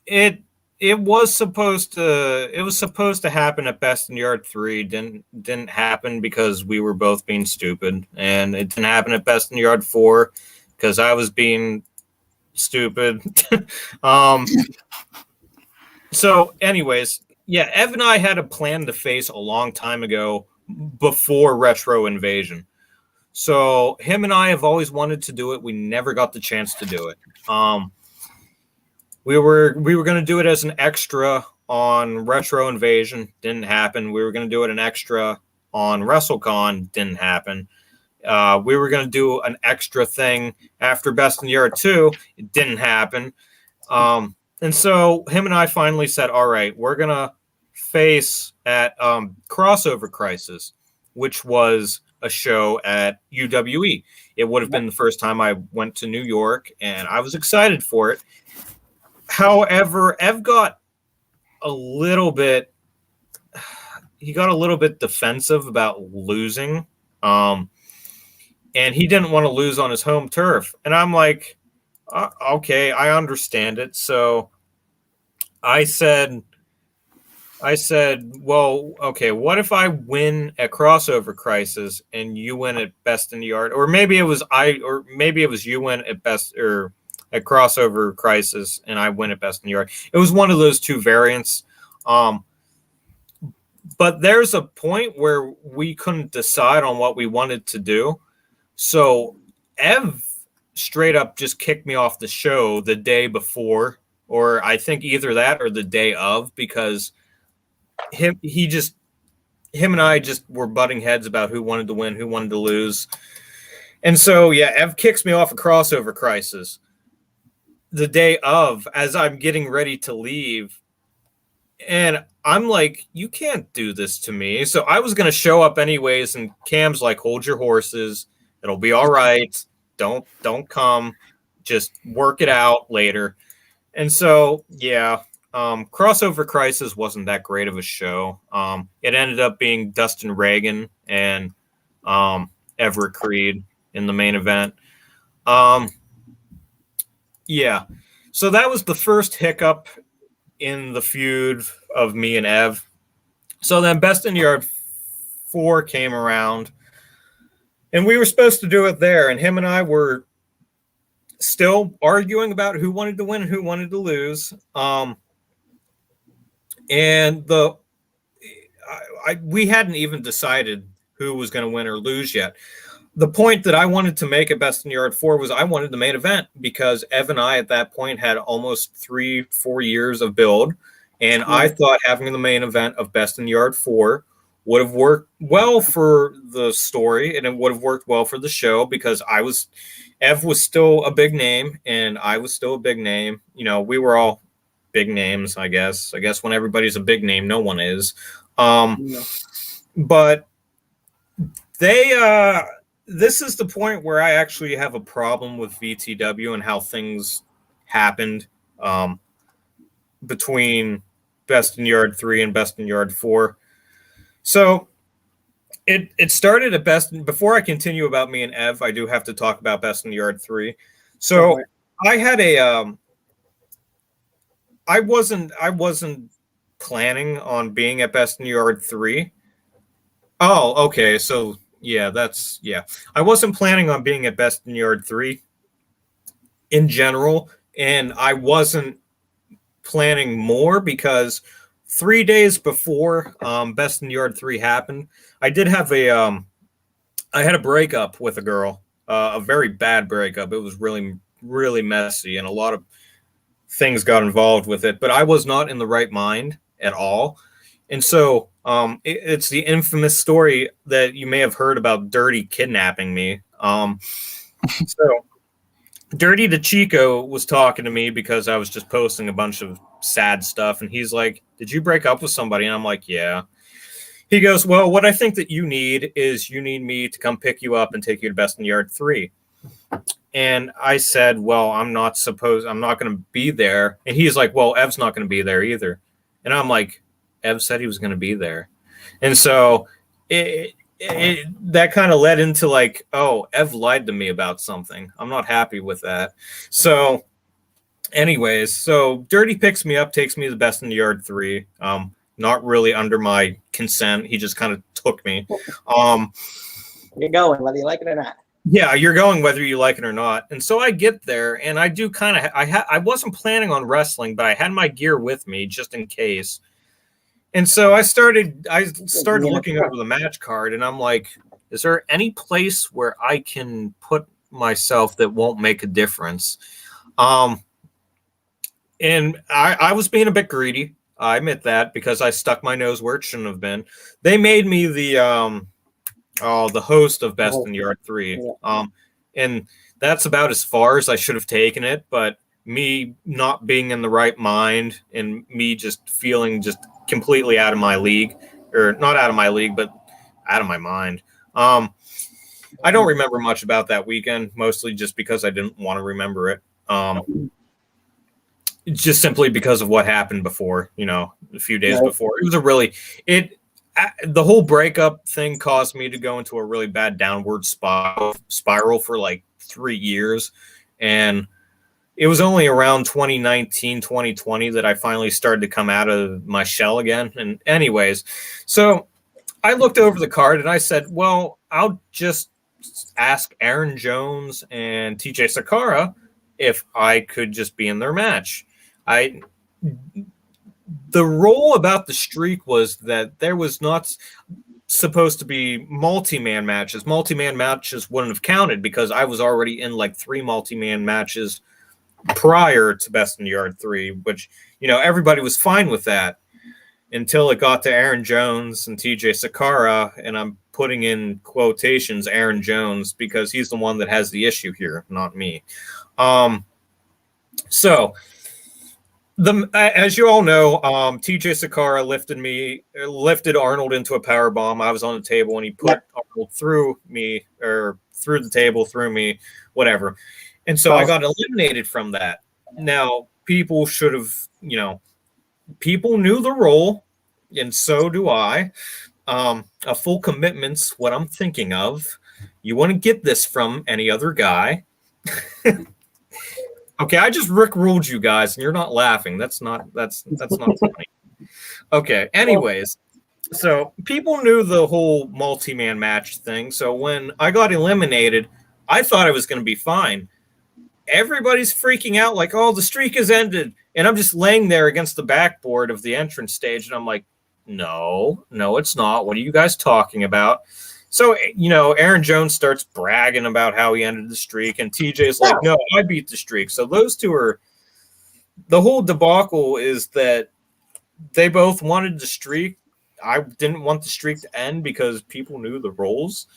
it was supposed to happen at Best in Yard 3. Didn't happen because we were both being stupid, and it didn't happen at Best in Yard 4 because I was being stupid. So anyways, yeah, Ev and I had a plan to face a long time ago before Retro Invasion. So him and I have always wanted to do it. We never got the chance to do it. We were going to do it as an extra on Retro Invasion. Didn't happen. We were going to do it an extra on Wrestlecon. Didn't happen. We were going to do an extra thing after Best in the Yard 2. It didn't happen. And so him and I finally said, all right, we're going to face at Crossover Crisis, which was a show at UWE. It would have been the first time I went to New York, and I was excited for it. However, Ev got a little bit defensive about losing. And he didn't want to lose on his home turf. And I'm like, okay, I understand it. So I said, well, okay, what if I win at Crossover Crisis and you win at Best in the Yard? Or maybe it was you win at Best or at Crossover Crisis and I win at Best in the Yard. It was one of those two variants. But there's a point where we couldn't decide on what we wanted to do. So Ev straight up just kicked me off the show the day before, or I think either that or the day of, because him and I just were butting heads about who wanted to win, who wanted to lose. And so, yeah, Ev kicks me off a Crossover Crisis the day of as I'm getting ready to leave. And I'm like, you can't do this to me. So I was going to show up anyways. And Cam's like, hold your horses. It'll be all right. Don't come. Just work it out later. And so, yeah, Crossover Crisis wasn't that great of a show. It ended up being Dustin Reagan and Everett Creed in the main event. Yeah, so that was the first hiccup in the feud of me and Ev. So then Best in Yard 4 came around, and we were supposed to do it there, and him and I were still arguing about who wanted to win and who wanted to lose. And we hadn't even decided who was going to win or lose yet. The point that I wanted to make at Best in Yard 4 was I wanted the main event because Ev and I at that point had almost 3-4 years of build. And I thought having the main event of Best in Yard 4 would have worked well for the story, and it would have worked well for the show because Ev was still a big name and I was still a big name. You know, we were all big names, I guess. I guess when everybody's a big name, no one is. But this is the point where I actually have a problem with VTW and how things happened between Best in Yard 3 and Best in Yard 4. So it started at before I continue about me and Ev, I do have to talk about Best in Yard 3. So I had I wasn't planning on being at Best in Yard 3. Oh, okay. So yeah, I wasn't planning on being at Best in Yard 3 in general, and I wasn't planning more because 3 days before Best in Yard 3 happened, I did have I had a breakup with a girl, a very bad breakup. It was really, really messy, and a lot of things got involved with it, but I was not in the right mind at all. And so it's the infamous story that you may have heard about Dirty kidnapping me. So Dirty DeChico was talking to me because I was just posting a bunch of sad stuff, and he's like, "Did you break up with somebody?" And I'm like, "Yeah." He goes, "Well, what I think that you need is you need me to come pick you up and take you to Best in Yard 3. And I said, "Well, I'm not going to be there." And he's like, "Well, Ev's not going to be there either." And I'm like, "Ev said he was going to be there." And so that kind of led into like, oh, Ev lied to me about something. I'm not happy with that. So anyways, so Dirty picks me up, takes me to the Best in the Yard 3. Not really under my consent. He just kind of took me. You're going, whether you like it or not. Yeah, you're going whether you like it or not. And so I get there, and I do kind of I wasn't planning on wrestling, but I had my gear with me just in case. And so I started looking over the match card, and I'm like, is there any place where I can put myself that won't make a difference? And I was being a bit greedy. I admit that, because I stuck my nose where it shouldn't have been. They made me the host of Best in Yard 3. And that's about as far as I should have taken it. But me not being in the right mind and me just feeling just completely out of my league, or not out of my league, but out of my mind. I don't remember much about that weekend, mostly just because I didn't want to remember it. Just simply because of what happened before, a few days before. It was the whole breakup thing caused me to go into a really bad downward spiral for like 3 years. And it was only around 2019, 2020 that I finally started to come out of my shell again. And anyways, so I looked over the card and I said, well, I'll just ask Aaron Jones and TJ Sakara if I could just be in their match. The rule about the streak was that there was not supposed to be multi-man matches. Multi-man matches wouldn't have counted because I was already in like 3 multi-man matches prior to Best in the Yard 3, which, everybody was fine with that until it got to Aaron Jones and TJ Sakara, and I'm putting in quotations Aaron Jones because he's the one that has the issue here, not me. So as you all know, TJ Sakara lifted Arnold into a power bomb. I was on the table and he put Arnold through me, or through the table, through me, whatever. And so I got eliminated from that. Now, people should have, people knew the role, and so do I. A full commitment's what I'm thinking of. You want to get this from any other guy. Okay, I just ruled you guys, and you're not laughing. That's not funny. Okay, anyways, so people knew the whole multi-man match thing. So when I got eliminated, I thought I was going to be fine. Everybody's freaking out like, oh, the streak has ended. And I'm just laying there against the backboard of the entrance stage, and I'm like, no, it's not. What are you guys talking about? So, Aaron Jones starts bragging about how he ended the streak, and TJ's like, no, I beat the streak. So those two are – the whole debacle is that they both wanted the streak. I didn't want the streak to end because people knew the roles,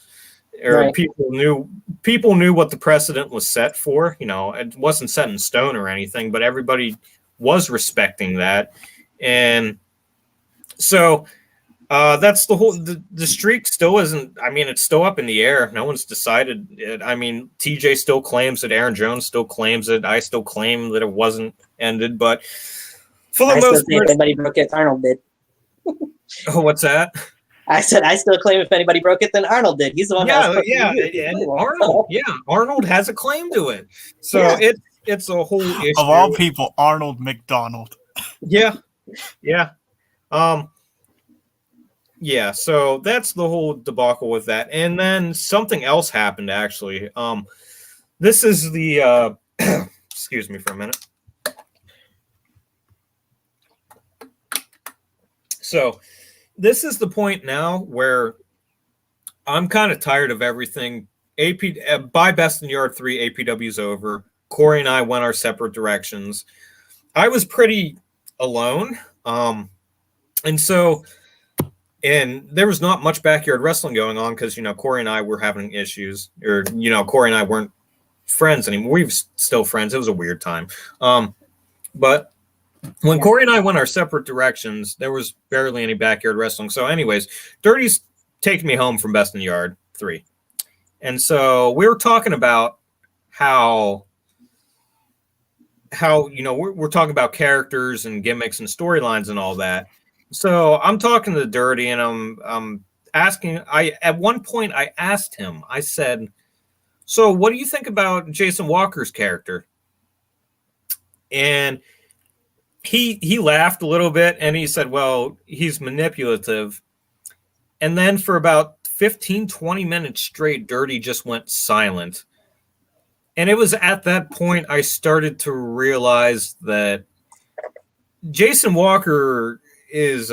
or people knew what the precedent was set for. It wasn't set in stone or anything, but everybody was respecting that. And so – that's the whole. The streak still isn't. I mean, it's still up in the air. No one's decided it. I mean, TJ still claims it. Aaron Jones still claims it. I still claim that it wasn't ended. But for the most part, if anybody broke it, Arnold did. Oh, what's that? I said I still claim if anybody broke it, then Arnold did. He's the one. Arnold has a claim to it. So it's a whole issue. Of all people, Arnold McDonald. Yeah. Yeah, so that's the whole debacle with that. And then something else happened, actually. This is the excuse me for a minute. So this is the point now where I'm kind of tired of everything. By Best in Yard 3, APW's over. Corey and I went our separate directions. I was pretty alone. And there was not much backyard wrestling going on because, Corey and I were having issues. Or, Corey and I weren't friends anymore. We were still friends. It was a weird time. But when Corey and I went our separate directions, there was barely any backyard wrestling. So anyways, Dirty's taking me home from Best in Yard 3. And so we were talking about how we're talking about characters and gimmicks and storylines and all that. So I'm talking to Dirty, and I'm asking. At one point I asked him. I said, "So what do you think about Jason Walker's character?" And he laughed a little bit, and he said, "Well, he's manipulative." And then for about 15, 20 minutes straight, Dirty just went silent. And it was at that point I started to realize that Jason Walker is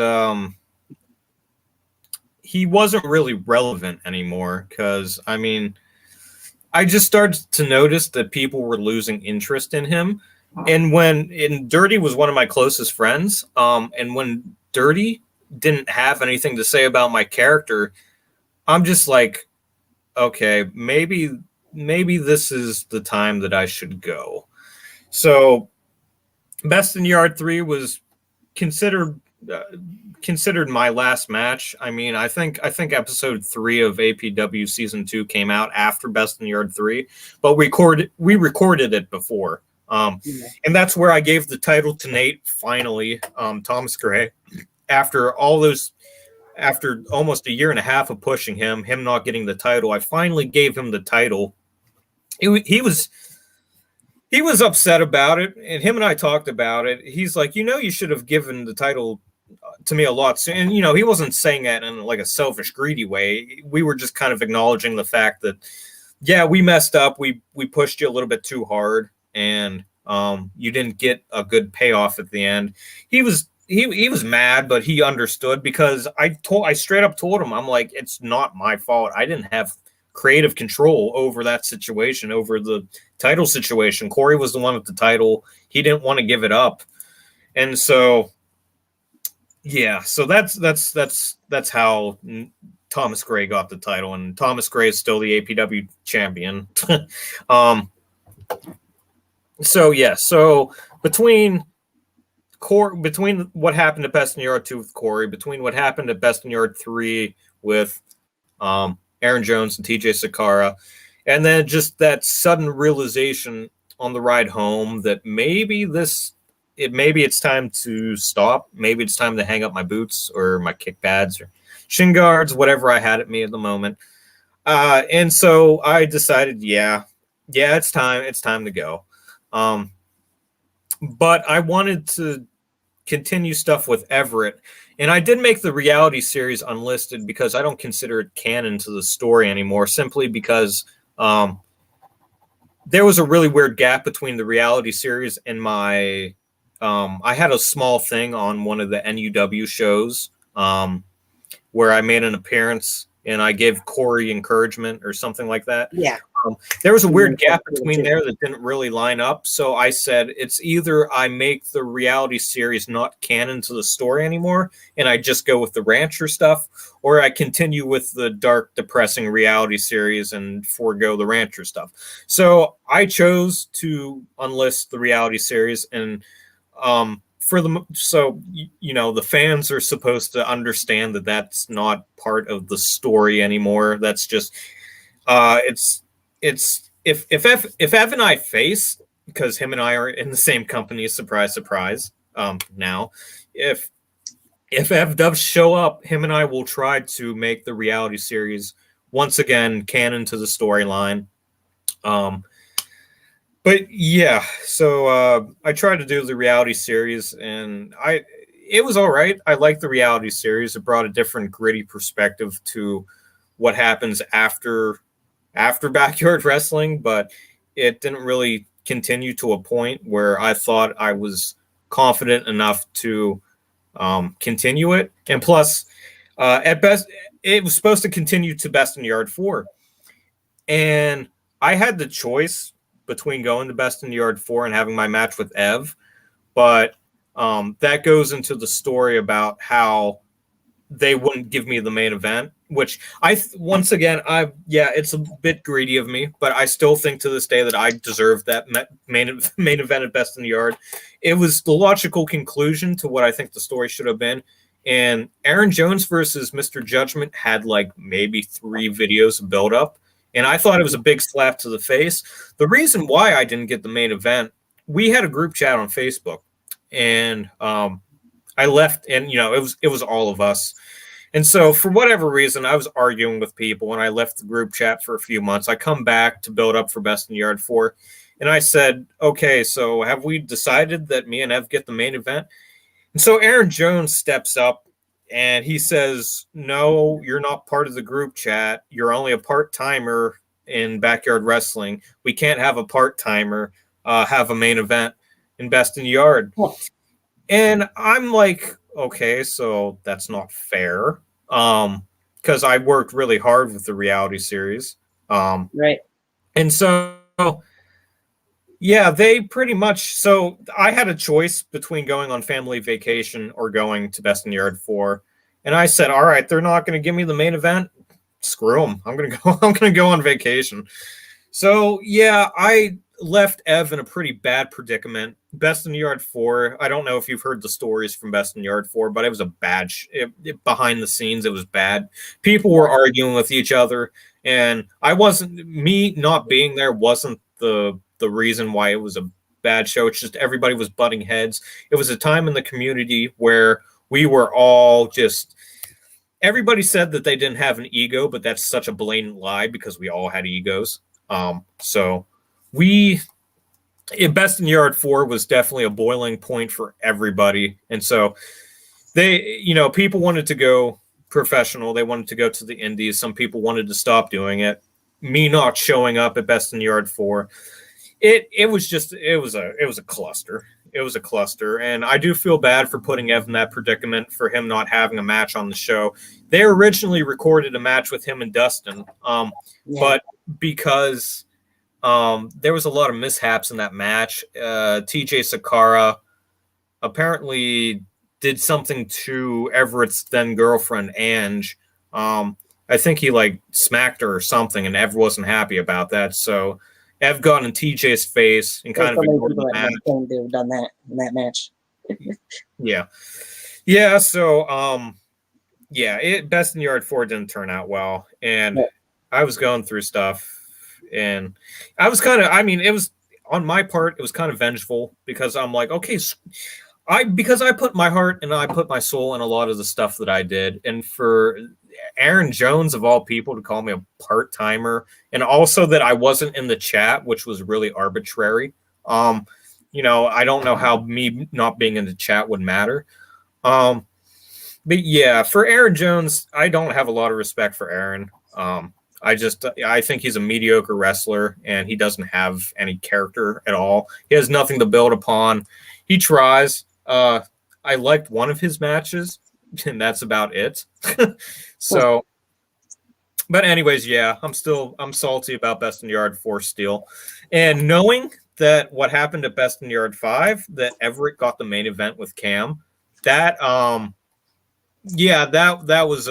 he wasn't really relevant anymore, because I just started to notice that people were losing interest in him. And Dirty was one of my closest friends, and when Dirty didn't have anything to say about my character, I'm just like, okay, maybe this is the time that I should go. So Best in Yard 3 was considered my last match. I think episode 3 of APW season 2 came out after Best in Yard 3, but we recorded it before. And that's where I gave the title to Nate, finally, Thomas Gray. After almost a year and a half of pushing him not getting the title, I finally gave him the title. He was upset about it, and him and I talked about it. He's like, you should have given the title to me a lot sooner. And, he wasn't saying that in like a selfish, greedy way. We were just kind of acknowledging the fact that, yeah, we messed up. We pushed you a little bit too hard, and you didn't get a good payoff at the end. He was mad, but he understood, because I straight up told him, I'm like, it's not my fault. I didn't have creative control over that situation, over the title situation. Corey was the one with the title. He didn't want to give it up. And so, yeah, so that's how Thomas Gray got the title, and Thomas Gray is still the APW champion. So between what happened at Best in Yard 2 with Corey, between what happened at Best in Yard 3 with Aaron Jones and TJ Sakara, and then just that sudden realization on the ride home that maybe it's time to stop. Maybe it's time to hang up my boots or my kick pads or shin guards, whatever I had at me at the moment. And so I decided, yeah, it's time to go. But I wanted to continue stuff with Everett. And I did make the reality series unlisted because I don't consider it canon to the story anymore, simply because there was a really weird gap between the reality series and my I had a small thing on one of the NUW shows where I made an appearance and I gave Corey encouragement or something like that. Yeah. There was a weird gap between there that didn't really line up. So I said, it's either I make the reality series not canon to the story anymore and I just go with the rancher stuff, or I continue with the dark, depressing reality series and forego the rancher stuff. So I chose to unlist the reality series, and the fans are supposed to understand that that's not part of the story anymore. That's just it's if Ev and I face, because him and I are in the same company, surprise now, if Ev does show up, him and I will try to make the reality series once again canon to the storyline. But yeah, so I tried to do the reality series, and it was all right. I liked the reality series. It brought a different gritty perspective to what happens after backyard wrestling, but it didn't really continue to a point where I thought I was confident enough to continue it. And plus, at best, it was supposed to continue to Best in Yard 4. And I had the choice between going to Best in Yard 4 and having my match with Ev, but that goes into the story about how they wouldn't give me the main event, which once again, it's a bit greedy of me, but I still think to this day that I deserve that main event at Best in the Yard. It was the logical conclusion to what I think the story should have been. And Aaron Jones versus Mr. Judgment had like maybe 3 videos of build up. And I thought it was a big slap to the face. The reason why I didn't get the main event, we had a group chat on Facebook, and I left, and it was all of us. And so for whatever reason, I was arguing with people, and I left the group chat for a few months. I come back to build up for Best in Yard 4, and I said, okay, so have we decided that me and Ev get the main event? And so Aaron Jones steps up, and he says, no, you're not part of the group chat. You're only a part-timer in Backyard Wrestling. We can't have a part-timer have a main event in Best in Yard. Oh. And I'm like, okay, so that's not fair. Because I worked really hard with the reality series. Right. And so, yeah, they pretty much, so I had a choice between going on family vacation or going to Best in Yard 4. And I said, all right, they're not going to give me the main event. Screw them. I'm going to go on vacation. So, yeah, I left Ev in a pretty bad predicament. Best in Yard 4, I don't know if you've heard the stories from Best in Yard 4, but it was a bad behind the scenes. It was bad. People were arguing with each other, and me not being there wasn't the reason why it was a bad show. It's just everybody was butting heads. It was a time in the community where we were all just, everybody said that they didn't have an ego, but that's such a blatant lie because we all had egos. So Best in Yard 4 was definitely a boiling point for everybody. And so people wanted to go professional. They wanted to go to the indies. Some people wanted to stop doing it. Me not showing up at Best in Yard 4. It was a cluster. It was a cluster. And I do feel bad for putting Ev in that predicament for him not having a match on the show. They originally recorded a match with him and Dustin. But because there was a lot of mishaps in that match. TJ Sakara apparently did something to Everett's then girlfriend, Ange. I think he smacked her or something, and Ev wasn't happy about that. So Ev got in TJ's face and kind of ignored the match. They've done that in that match. Yeah. So Best in Yard 4 didn't turn out well, and I was going through stuff. And I was it was on my part, it was kind of vengeful because I'm like, okay, because I put my heart and I put my soul in a lot of the stuff that I did. And for Aaron Jones, of all people, to call me a part-timer, and also that I wasn't in the chat, which was really arbitrary. I don't know how me not being in the chat would matter. But yeah, for Aaron Jones, I don't have a lot of respect for Aaron. I think he's a mediocre wrestler, and he doesn't have any character at all. He has nothing to build upon. He tries. I liked one of his matches, and that's about it. So, but anyways, yeah, I'm salty about Best in Yard 4 still. And knowing that what happened at Best in Yard 5, that Everett got the main event with Cam, that was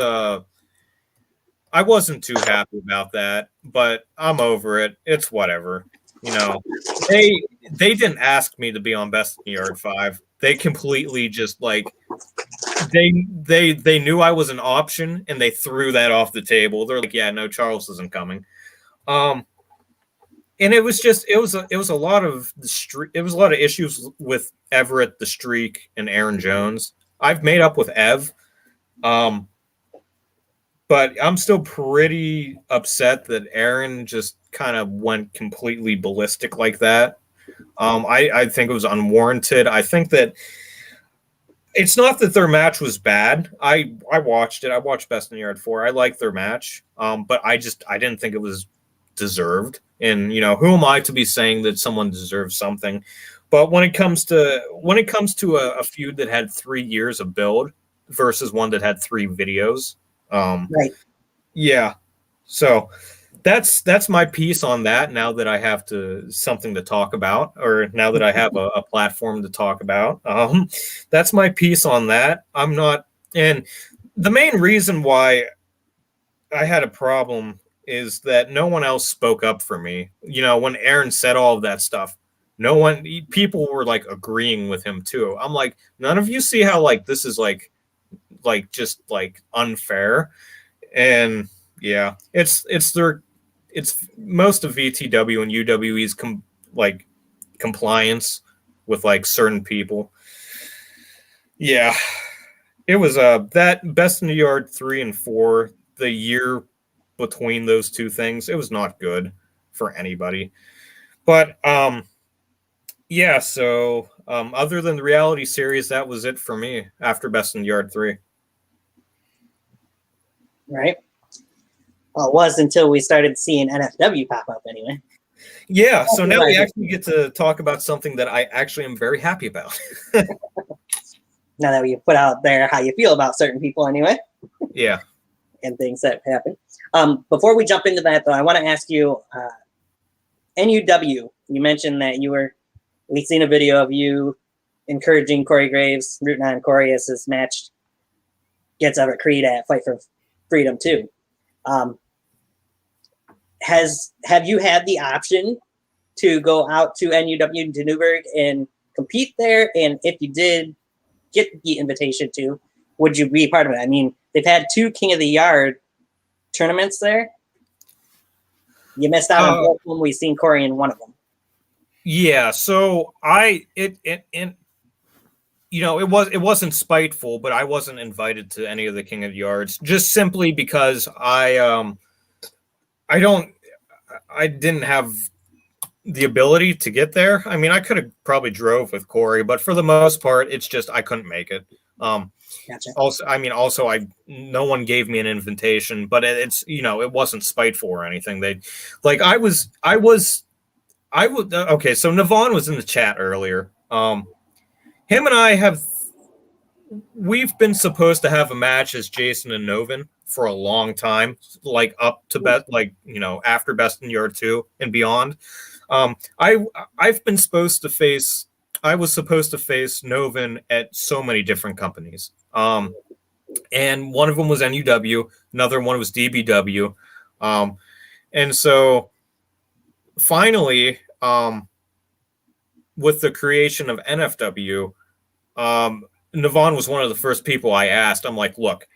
I wasn't too happy about that, but I'm over it. It's whatever. They didn't ask me to be on Best in Yard 5. They completely just they knew I was an option, and they threw that off the table. They're like, yeah, no, Charles isn't coming. And it was a lot of issues with Everett, the Streak, and Aaron Jones. I've made up with Ev. But I'm still pretty upset that Aaron just kind of went completely ballistic like that. I think it was unwarranted. I think that it's not that their match was bad. I watched it. I watched Best in the Yard 4. I liked their match. But I didn't think it was deserved. And who am I to be saying that someone deserves something? But when it comes to a feud that had 3 years of build versus one that had 3 videos, right? Yeah. So that's my piece on that. Now that I have something to talk about, or now that I have a platform to talk about, that's my piece on that. I'm not, and the main reason why I had a problem is that no one else spoke up for me. When Aaron said all of that stuff, people were like agreeing with him too. I'm like, none of you see how like this is like just like unfair. And yeah, it's most of VTW and UWE's compliance with like certain people. Yeah, it was that Best in the Yard 3 and 4, the year between those two things, it was not good for anybody. But yeah, so other than the reality series, that was it for me after Best in the Yard 3. Right. Well, it was until we started seeing NFW pop up anyway. Yeah, so now we actually get to talk about something that I actually am very happy about. Now that we put out there how you feel about certain people anyway. Yeah. And things that happen. Before we jump into that, though, I want to ask you, NUW, you mentioned that we've seen a video of you encouraging Corey Graves, rooting on Corey as his match gets out of Creed at Fight for Freedom 2. Have you had the option to go out to NUW to Newburgh and compete there? And if you did get the invitation to, would you be part of it? I mean, they've had 2 King of the Yard tournaments there. You missed out on both of them. We've seen Corey in one of them. Yeah, so it wasn't spiteful, but I wasn't invited to any of the King of the Yards just simply because I didn't have the ability to get there. I mean, I could have probably drove with Corey, but for the most part, it's just I couldn't make it. Gotcha. Also, no one gave me an invitation, but it wasn't spiteful or anything. Okay. So Navon was in the chat earlier. Him and we've been supposed to have a match as Jason and Novin for a long time, like up to after Best in Yard 2 and beyond. I was supposed to face Novin at so many different companies. And one of them was NUW, another one was DBW. And so finally, with the creation of NFW, Navon was one of the first people I asked. I'm like, look,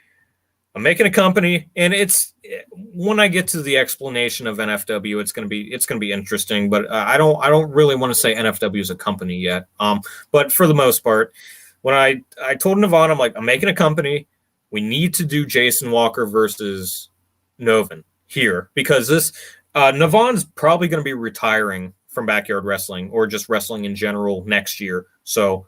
I'm making a company, and when I get to the explanation of NFW, it's gonna be interesting. But I don't really want to say NFW is a company yet. But for the most part, when I told Navon, I'm like, I'm making a company. We need to do Jason Walker versus Novin here because this Navon's probably going to be retiring from Backyard Wrestling or just wrestling in general next year. So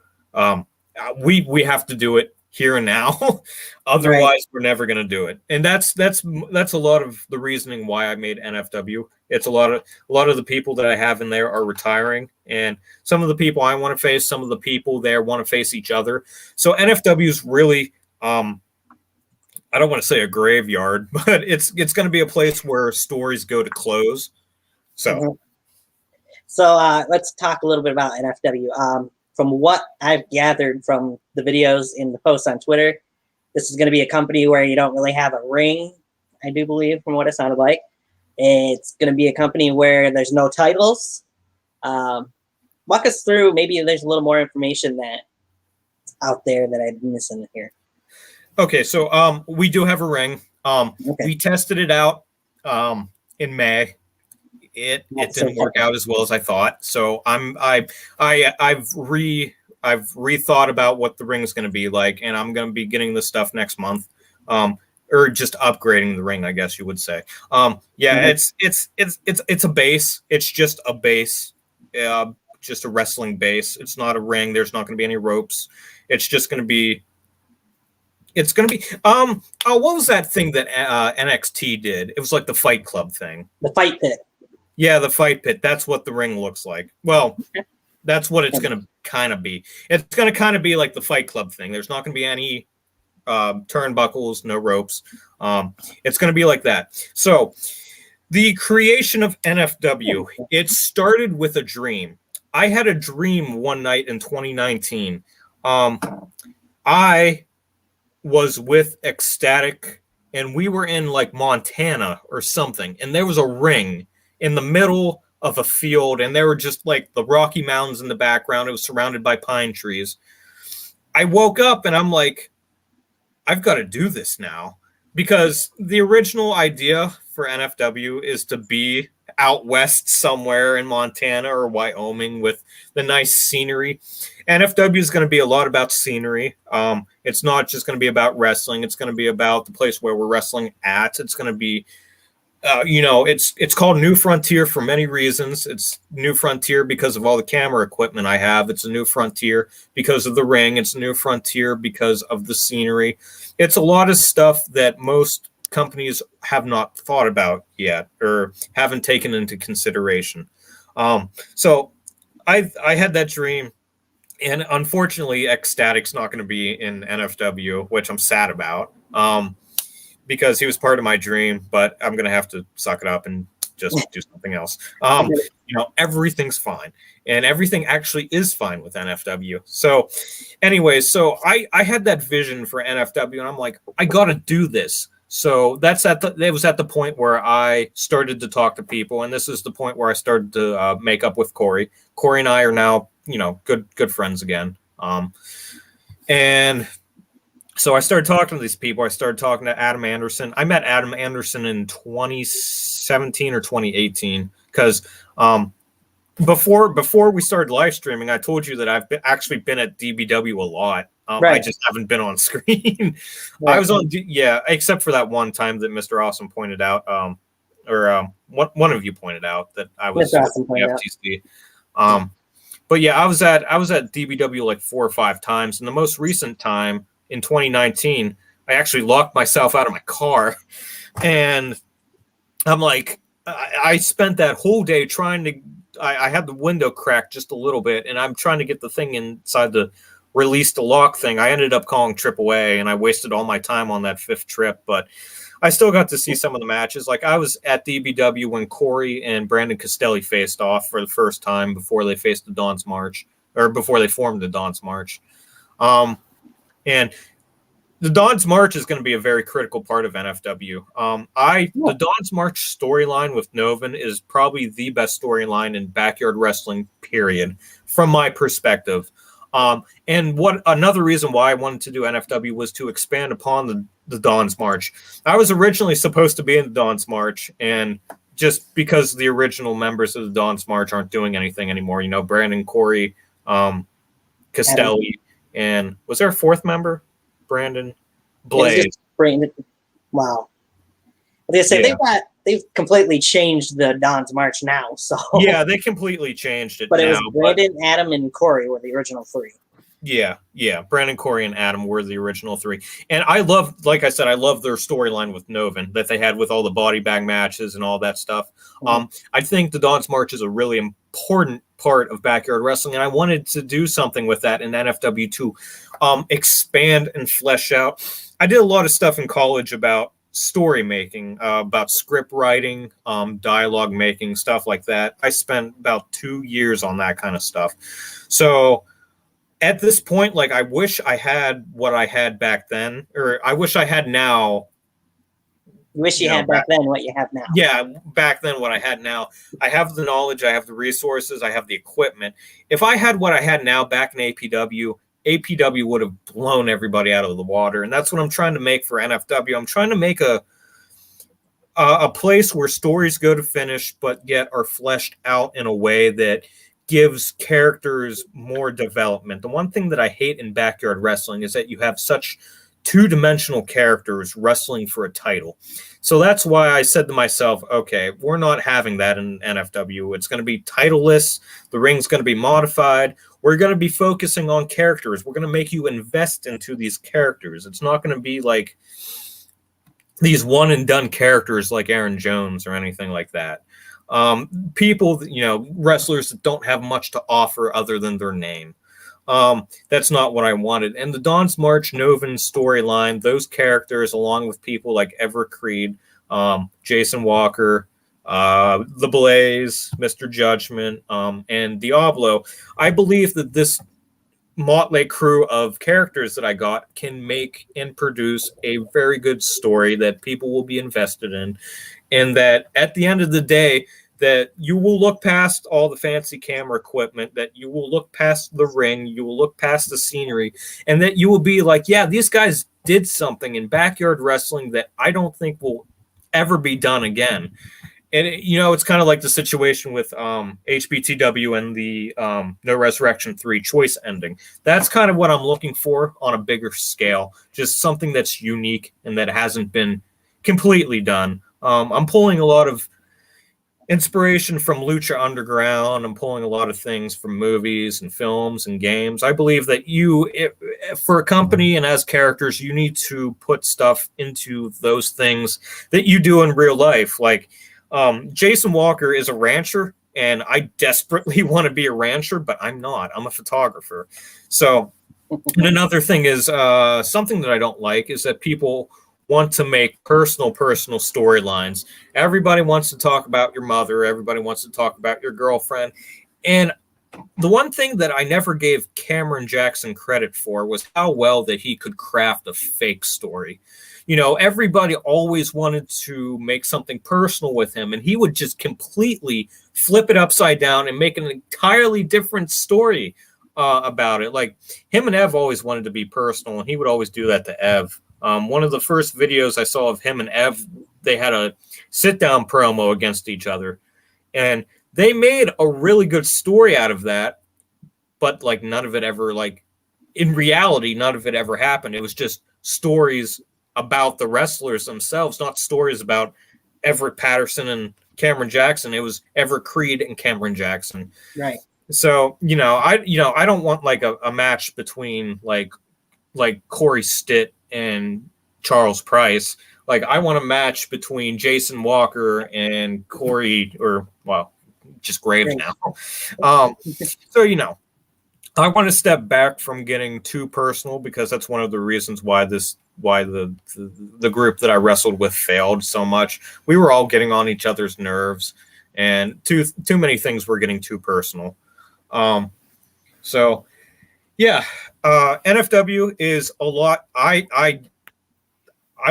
we have to do it here and now. Otherwise, right, we're never going to do it. And that's a lot of the reasoning why I made NFW. It's a lot of the people that I have in there are retiring, and some of the people I want to face, some of the people there want to face each other. So NFW is really, I don't want to say a graveyard, but it's going to be a place where stories go to close. So, mm-hmm. So let's talk a little bit about NFW. From what I've gathered from the videos in the posts on Twitter, this is going to be a company where you don't really have a ring, I do believe, from what it sounded like. It's going to be a company where there's no titles. Walk us through, maybe there's a little more information that's out there that I'm missing here. Okay, so we do have a ring. Okay. We tested it out in May. It didn't work out as well as I thought. So I've rethought about what the ring is going to be like, and I'm going to be getting this stuff next month, or just upgrading the ring, I guess you would say. Yeah, mm-hmm. It's a base. It's just a base. just a wrestling base. It's not a ring. There's not going to be any ropes. It's just going to be. It's going to be. Oh, what was that thing that NXT did? It was like the Fight Club thing. The Fight Pit. Yeah, the Fight Pit. That's what the ring looks like. Well, that's what it's going to kind of be. It's going to kind of be like the Fight Club thing. There's not going to be any turnbuckles, no ropes. It's going to be like that. So the creation of NFW, it started with a dream. I had a dream one night in 2019. I was with Ecstatic, and we were in like Montana or something, and there was a ring in the middle of a field, and there were just like the Rocky Mountains in the background. It was surrounded by pine trees. I woke up and I'm like, I've got to do this now, because the original idea for NFW is to be out west somewhere in Montana or Wyoming with the nice scenery. NFW is going to be a lot about scenery. It's not just going to be about wrestling. It's going to be about the place where we're wrestling at. It's going to be, it's called New Frontier for many reasons. It's New Frontier because of all the camera equipment I have. It's a new frontier because of the ring. It's a new frontier because of the scenery. It's a lot of stuff that most companies have not thought about yet or haven't taken into consideration. So I had that dream, and unfortunately Ecstatic's not going to be in NFW, which I'm sad about, because he was part of my dream, but I'm going to have to suck it up and just do something else. Everything's fine, and everything actually is fine with NFW. So anyways, so I had that vision for NFW, and I'm like, I got to do this. So it was at the point where I started to talk to people, and this is the point where I started to make up with Corey. Corey and I are now, good friends again. And so I started talking to these people. I started talking to Adam Anderson. I met Adam Anderson in 2017 or 2018 because before we started live streaming, I told you that I've actually been at DBW a lot. Right. I just haven't been on screen. Right. I was on, except for that one time that Mr. Awesome pointed out, one of you pointed out that I was at the FTC. But yeah, I was at DBW like 4 or 5 times, and the most recent time in 2019, I actually locked myself out of my car, and I'm like, I spent that whole day trying to. I had the window cracked just a little bit, and I'm trying to get the thing inside the release the lock thing. I ended up calling AAA, and I wasted all my time on that 5th trip, but I still got to see some of the matches. Like I was at DBW when Corey and Brandon Castelli faced off for the first time before they faced the Dawn's March, or before they formed the Dawn's March. And the Dawn's March is going to be a very critical part of NFW. The Dawn's March storyline with Novin is probably the best storyline in backyard wrestling, period, from my perspective. And what another reason why I wanted to do NFW was to expand upon the Dawn's March. I was originally supposed to be in the Dawn's March, and just because the original members of the Dawn's March aren't doing anything anymore, Brandon, Corey, Castelli, and was there a 4th member? Brandon, Blaze. Brandon. Wow. They say they've completely changed the Dawn's March now. So yeah, they completely changed it. But it was Brandon, Adam, and Corey were the original 3. Yeah. Brandon, Corey, and Adam were the original 3. And I love, like I said, I love their storyline with Novin that they had with all the body bag matches and all that stuff. Mm-hmm. I think the Dawn's March is a really important part of backyard wrestling, and I wanted to do something with that in NFW to expand and flesh out. I did a lot of stuff in college about story making, about script writing, dialogue making, stuff like that. I spent about 2 years on that kind of stuff. So at this point, like, I wish I had what I had back then, or I wish I had now. You wish you had back then what you have now. Yeah, back then what I had now. I have the knowledge, I have the resources, I have the equipment. If I had what I had now back in APW would have blown everybody out of the water. And that's what I'm trying to make for NFW. I'm trying to make a place where stories go to finish, but yet are fleshed out in a way that gives characters more development. The one thing that I hate in backyard wrestling is that you have such two-dimensional characters wrestling for a title. So that's why I said to myself, okay, we're not having that in NFW. It's going to be titleless. The ring's going to be modified. We're going to be focusing on characters. We're going to make you invest into these characters. It's not going to be like these one-and-done characters like Aaron Jones or anything like that. People, wrestlers that don't have much to offer other than their name. That's not what I wanted. And the Don's March Novin storyline, those characters, along with people like Everett Creed, Jason Walker, The Blaze, Mr. Judgment, and Diablo, I believe that this motley crew of characters that I got can make and produce a very good story that people will be invested in. And that at the end of the day, that you will look past all the fancy camera equipment, that you will look past the ring, you will look past the scenery, and that you will be like, yeah, these guys did something in backyard wrestling that I don't think will ever be done again. And, it's kind of like the situation with HBTW and the No Resurrection 3 choice ending. That's kind of what I'm looking for on a bigger scale, just something that's unique and that hasn't been completely done. I'm pulling a lot of inspiration from Lucha Underground. I'm pulling a lot of things from movies and films and games. I believe that for a company and as characters, you need to put stuff into those things that you do in real life. Like Jason Walker is a rancher, and I desperately want to be a rancher, but I'm not. I'm a photographer. So, and another thing is something that I don't like is that people want to make personal storylines. Everybody wants to talk about your mother. Everybody wants to talk about your girlfriend. And the one thing that I never gave Cameron Jackson credit for was how well that he could craft a fake story. Everybody always wanted to make something personal with him, and he would just completely flip it upside down and make an entirely different story about it. Like him and Ev always wanted to be personal, and he would always do that to Ev. One of the first videos I saw of him and Ev, they had a sit-down promo against each other. And they made a really good story out of that, but none of it ever, in reality, none of it ever happened. It was just stories about the wrestlers themselves, not stories about Everett Patterson and Cameron Jackson. It was Everett Creed and Cameron Jackson. Right. So, I don't want a match between like Corey Stitt and Charles Price. I want a match between Jason Walker and Corey, just Graves now. So, I want to step back from getting too personal, because that's one of the reasons why the group that I wrestled with failed so much. We were all getting on each other's nerves, and too many things were getting too personal. So yeah, NFW is a lot. I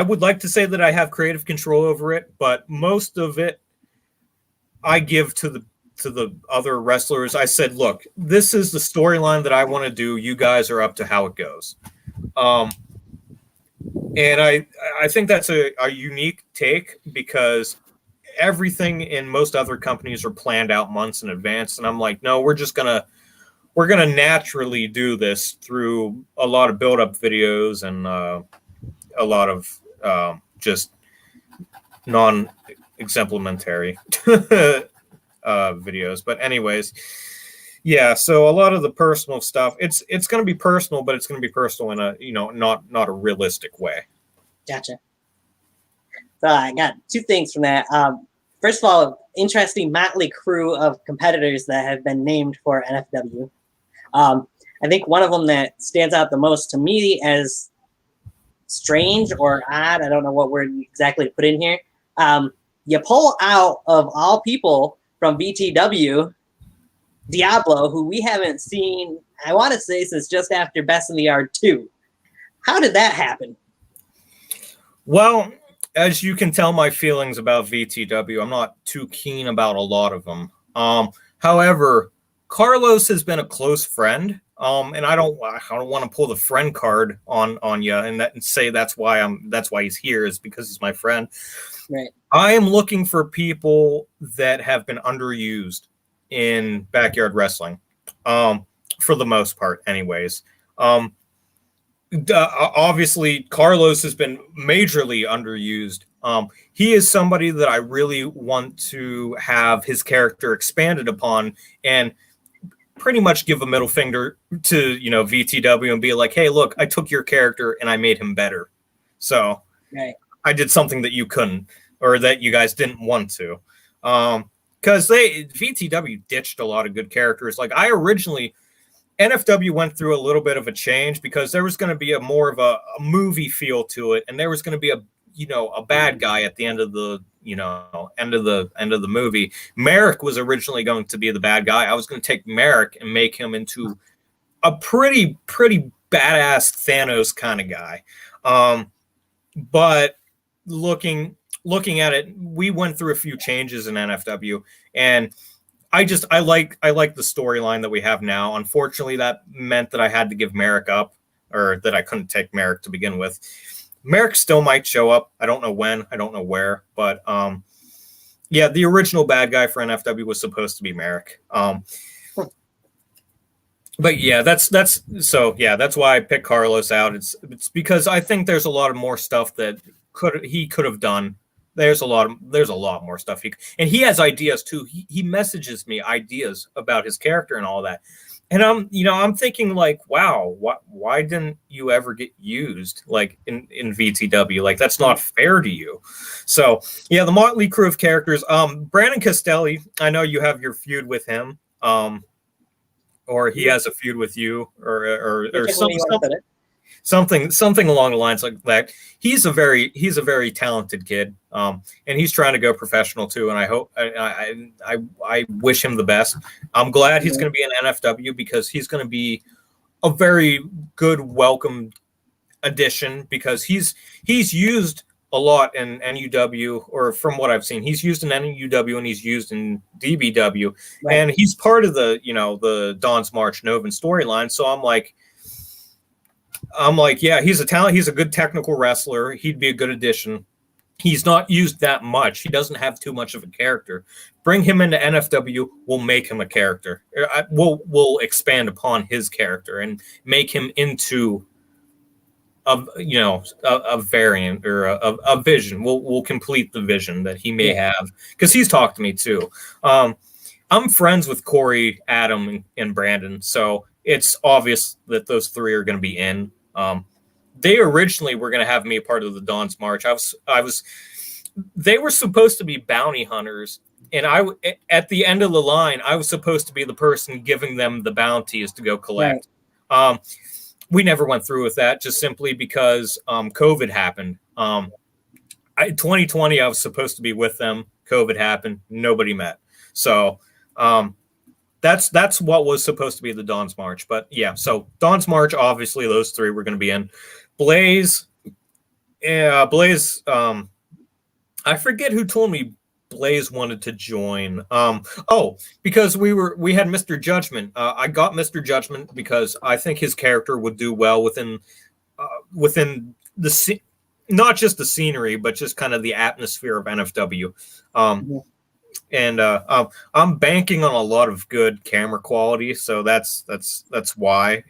would like to say that I have creative control over it, but most of it I give to the other wrestlers. I said, look, this is the storyline that I want to do. You guys are up to how it goes. And I think that's a unique take, because everything in most other companies are planned out months in advance. And I'm like, no, we're going to naturally do this through a lot of build-up videos and a lot of just non-exemplimentary videos. But anyways, yeah, so a lot of the personal stuff, it's going to be personal, but it's going to be personal in a, not a realistic way. Gotcha. So I got two things from that. First of all, interesting motley crew of competitors that have been named for NFW. I think one of them that stands out the most to me as strange or odd, I don't know what word exactly to put in here. You pull out of all people from VTW, Diablo, who we haven't seen, I want to say, since just after Best in the Yard 2. How did that happen? Well, as you can tell my feelings about VTW, I'm not too keen about a lot of them. However, Carlos has been a close friend, and I don't want to pull the friend card on you and say that's why he's here, is because he's my friend. Right. I am looking for people that have been underused in backyard wrestling, for the most part, anyways. obviously Carlos has been majorly underused. He is somebody that I really want to have his character expanded upon and pretty much give a middle finger to, VTW and be like, hey, look, I took your character and I made him better. So right. I did something that you couldn't, or that you guys didn't want to. Because VTW ditched a lot of good characters. Like NFW went through a little bit of a change because there was going to be more of a movie feel to it, and there was going to be a bad guy at the end of the end of the movie. Merrick was originally going to be the bad guy. I was going to take Merrick and make him into a pretty badass Thanos kind of guy. But looking at it, we went through a few changes in NFW, and I like the storyline that we have now. Unfortunately, that meant that I had to give Merrick up, or that I couldn't take Merrick to begin with. Merrick still might show up. I don't know when, I don't know where, but yeah, the original bad guy for NFW was supposed to be Merrick. But yeah, that's why I picked Carlos out. It's because I think there's a lot of more stuff that he could have done. There's a lot more stuff and he has ideas too. He messages me ideas about his character and all that. And I'm thinking like, wow, why didn't you ever get used like in VTW? Like, that's not fair to you. So yeah, the motley crew of characters. Brandon Castelli, I know you have your feud with him. Or he has a feud with you, or something along the lines like that. He's a very talented kid, and he's trying to go professional too. And I hope I wish him the best. I'm glad he's going to be in NFW because he's going to be a very good welcome addition, because he's used a lot in NUW, or from what I've seen, he's used in NUW and he's used in DBW, right. And he's part of the Don's March Novin storyline. So I'm like, yeah, he's a talent. He's a good technical wrestler. He'd be a good addition. He's not used that much. He doesn't have too much of a character. Bring him into NFW. We'll make him a character. We'll expand upon his character and make him into a variant or a vision. We'll complete the vision that he may have, because he's talked to me too. I'm friends with Corey, Adam, and Brandon, so it's obvious that those three are going to be in. They originally were going to have me a part of the Don's March. They were supposed to be bounty hunters, and at the end of the line, I was supposed to be the person giving them the bounties to go collect. Right. We never went through with that, just simply because COVID happened. 2020, I was supposed to be with them. COVID happened. Nobody met. So that's what was supposed to be the Don's March. But yeah, so Don's March, obviously, those three were going to be in. Blaze. I forget who told me Blaze wanted to join. Because we had Mr. Judgment. I got Mr. Judgment because I think his character would do well within the not just the scenery, but just kind of the atmosphere of NFW. And I'm banking on a lot of good camera quality, so that's why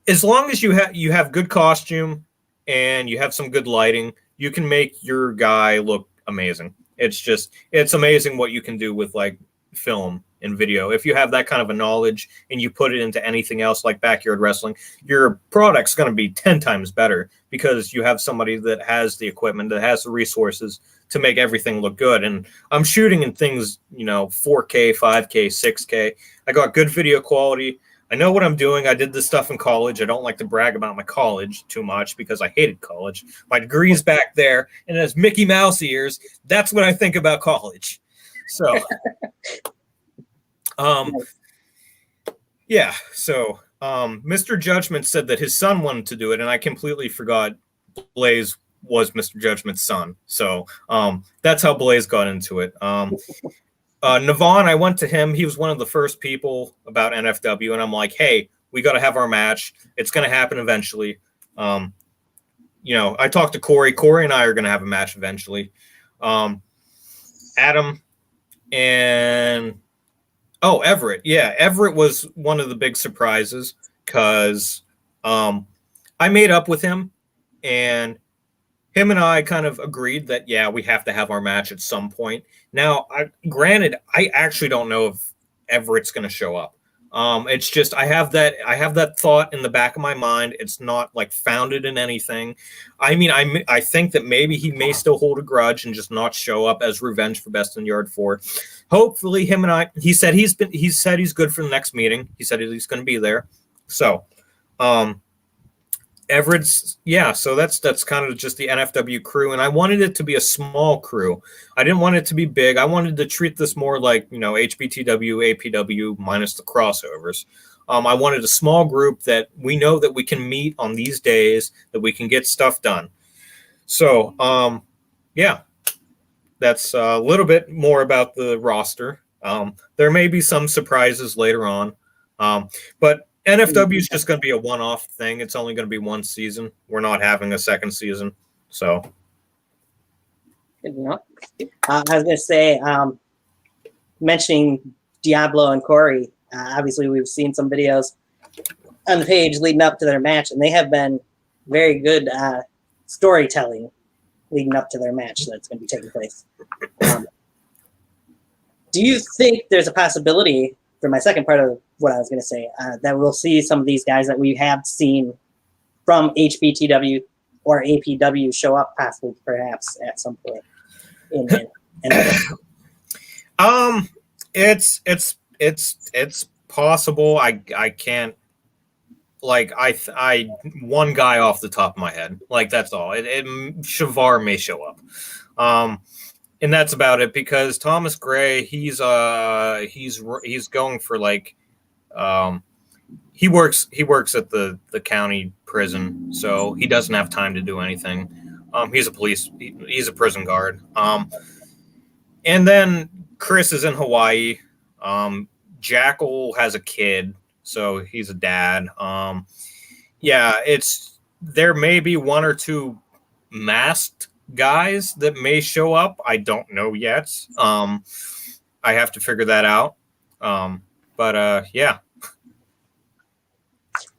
as long as you have good costume and you have some good lighting, you can make your guy look amazing. It's amazing what you can do with like film and video. If you have that kind of a knowledge and you put it into anything else like backyard wrestling, your product's going to be 10 times better, because you have somebody that has the equipment, that has the resources to make everything look good. And I'm shooting in things, 4K, 5K, 6K. I got good video quality. I know what I'm doing. I did this stuff in college. I don't like to brag about my college too much because I hated college. My degree's back there, and it has Mickey Mouse ears. That's what I think about college. So, yeah. So, Mr. Judgment said that his son wanted to do it, and I completely forgot Blaze was Mr. Judgment's son. So, that's how Blaze got into it. Navon, I went to him. He was one of the first people about NFW, and I'm like, hey, we got to have our match. It's going to happen eventually. I talked to Corey. Corey and I are going to have a match eventually. Adam and Everett. Yeah, Everett was one of the big surprises because I made up with him, and him and I kind of agreed that, yeah, we have to have our match at some point. Now, granted, I actually don't know if Everett's going to show up. It's just I have that thought in the back of my mind. It's not like founded in anything. I mean, I think that maybe he may still hold a grudge and just not show up as revenge for Best in Yard 4. Hopefully, him and I. He said he's good for the next meeting. He said he's going to be there. So, Everett's, yeah, so that's kind of just the NFW crew, and I wanted it to be a small crew. I didn't want it to be big. I wanted to treat this more like, HBTW, APW minus the crossovers. I wanted a small group that we know that we can meet on these days, that we can get stuff done. So, yeah, that's a little bit more about the roster. There may be some surprises later on, but NFW is just going to be a one-off thing. It's only going to be one season. We're not having a second season. So, good enough. I was going to say, mentioning Diablo and Corey, obviously we've seen some videos on the page leading up to their match, and they have been very good storytelling leading up to their match that's going to be taking place. Do you think there's a possibility, for my second part of what I was going to say, that we'll see some of these guys that we have seen from HBTW or APW show up possibly perhaps at some point it's possible. I can't, like, I one guy off the top of my head, like, that's all. Shavar may show up. And that's about it, because Thomas Gray, he's going for, like, he works at the county prison, so he doesn't have time to do anything. He's a prison guard. And then Chris is in Hawaii. Jackal has a kid, so he's a dad. Yeah, there may be one or two masked guys that may show up. I don't know yet. I have to figure that out. But yeah.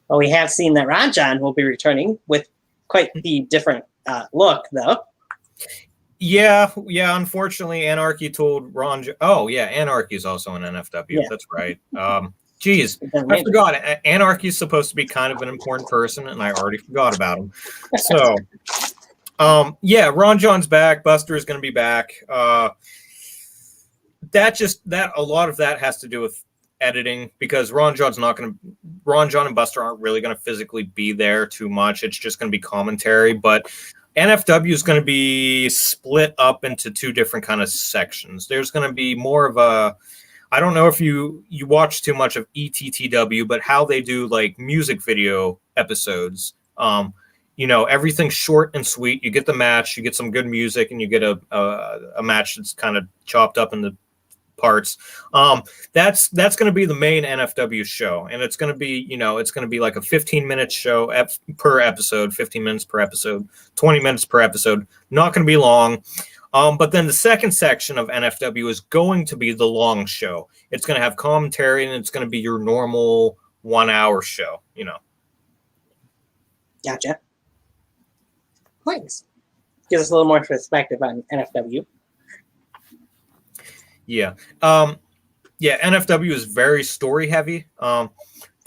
Well, we have seen that Ron John will be returning with quite the different look, though. Yeah. Unfortunately, Anarchy told Ron. Oh, yeah, Anarchy is also an NFW. Yeah. That's right. Geez, I forgot. Anarchy is supposed to be kind of an important person, and I already forgot about him. So, yeah, Ron John's back. Buster is going to be back. A lot of that has to do with editing, because Ron John and Buster aren't really going to physically be there too much. It's just going to be commentary, but NFW is going to be split up into two different kind of sections. There's going to be more of a, I don't know if you watch too much of ETTW, but how they do like music video episodes. Everything's short and sweet. You get the match, you get some good music, and you get a match that's kind of chopped up into parts. That's going to be the main NFW show, and it's going to be, it's going to be like a 15-minute show per episode, 15 minutes per episode, 20 minutes per episode. Not going to be long. But then the second section of NFW is going to be the long show. It's going to have commentary, and it's going to be your normal 1-hour show. Gotcha. Thanks. Gives us a little more perspective on NFW. Yeah. NFW is very story heavy.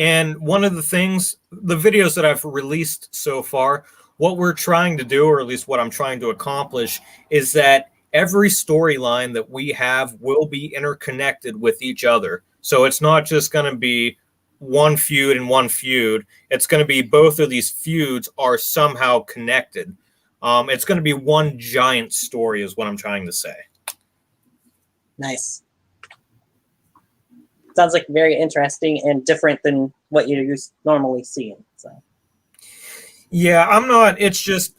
And one of the videos that I've released so far, what we're trying to do, or at least what I'm trying to accomplish, is that every storyline that we have will be interconnected with each other. So it's not just going to be one feud and one feud. It's going to be both of these feuds are somehow connected. It's going to be one giant story is what I'm trying to say. Nice. Sounds like very interesting and different than what you're normally seeing. So. Yeah, I'm not. It's just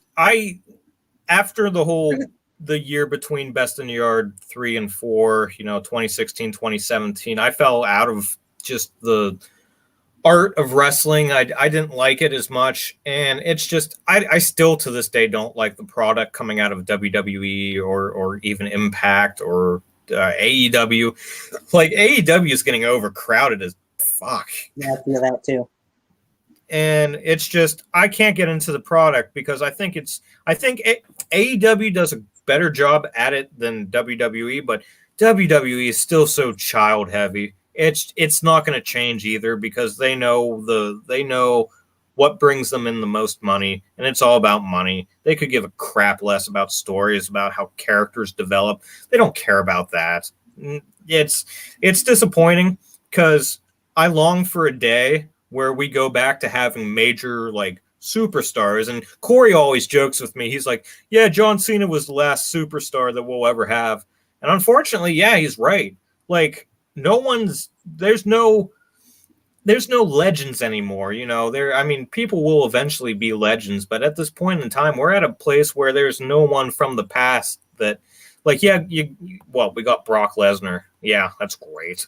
after the year between Best in the Yard 3 and 4, 2016, 2017, I fell out of just the art of wrestling. I didn't like it as much, and it's just I still to this day don't like the product coming out of WWE or even Impact or AEW. Like, AEW is getting overcrowded as fuck. Yeah, I feel that too. and it's just I can't get into the product because I think AEW does a better job at it than WWE, but WWE is still so child heavy. It's not going to change either because they know what brings them in the most money, and it's all about money. They could give a crap less about stories, about how characters develop. They don't care about that. It's disappointing because I long for a day where we go back to having major like superstars. And Corey always jokes with me. He's like, yeah, John Cena was the last superstar that we'll ever have. And unfortunately, yeah, he's right. Like there's no legends anymore. People will eventually be legends, but at this point in time, we're at a place where there's no one from the past that like, yeah, we got Brock Lesnar. Yeah, that's great.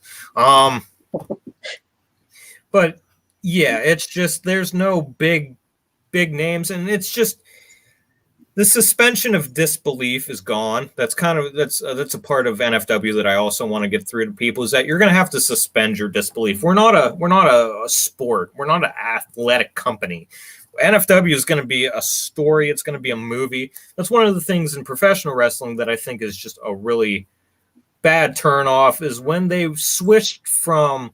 But yeah, it's just there's no big names, and it's just the suspension of disbelief is gone. That's a part of NFW that I also want to get through to people is that you're going to have to suspend your disbelief. We're not a sport. We're not an athletic company. NFW is going to be a story. It's going to be a movie. That's one of the things in professional wrestling that I think is just a really bad turnoff is when they switched from,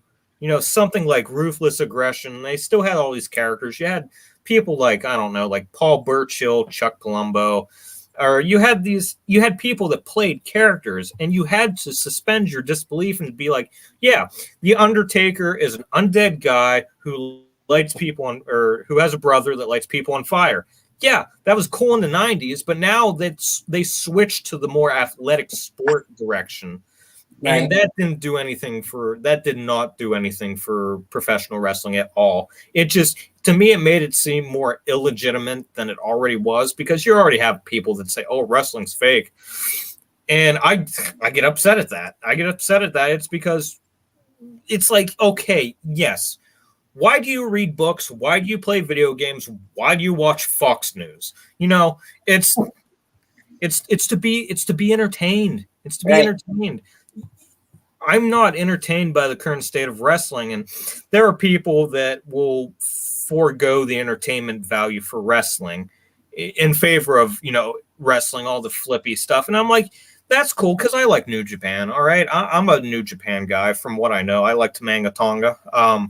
something like Ruthless Aggression. They still had all these characters. You had people like, I don't know, like Paul Burchill, Chuck Palumbo, or you had people that played characters, and you had to suspend your disbelief and be like, yeah, The Undertaker is an undead guy who lights people on, or who has a brother that lights people on fire. Yeah, that was cool in the 90s, but now they switched to the more athletic sport direction. Right. And that did not do anything for professional wrestling at all. It just, to me, it made it seem more illegitimate than it already was, because you already have people that say, oh, wrestling's fake. And I get upset at that. It's because it's like, okay, yes. Why do you read books? Why do you play video games? Why do you watch Fox News? It's to be entertained. It's to be entertained. I'm not entertained by the current state of wrestling, and there are people that will forego the entertainment value for wrestling in favor of, wrestling, all the flippy stuff. And I'm like, that's cool because I like New Japan. All right, I'm a New Japan guy from what I know. I like Tamaga Tonga.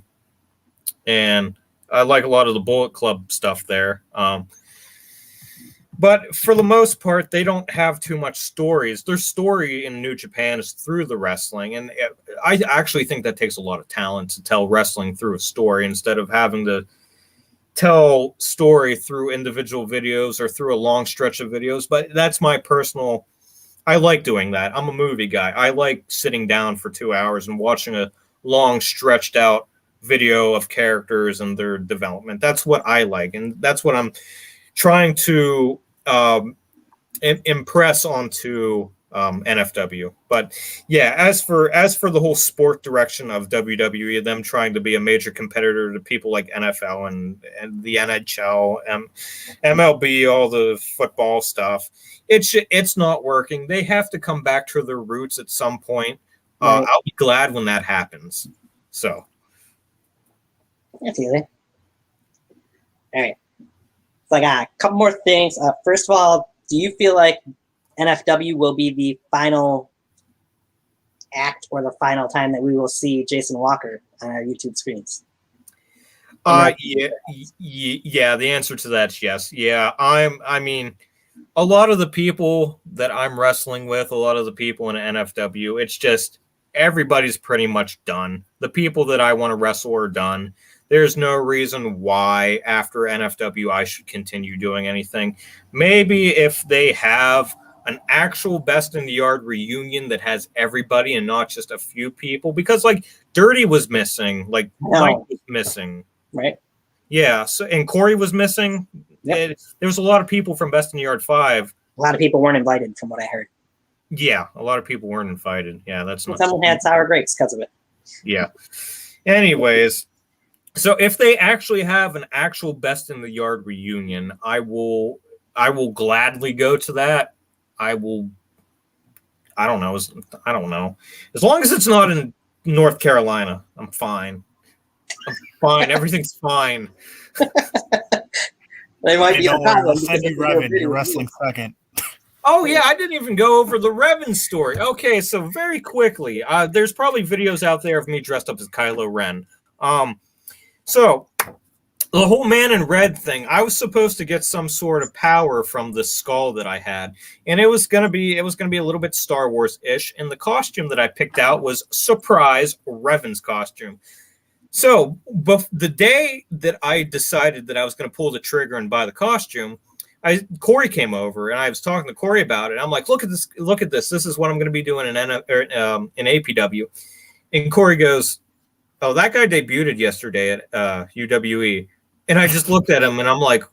And I like a lot of the Bullet Club stuff there. But for the most part, they don't have too much stories. Their story in New Japan is through the wrestling. And I actually think that takes a lot of talent to tell wrestling through a story instead of having to tell story through individual videos or through a long stretch of videos. But that's my personal... I like doing that. I'm a movie guy. I like sitting down for 2 hours and watching a long stretched out video of characters and their development. That's what I like, and that's what I'm trying to impress onto NFW. But yeah, as for the whole sport direction of WWE, them trying to be a major competitor to people like NFL and the NHL and MLB, all the football stuff, it's not working. They have to come back to their roots at some point. Right. I'll be glad when that happens. So I feel it. All right. So I got a couple more things. First of all, do you feel like NFW will be the final act or the final time that we will see Jason Walker on our YouTube screens? Yeah. The answer to that's yes. Yeah, I mean, a lot of the people that I'm wrestling with, a lot of the people in NFW, it's just everybody's pretty much done. The people that I want to wrestle are done. There's no reason why after NFW I should continue doing anything. Maybe if they have an actual Best in the Yard reunion that has everybody and not just a few people, because like Dirty was missing, like Mike was missing. Right. Yeah. So, and Corey was missing. Yep. There was a lot of people from Best in the Yard 5. A lot of people weren't invited from what I heard. Yeah. A lot of people weren't invited. Yeah. That's not. Someone had sour grapes because of it. Yeah. Anyways. So if they actually have an actual Best in the Yard reunion, I will gladly go to that. I don't know. As long as it's not in North Carolina, I'm fine. Fine, everything's fine. They might be a problem. I'll send you Revan. You're wrestling second. Oh, yeah, I didn't even go over the Revan story. Okay, so very quickly, there's probably videos out there of me dressed up as Kylo Ren. So the whole man in red thing, I was supposed to get some sort of power from the skull that I had, and it was gonna be a little bit Star Wars-ish, and the costume that I picked out was surprise Revan's costume. So the day that I decided that I was going to pull the trigger and buy the costume, Corey came over and I was talking to Corey about it. I'm like, look at this. This is what I'm going to be doing in APW. And Corey goes, oh, that guy debuted yesterday at UWE. And I just looked at him and I'm like,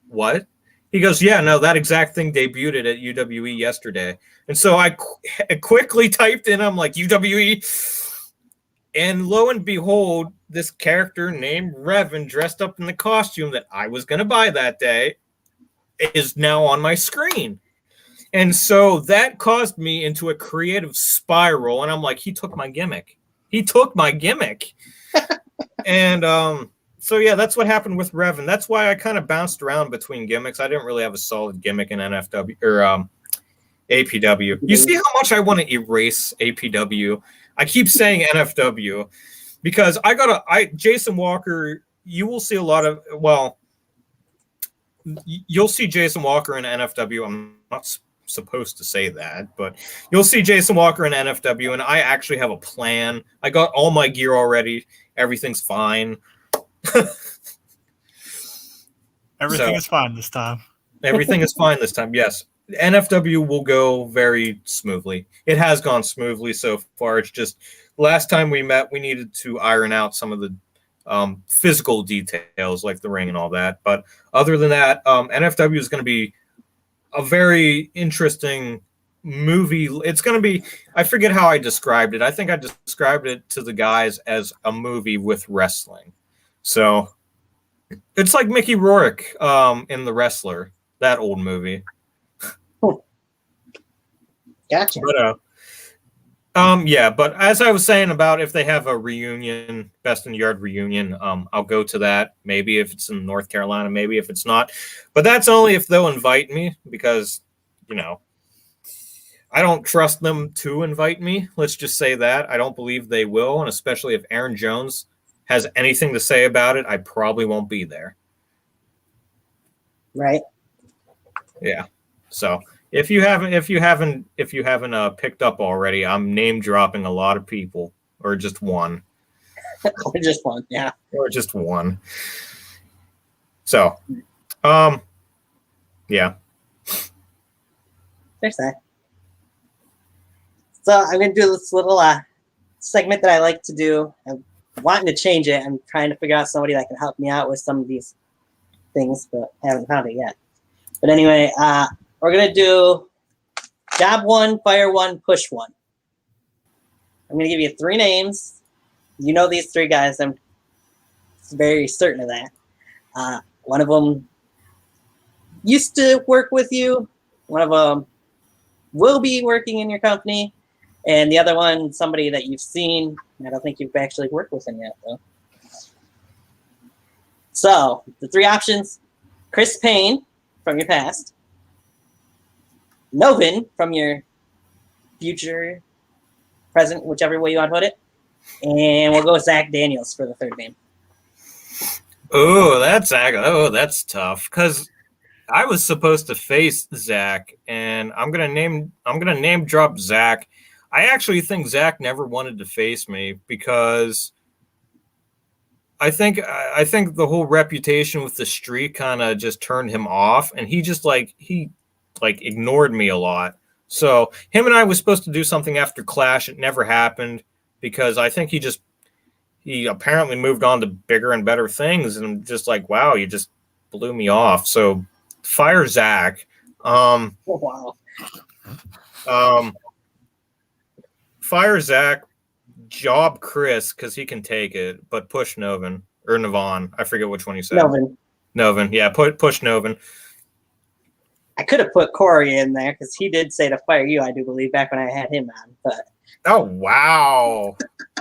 what? He goes, yeah, no, that exact thing debuted at UWE yesterday. And so I quickly typed in, I'm like, UWE. And lo and behold, this character named Revan, dressed up in the costume that I was going to buy that day, is now on my screen. And so that caused me into a creative spiral. And I'm like, he took my gimmick. And so, yeah, that's what happened with Revan. That's why I kind of bounced around between gimmicks. I didn't really have a solid gimmick in NFW or APW. You see how much I want to erase APW? I keep saying NFW because Jason Walker, you will see a lot of, you'll see Jason Walker in NFW. I'm not supposed to say that, but you'll see Jason Walker in NFW, and I actually have a plan. I got all my gear already. Everything's fine. Everything is fine this time. Everything is fine this time, yes. NFW will go very smoothly. It has gone smoothly so far. It's just last time we met, we needed to iron out some of the physical details like the ring and all that. But other than that, NFW is going to be a very interesting movie. It's going to be, I forget how I described it. I think I described it to the guys as a movie with wrestling. So it's like Mickey Rourke in The Wrestler, that old movie. Gotcha. But as I was saying about if they have a reunion, Best in Yard reunion, I'll go to that. Maybe if it's in North Carolina, maybe if it's not. But that's only if they'll invite me because, I don't trust them to invite me. Let's just say that. I don't believe they will. And especially if Aaron Jones has anything to say about it, I probably won't be there. Right. Yeah. So if you haven't picked up already, I'm name dropping a lot of people, or just one. Or just one, yeah. Or just one. So, yeah. There's that. So I'm gonna do this little segment that I like to do. I'm wanting to change it. I'm trying to figure out somebody that can help me out with some of these things, but I haven't found it yet. But anyway, we're going to do job one, fire one, push one. I'm going to give you 3 names. You know these 3 guys. I'm very certain of that. One of them used to work with you. One of them will be working in your company. And the other one, somebody that you've seen. I don't think you've actually worked with him yet, though. So, the 3 options: Chris Payne from your past, Novin from your future, present, whichever way you want to put it, and we'll go with Zach Daniels for the 3rd name. Oh, that's tough because I was supposed to face Zach, and I'm gonna name drop Zach. I actually think Zach never wanted to face me because I think the whole reputation with the streak kind of just turned him off, and he ignored me a lot. So him and I was supposed to do something after Clash. It never happened because I think he apparently moved on to bigger and better things, and I'm just like, wow, you just blew me off. So fire Zach. Wow. Fire Zach. Job Chris because he can take it, but push Novin or Navon. I forget which one you said. Novin. Yeah, push Novin. I could have put Corey in there because he did say to fire you, I do believe, back when I had him on. But oh, wow.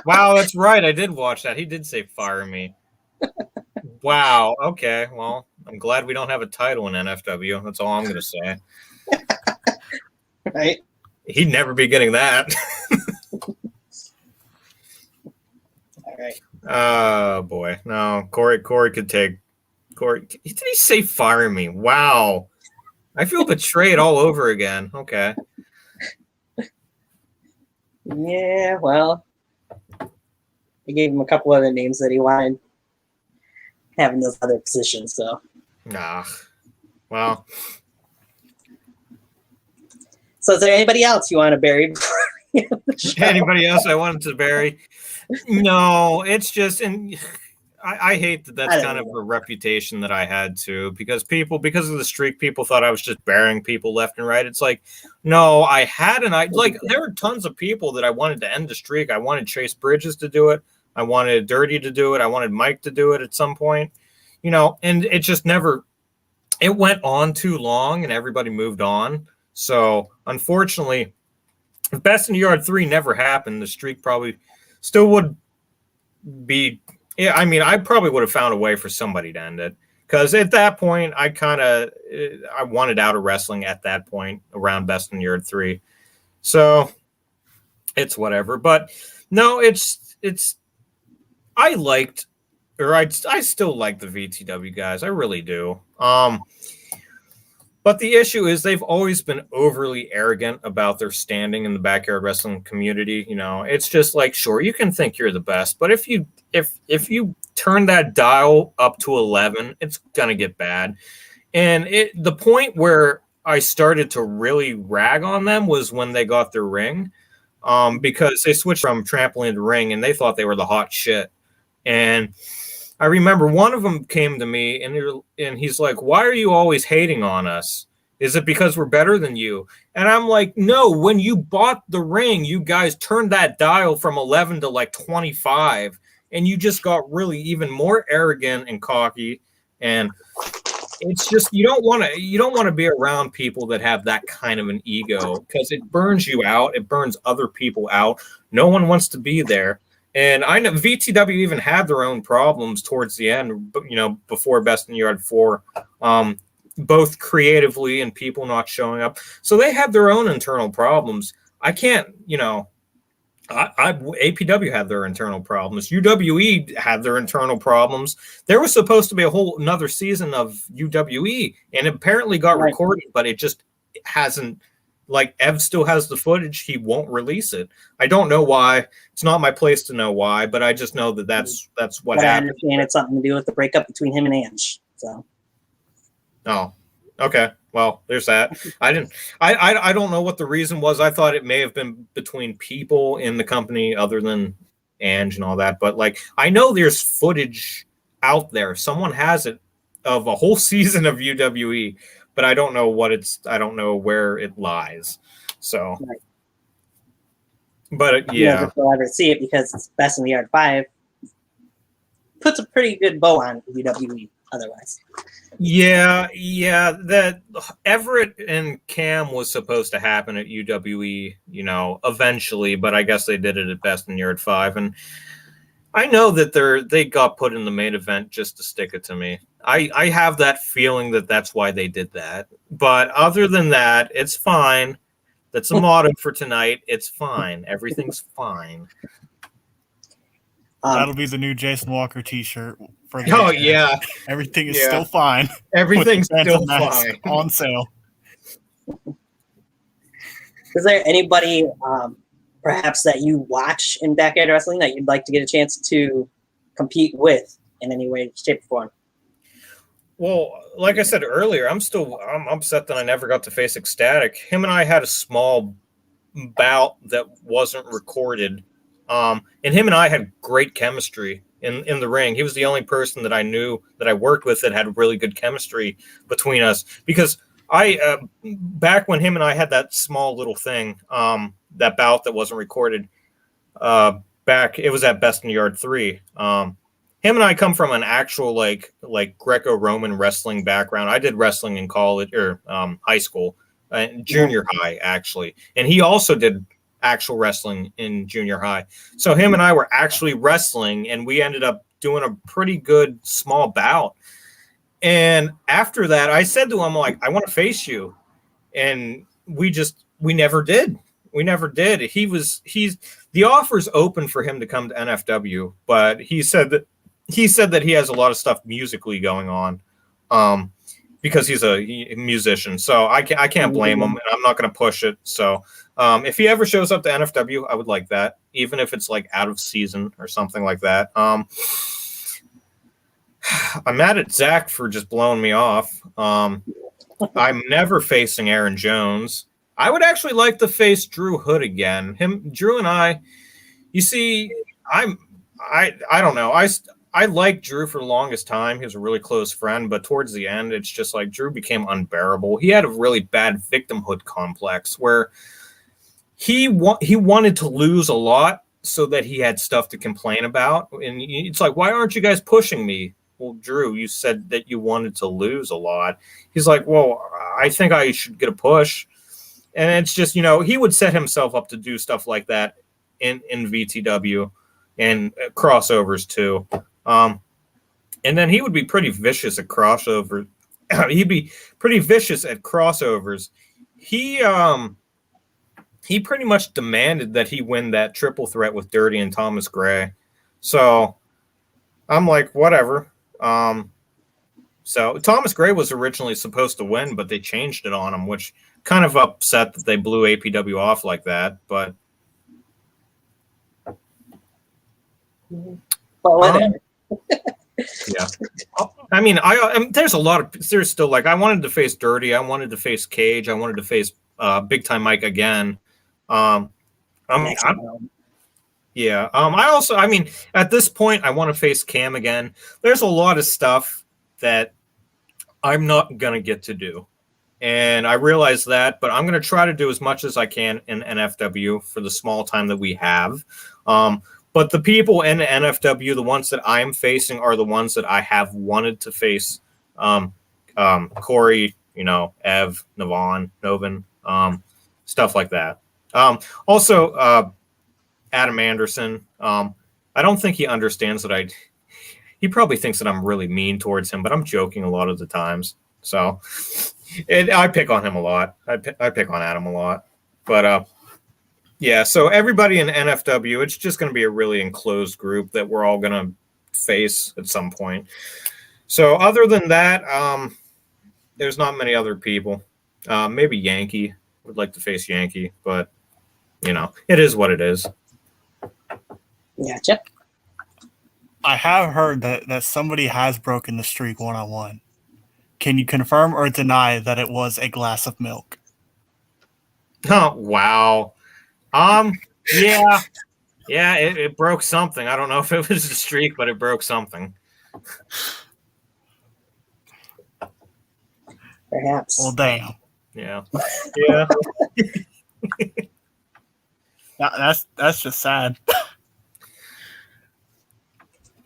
Wow, that's right. I did watch that. He did say fire me. Wow. Okay. Well, I'm glad we don't have a title in NFW. That's all I'm going to say. Right? He'd never be getting that. All right. Oh, boy. No, Corey could take Corey. Did he say fire me? Wow. I feel betrayed all over again. Okay. Yeah, well, I gave him a couple other names that he wanted having those other positions, so. Nah. Well. So is there anybody else you want to bury? Anybody else I wanted to bury? No, it's just, and I hate that that's kind of a reputation that I had too, because because of the streak, people thought I was just burying people left and right. It's like, no, I hadn't. There were tons of people that I wanted to end the streak. I wanted Chase Bridges to do it. I wanted Dirty to do it. I wanted Mike to do it at some point, and it just never, it went on too long and everybody moved on. So unfortunately, if Best in the Yard 3 never happened, the streak probably still would be. Yeah, I mean, I probably would have found a way for somebody to end it, because at that point, I wanted out of wrestling at that point around Best in the Yard 3. So it's whatever. But no, I still like the VTW guys. I really do. But the issue is they've always been overly arrogant about their standing in the backyard wrestling community. It's just like, sure, you can think you're the best, but if you turn that dial up to 11, it's gonna get bad. And the point where I started to really rag on them was when they got their ring, because they switched from trampoline to ring, and they thought they were the hot shit. And I remember one of them came to me and he's like, "Why are you always hating on us? Is it because we're better than you?" And I'm like, "No, when you bought the ring, you guys turned that dial from 11 to like 25, and you just got really even more arrogant and cocky. And it's just, you don't want to be around people that have that kind of an ego, because it burns you out. It burns other people out. No one wants to be there." And I know VTW even had their own problems towards the end, before Best in the Yard 4, both creatively and people not showing up. So they had their own internal problems. I can't, APW had their internal problems. UWE had their internal problems. There was supposed to be a whole another season of UWE, and it apparently got recorded, but it just hasn't. Like, Ev still has the footage. He won't release it. I don't know why. It's not my place to know why, but I just know that's what happened. I understand it's something to do with the breakup between him and Ange. So. Oh, okay. Well, there's that. I don't know what the reason was. I thought it may have been between people in the company other than Ange and all that. But like, I know there's footage out there. Someone has it of a whole season of UWE. But I don't know I don't know where it lies. So, right. But yeah. Never will ever see it, because it's Best in the Yard 5 puts a pretty good bow on WWE otherwise. Yeah. That Everett and Cam was supposed to happen at UWE, eventually, but I guess they did it at Best in the Yard 5. And I know that they got put in the main event just to stick it to me. I have that feeling that that's why they did that. But other than that, it's fine. That's a motto for tonight. It's fine. Everything's fine. That'll be the new Jason Walker t-shirt. Yeah. Everything is still fine. Everything's still fine. On sale. Is there anybody perhaps that you watch in backyard wrestling that you'd like to get a chance to compete with in any way, shape, or form? Well, like I said earlier, I'm upset that I never got to face Ecstatic. Him and I had a small bout that wasn't recorded. And him and I had great chemistry in the ring. He was the only person that I knew that I worked with that had really good chemistry between us. Because back when him and I had that small little thing, that bout that wasn't recorded, it was at Best in the Yard 3. him and I come from an actual like Greco-Roman wrestling background. I did wrestling in college or high school, junior high actually, and he also did actual wrestling in junior high. So him and I were actually wrestling, and we ended up doing a pretty good small bout. And after that, I said to him, like, I want to face you. And we never did. We never did. The offer's open for him to come to NFW, but he said that he has a lot of stuff musically going on, because he's a musician. So I can't blame him, and I'm not going to push it. So if he ever shows up to NFW, I would like that, even if it's like out of season or something like that. I'm mad at Zach for just blowing me off. I'm never facing Aaron Jones. I would actually like to face Drew Hood again. Drew and I, you see, I don't know. I liked Drew for the longest time. He was a really close friend, but towards the end, it's just like Drew became unbearable. He had a really bad victimhood complex where he wanted to lose a lot so that he had stuff to complain about. And it's like, why aren't you guys pushing me? Well, Drew, you said that you wanted to lose a lot. He's like, well, I think I should get a push. And it's just, he would set himself up to do stuff like that in VTW and crossovers too. And then he would be pretty vicious at crossovers. He'd be pretty vicious at crossovers. He pretty much demanded that he win that triple threat with Dirty and Thomas Gray. So I'm like, whatever. So Thomas Gray was originally supposed to win, but they changed it on him, which kind of upset that they blew APW off like that. But yeah, I mean, there's a lot of there's still like I wanted to face Dirty, I wanted to face Cage, I wanted to face Big Time Mike again. I mean, at this point, I want to face Cam again. There's a lot of stuff that I'm not going to get to do. And I realize that, but I'm going to try to do as much as I can in NFW for the small time that we have. But the people in the NFW, the ones that I'm facing are the ones that I have wanted to face. Corey, Ev, Novin, stuff like that. Also, Adam Anderson. I don't think he understands that he probably thinks that I'm really mean towards him, but I'm joking a lot of the times. So I pick on him a lot. I pick on Adam a lot. But yeah, so everybody in NFW, it's just going to be a really enclosed group that we're all going to face at some point. So other than that, there's not many other people. Maybe Yankee. Would like to face Yankee, but it is what it is. Gotcha. I have heard that somebody has broken the streak one-on-one. Can you confirm or deny that it was a glass of milk? Oh, wow. Yeah, it broke something. I don't know if it was a streak, but it broke something. Perhaps. Well, damn. Yeah. That's just sad.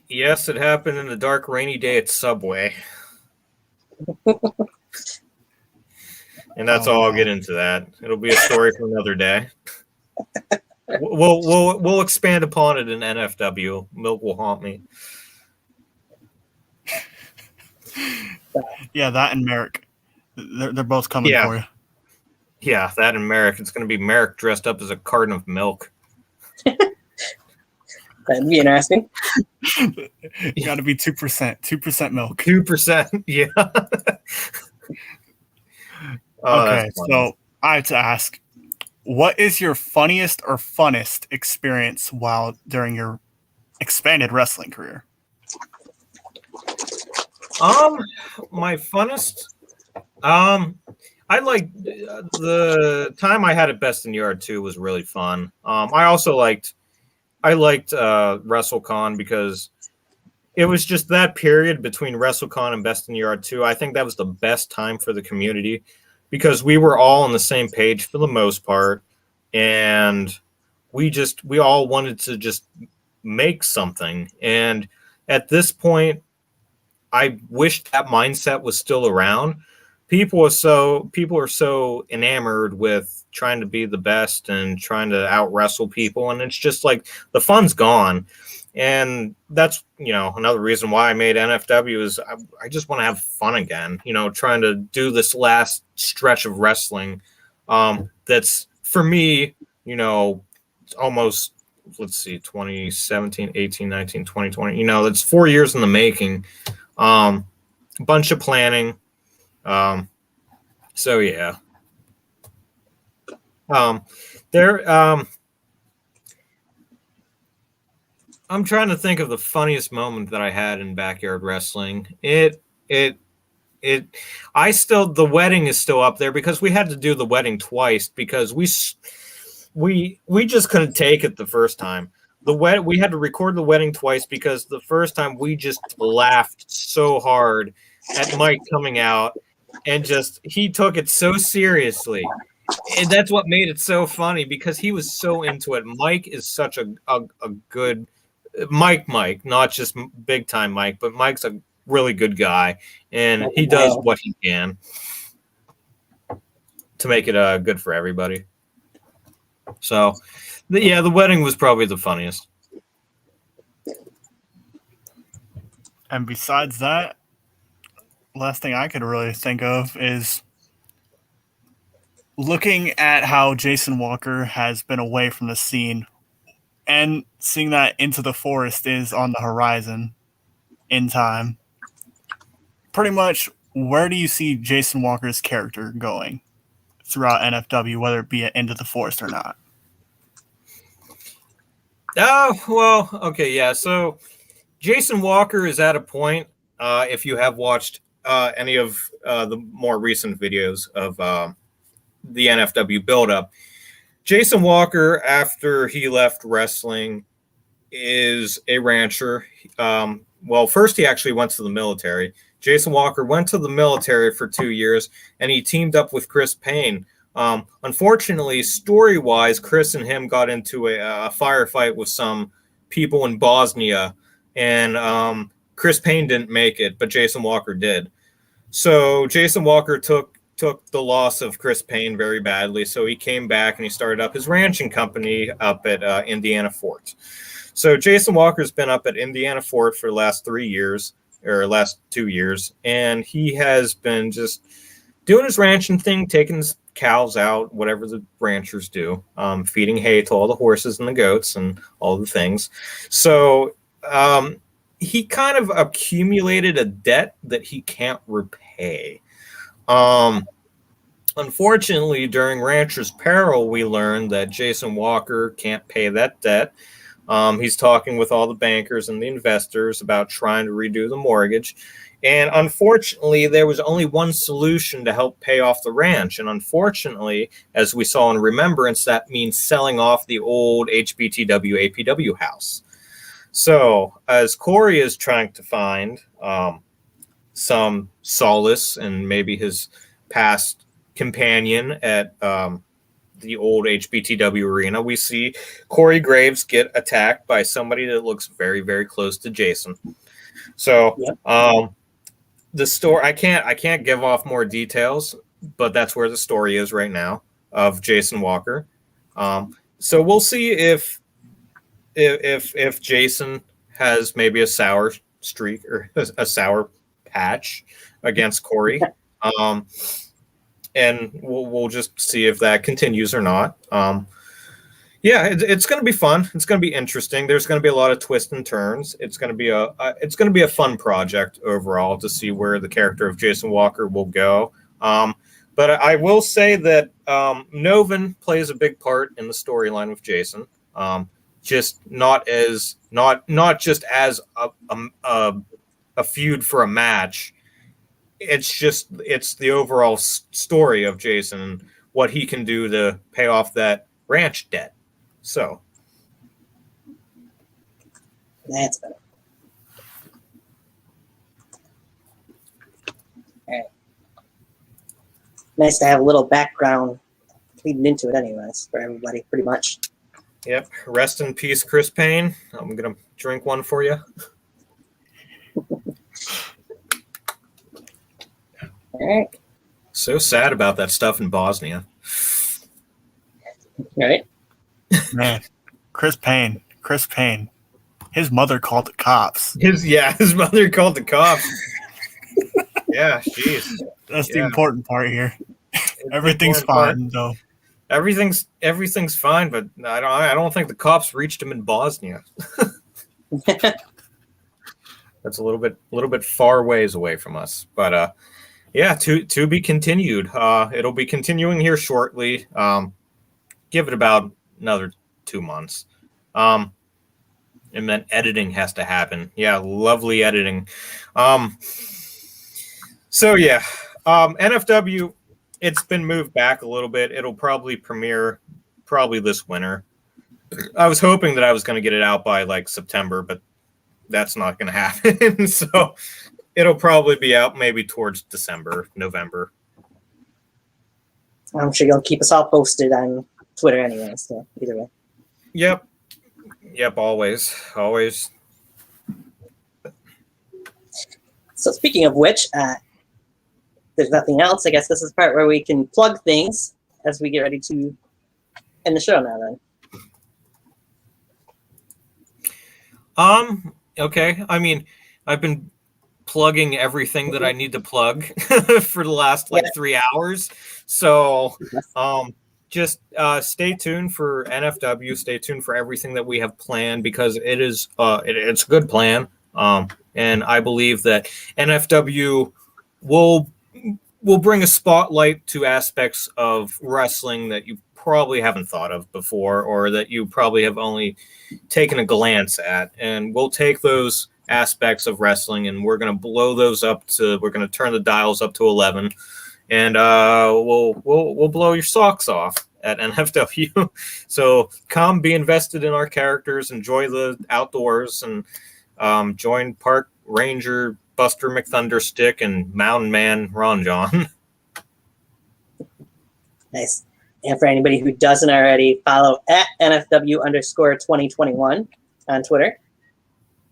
Yes, it happened in the dark, rainy day at Subway. And that's all I'll get into that. It'll be a story for another day. We'll expand upon it in NFW. Milk will haunt me. Yeah, that and Merrick. They're both coming for you. Yeah, that and Merrick. It's going to be Merrick dressed up as a carton of milk. That'd be interesting. You got to be 2% milk. 2%, yeah. Okay, so I have to ask, what is your funniest or funnest experience during your expanded wrestling career? My funnest, I like the time I had at Best in Yard 2 was really fun. I also liked Wrestlecon because it was just that period between Wrestlecon and Best in Yard 2. I think that was the best time for the community because we were all on the same page for the most part. And we all wanted to just make something. And at this point, I wish that mindset was still around. People are so enamored with trying to be the best and trying to out wrestle people, and it's just like the fun's gone. And that's, another reason why I made NFW is I just want to have fun again, trying to do this last stretch of wrestling. That's for me, almost, let's see, 2017, 18, 19, 2020, that's 4 years in the making. A bunch of planning. So yeah. I'm trying to think of the funniest moment that I had in backyard wrestling. The wedding is still up there because we had to do the wedding twice because we just couldn't take it the first time. We had to record the wedding twice because the first time we just laughed so hard at Mike coming out, and he took it so seriously. And that's what made it so funny because he was so into it. Mike is such a good Mike, not just big time Mike, but Mike's a really good guy, and he does what he can to make it good for everybody. So, the wedding was probably the funniest. And besides that, last thing I could really think of is looking at how Jason Walker has been away from the scene and seeing that Into the Forest is on the horizon in time. Pretty much, where do you see Jason Walker's character going throughout NFW, whether it be at Into the Forest or not? Oh, well, okay, yeah. So Jason Walker is at a point, if you have watched any of the more recent videos of the NFW build-up, Jason Walker, after he left wrestling, is a rancher. Well, first he actually went to the military. Jason Walker went to the military for 2 years, and he teamed up with Chris Payne. Unfortunately, story-wise, Chris and him got into a firefight with some people in Bosnia, and Chris Payne didn't make it, but Jason Walker did. So Jason Walker took the loss of Chris Payne very badly, so he came back and he started up his ranching company up at Indiana Fort. So Jason Walker's been up at Indiana Fort for the last 3 years, or last 2 years, and he has been just doing his ranching thing, taking his cows out, whatever the ranchers do, feeding hay to all the horses and the goats and all the things. So he kind of accumulated a debt that he can't repay. Unfortunately, during Rancher's Peril, we learned that Jason Walker can't pay that debt. He's talking with all the bankers and the investors about trying to redo the mortgage. And unfortunately, there was only one solution to help pay off the ranch. And unfortunately, as we saw in Remembrance, that means selling off the old HBTW APW house. So as Corey is trying to find some solace and maybe his past companion at the old HBTW arena, we see Corey Graves get attacked by somebody that looks very, very close to Jason. So the story, I can't give off more details, but that's where the story is right now of Jason Walker. So we'll see if Jason has maybe a sour streak or a sour patch against Corey. And we'll just see if that continues or not. It's going to be fun. It's going to be interesting. There's going to be a lot of twists and turns. It's going to be a fun project overall to see where the character of Jason Walker will go. But I will say that Novin plays a big part in the storyline with Jason. Just not just as a feud for a match. It's the overall story of Jason and what he can do to pay off that ranch debt. So that's better. All right. Nice to have a little background leading into it anyways for everybody, pretty much. Yep. Rest in peace, Chris Payne. I'm going to drink one for you. All right. So sad about that stuff in Bosnia. All right. Man, Chris Payne. His mother called the cops. His mother called the cops. Yeah, jeez. That's the important part here. It's Everything's fine, though. Everything's fine, but I don't think the cops reached him in Bosnia. That's a little bit far ways away from us, but yeah, to be continued. It'll be continuing here shortly. Give it about another 2 months, and then editing has to happen. Yeah, lovely editing. So yeah, NFW. It's been moved back a little bit. It'll probably premiere this winter. I was hoping that I was going to get it out by like September, but that's not going to happen. So it'll probably be out maybe towards December, November. I'm sure you'll keep us all posted on Twitter anyway, so either way. Yep, always. So speaking of which, there's nothing else. I guess this is the part where we can plug things as we get ready to end the show now then. Okay. I mean, I've been plugging everything that I need to plug for the last 3 hours. So just stay tuned for NFW. Stay tuned for everything that we have planned, because it's a good plan. And I believe that NFW will bring a spotlight to aspects of wrestling that you probably haven't thought of before, or that you probably have only taken a glance at. And we'll take those aspects of wrestling and we're going to blow those up we're going to turn the dials up to 11, and we'll blow your socks off at NFW. So come be invested in our characters, enjoy the outdoors, and join Park Ranger Buster McThunderstick and Mountain Man Ron John. Nice. And for anybody who doesn't already, follow at NFW_2021 on Twitter,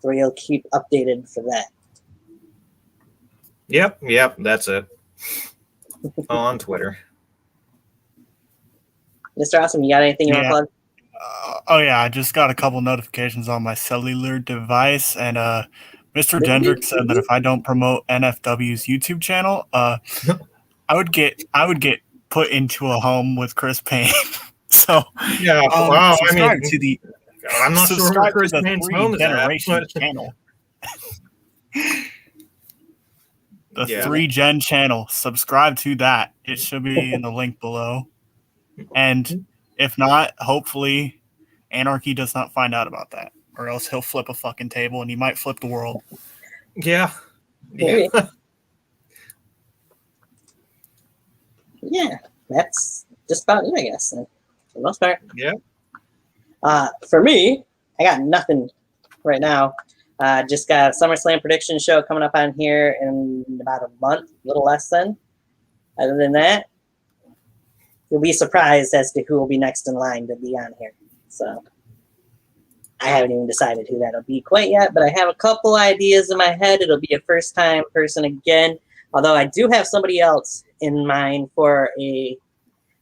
where you'll keep updated for that. Yep, that's it. On Twitter. Mr. Awesome, you got anything you want to plug? I just got a couple notifications on my cellular device, and Mr. Dendrick said that if I don't promote NFW's YouTube channel, I would get put into a home with Chris Payne. So yeah, wow. Subscribe to the. I'm not sure where Chris Payne's home is generation channel. The 3Gen channel. Subscribe to that. It should be in the link below. And if not, hopefully Anarchy does not find out about that, or else he'll flip a fucking table and he might flip the world. Yeah. Yeah, that's just about it, I guess, for the most part. Yeah. For me, I got nothing right now. Just got a SummerSlam prediction show coming up on here in about a month, a little less than. Other than that, you'll be surprised as to who will be next in line to be on here. So I haven't even decided who that'll be quite yet, but I have a couple ideas in my head. It'll be a first-time person again, although I do have somebody else in mind for a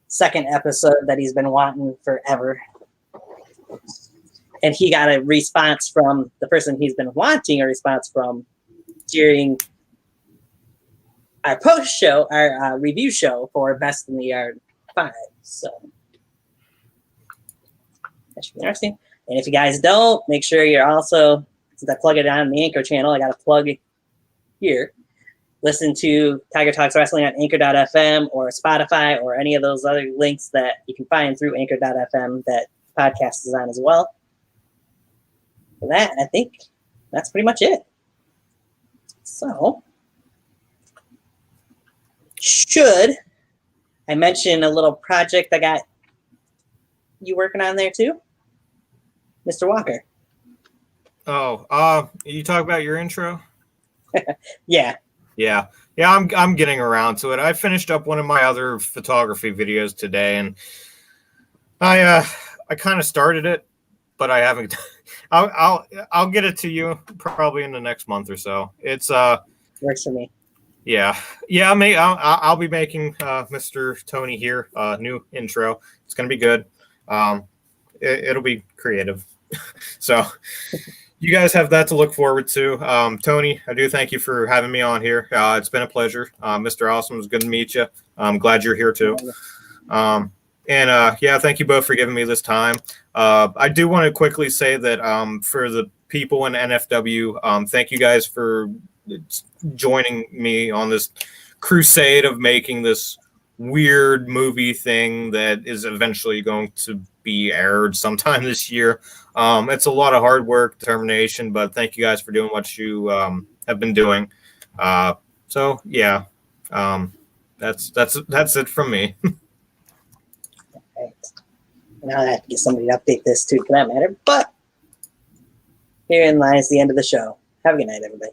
second episode that he's been wanting forever. And he got a response from the person he's been wanting a response from during our post-show, our review show for Best in the Yard 5. So that should be interesting. And if you guys don't, make sure you're also, since I plug it on the Anchor channel, I got to plug it here. Listen to Tiger Talks Wrestling on Anchor.fm or Spotify or any of those other links that you can find through Anchor.fm that podcast is on as well. For that, I think that's pretty much it. So, should I mention a little project I got you working on there too? Mr. Walker. Oh, you talk about your intro? Yeah. Yeah, I'm getting around to it. I finished up one of my other photography videos today, and I kind of started it, but I haven't. I'll get it to you probably in the next month or so. It's works for me. Yeah. I'll be making Mr. Tony here new intro. It's gonna be good. It'll be creative. So you guys have that to look forward to. Tony, I do thank you for having me on here. It's been a pleasure. Mr. Awesome, it was good to meet you. I'm glad you're here too. Thank you both for giving me this time. I do want to quickly say that for the people in NFW, thank you guys for joining me on this crusade of making this weird movie thing that is eventually going to be aired sometime this year. It's a lot of hard work, determination, but thank you guys for doing what you have been doing. That's it from me. Right. Now I have to get somebody to update this too, for that matter. But herein lies the end of the show. Have a good night, everybody.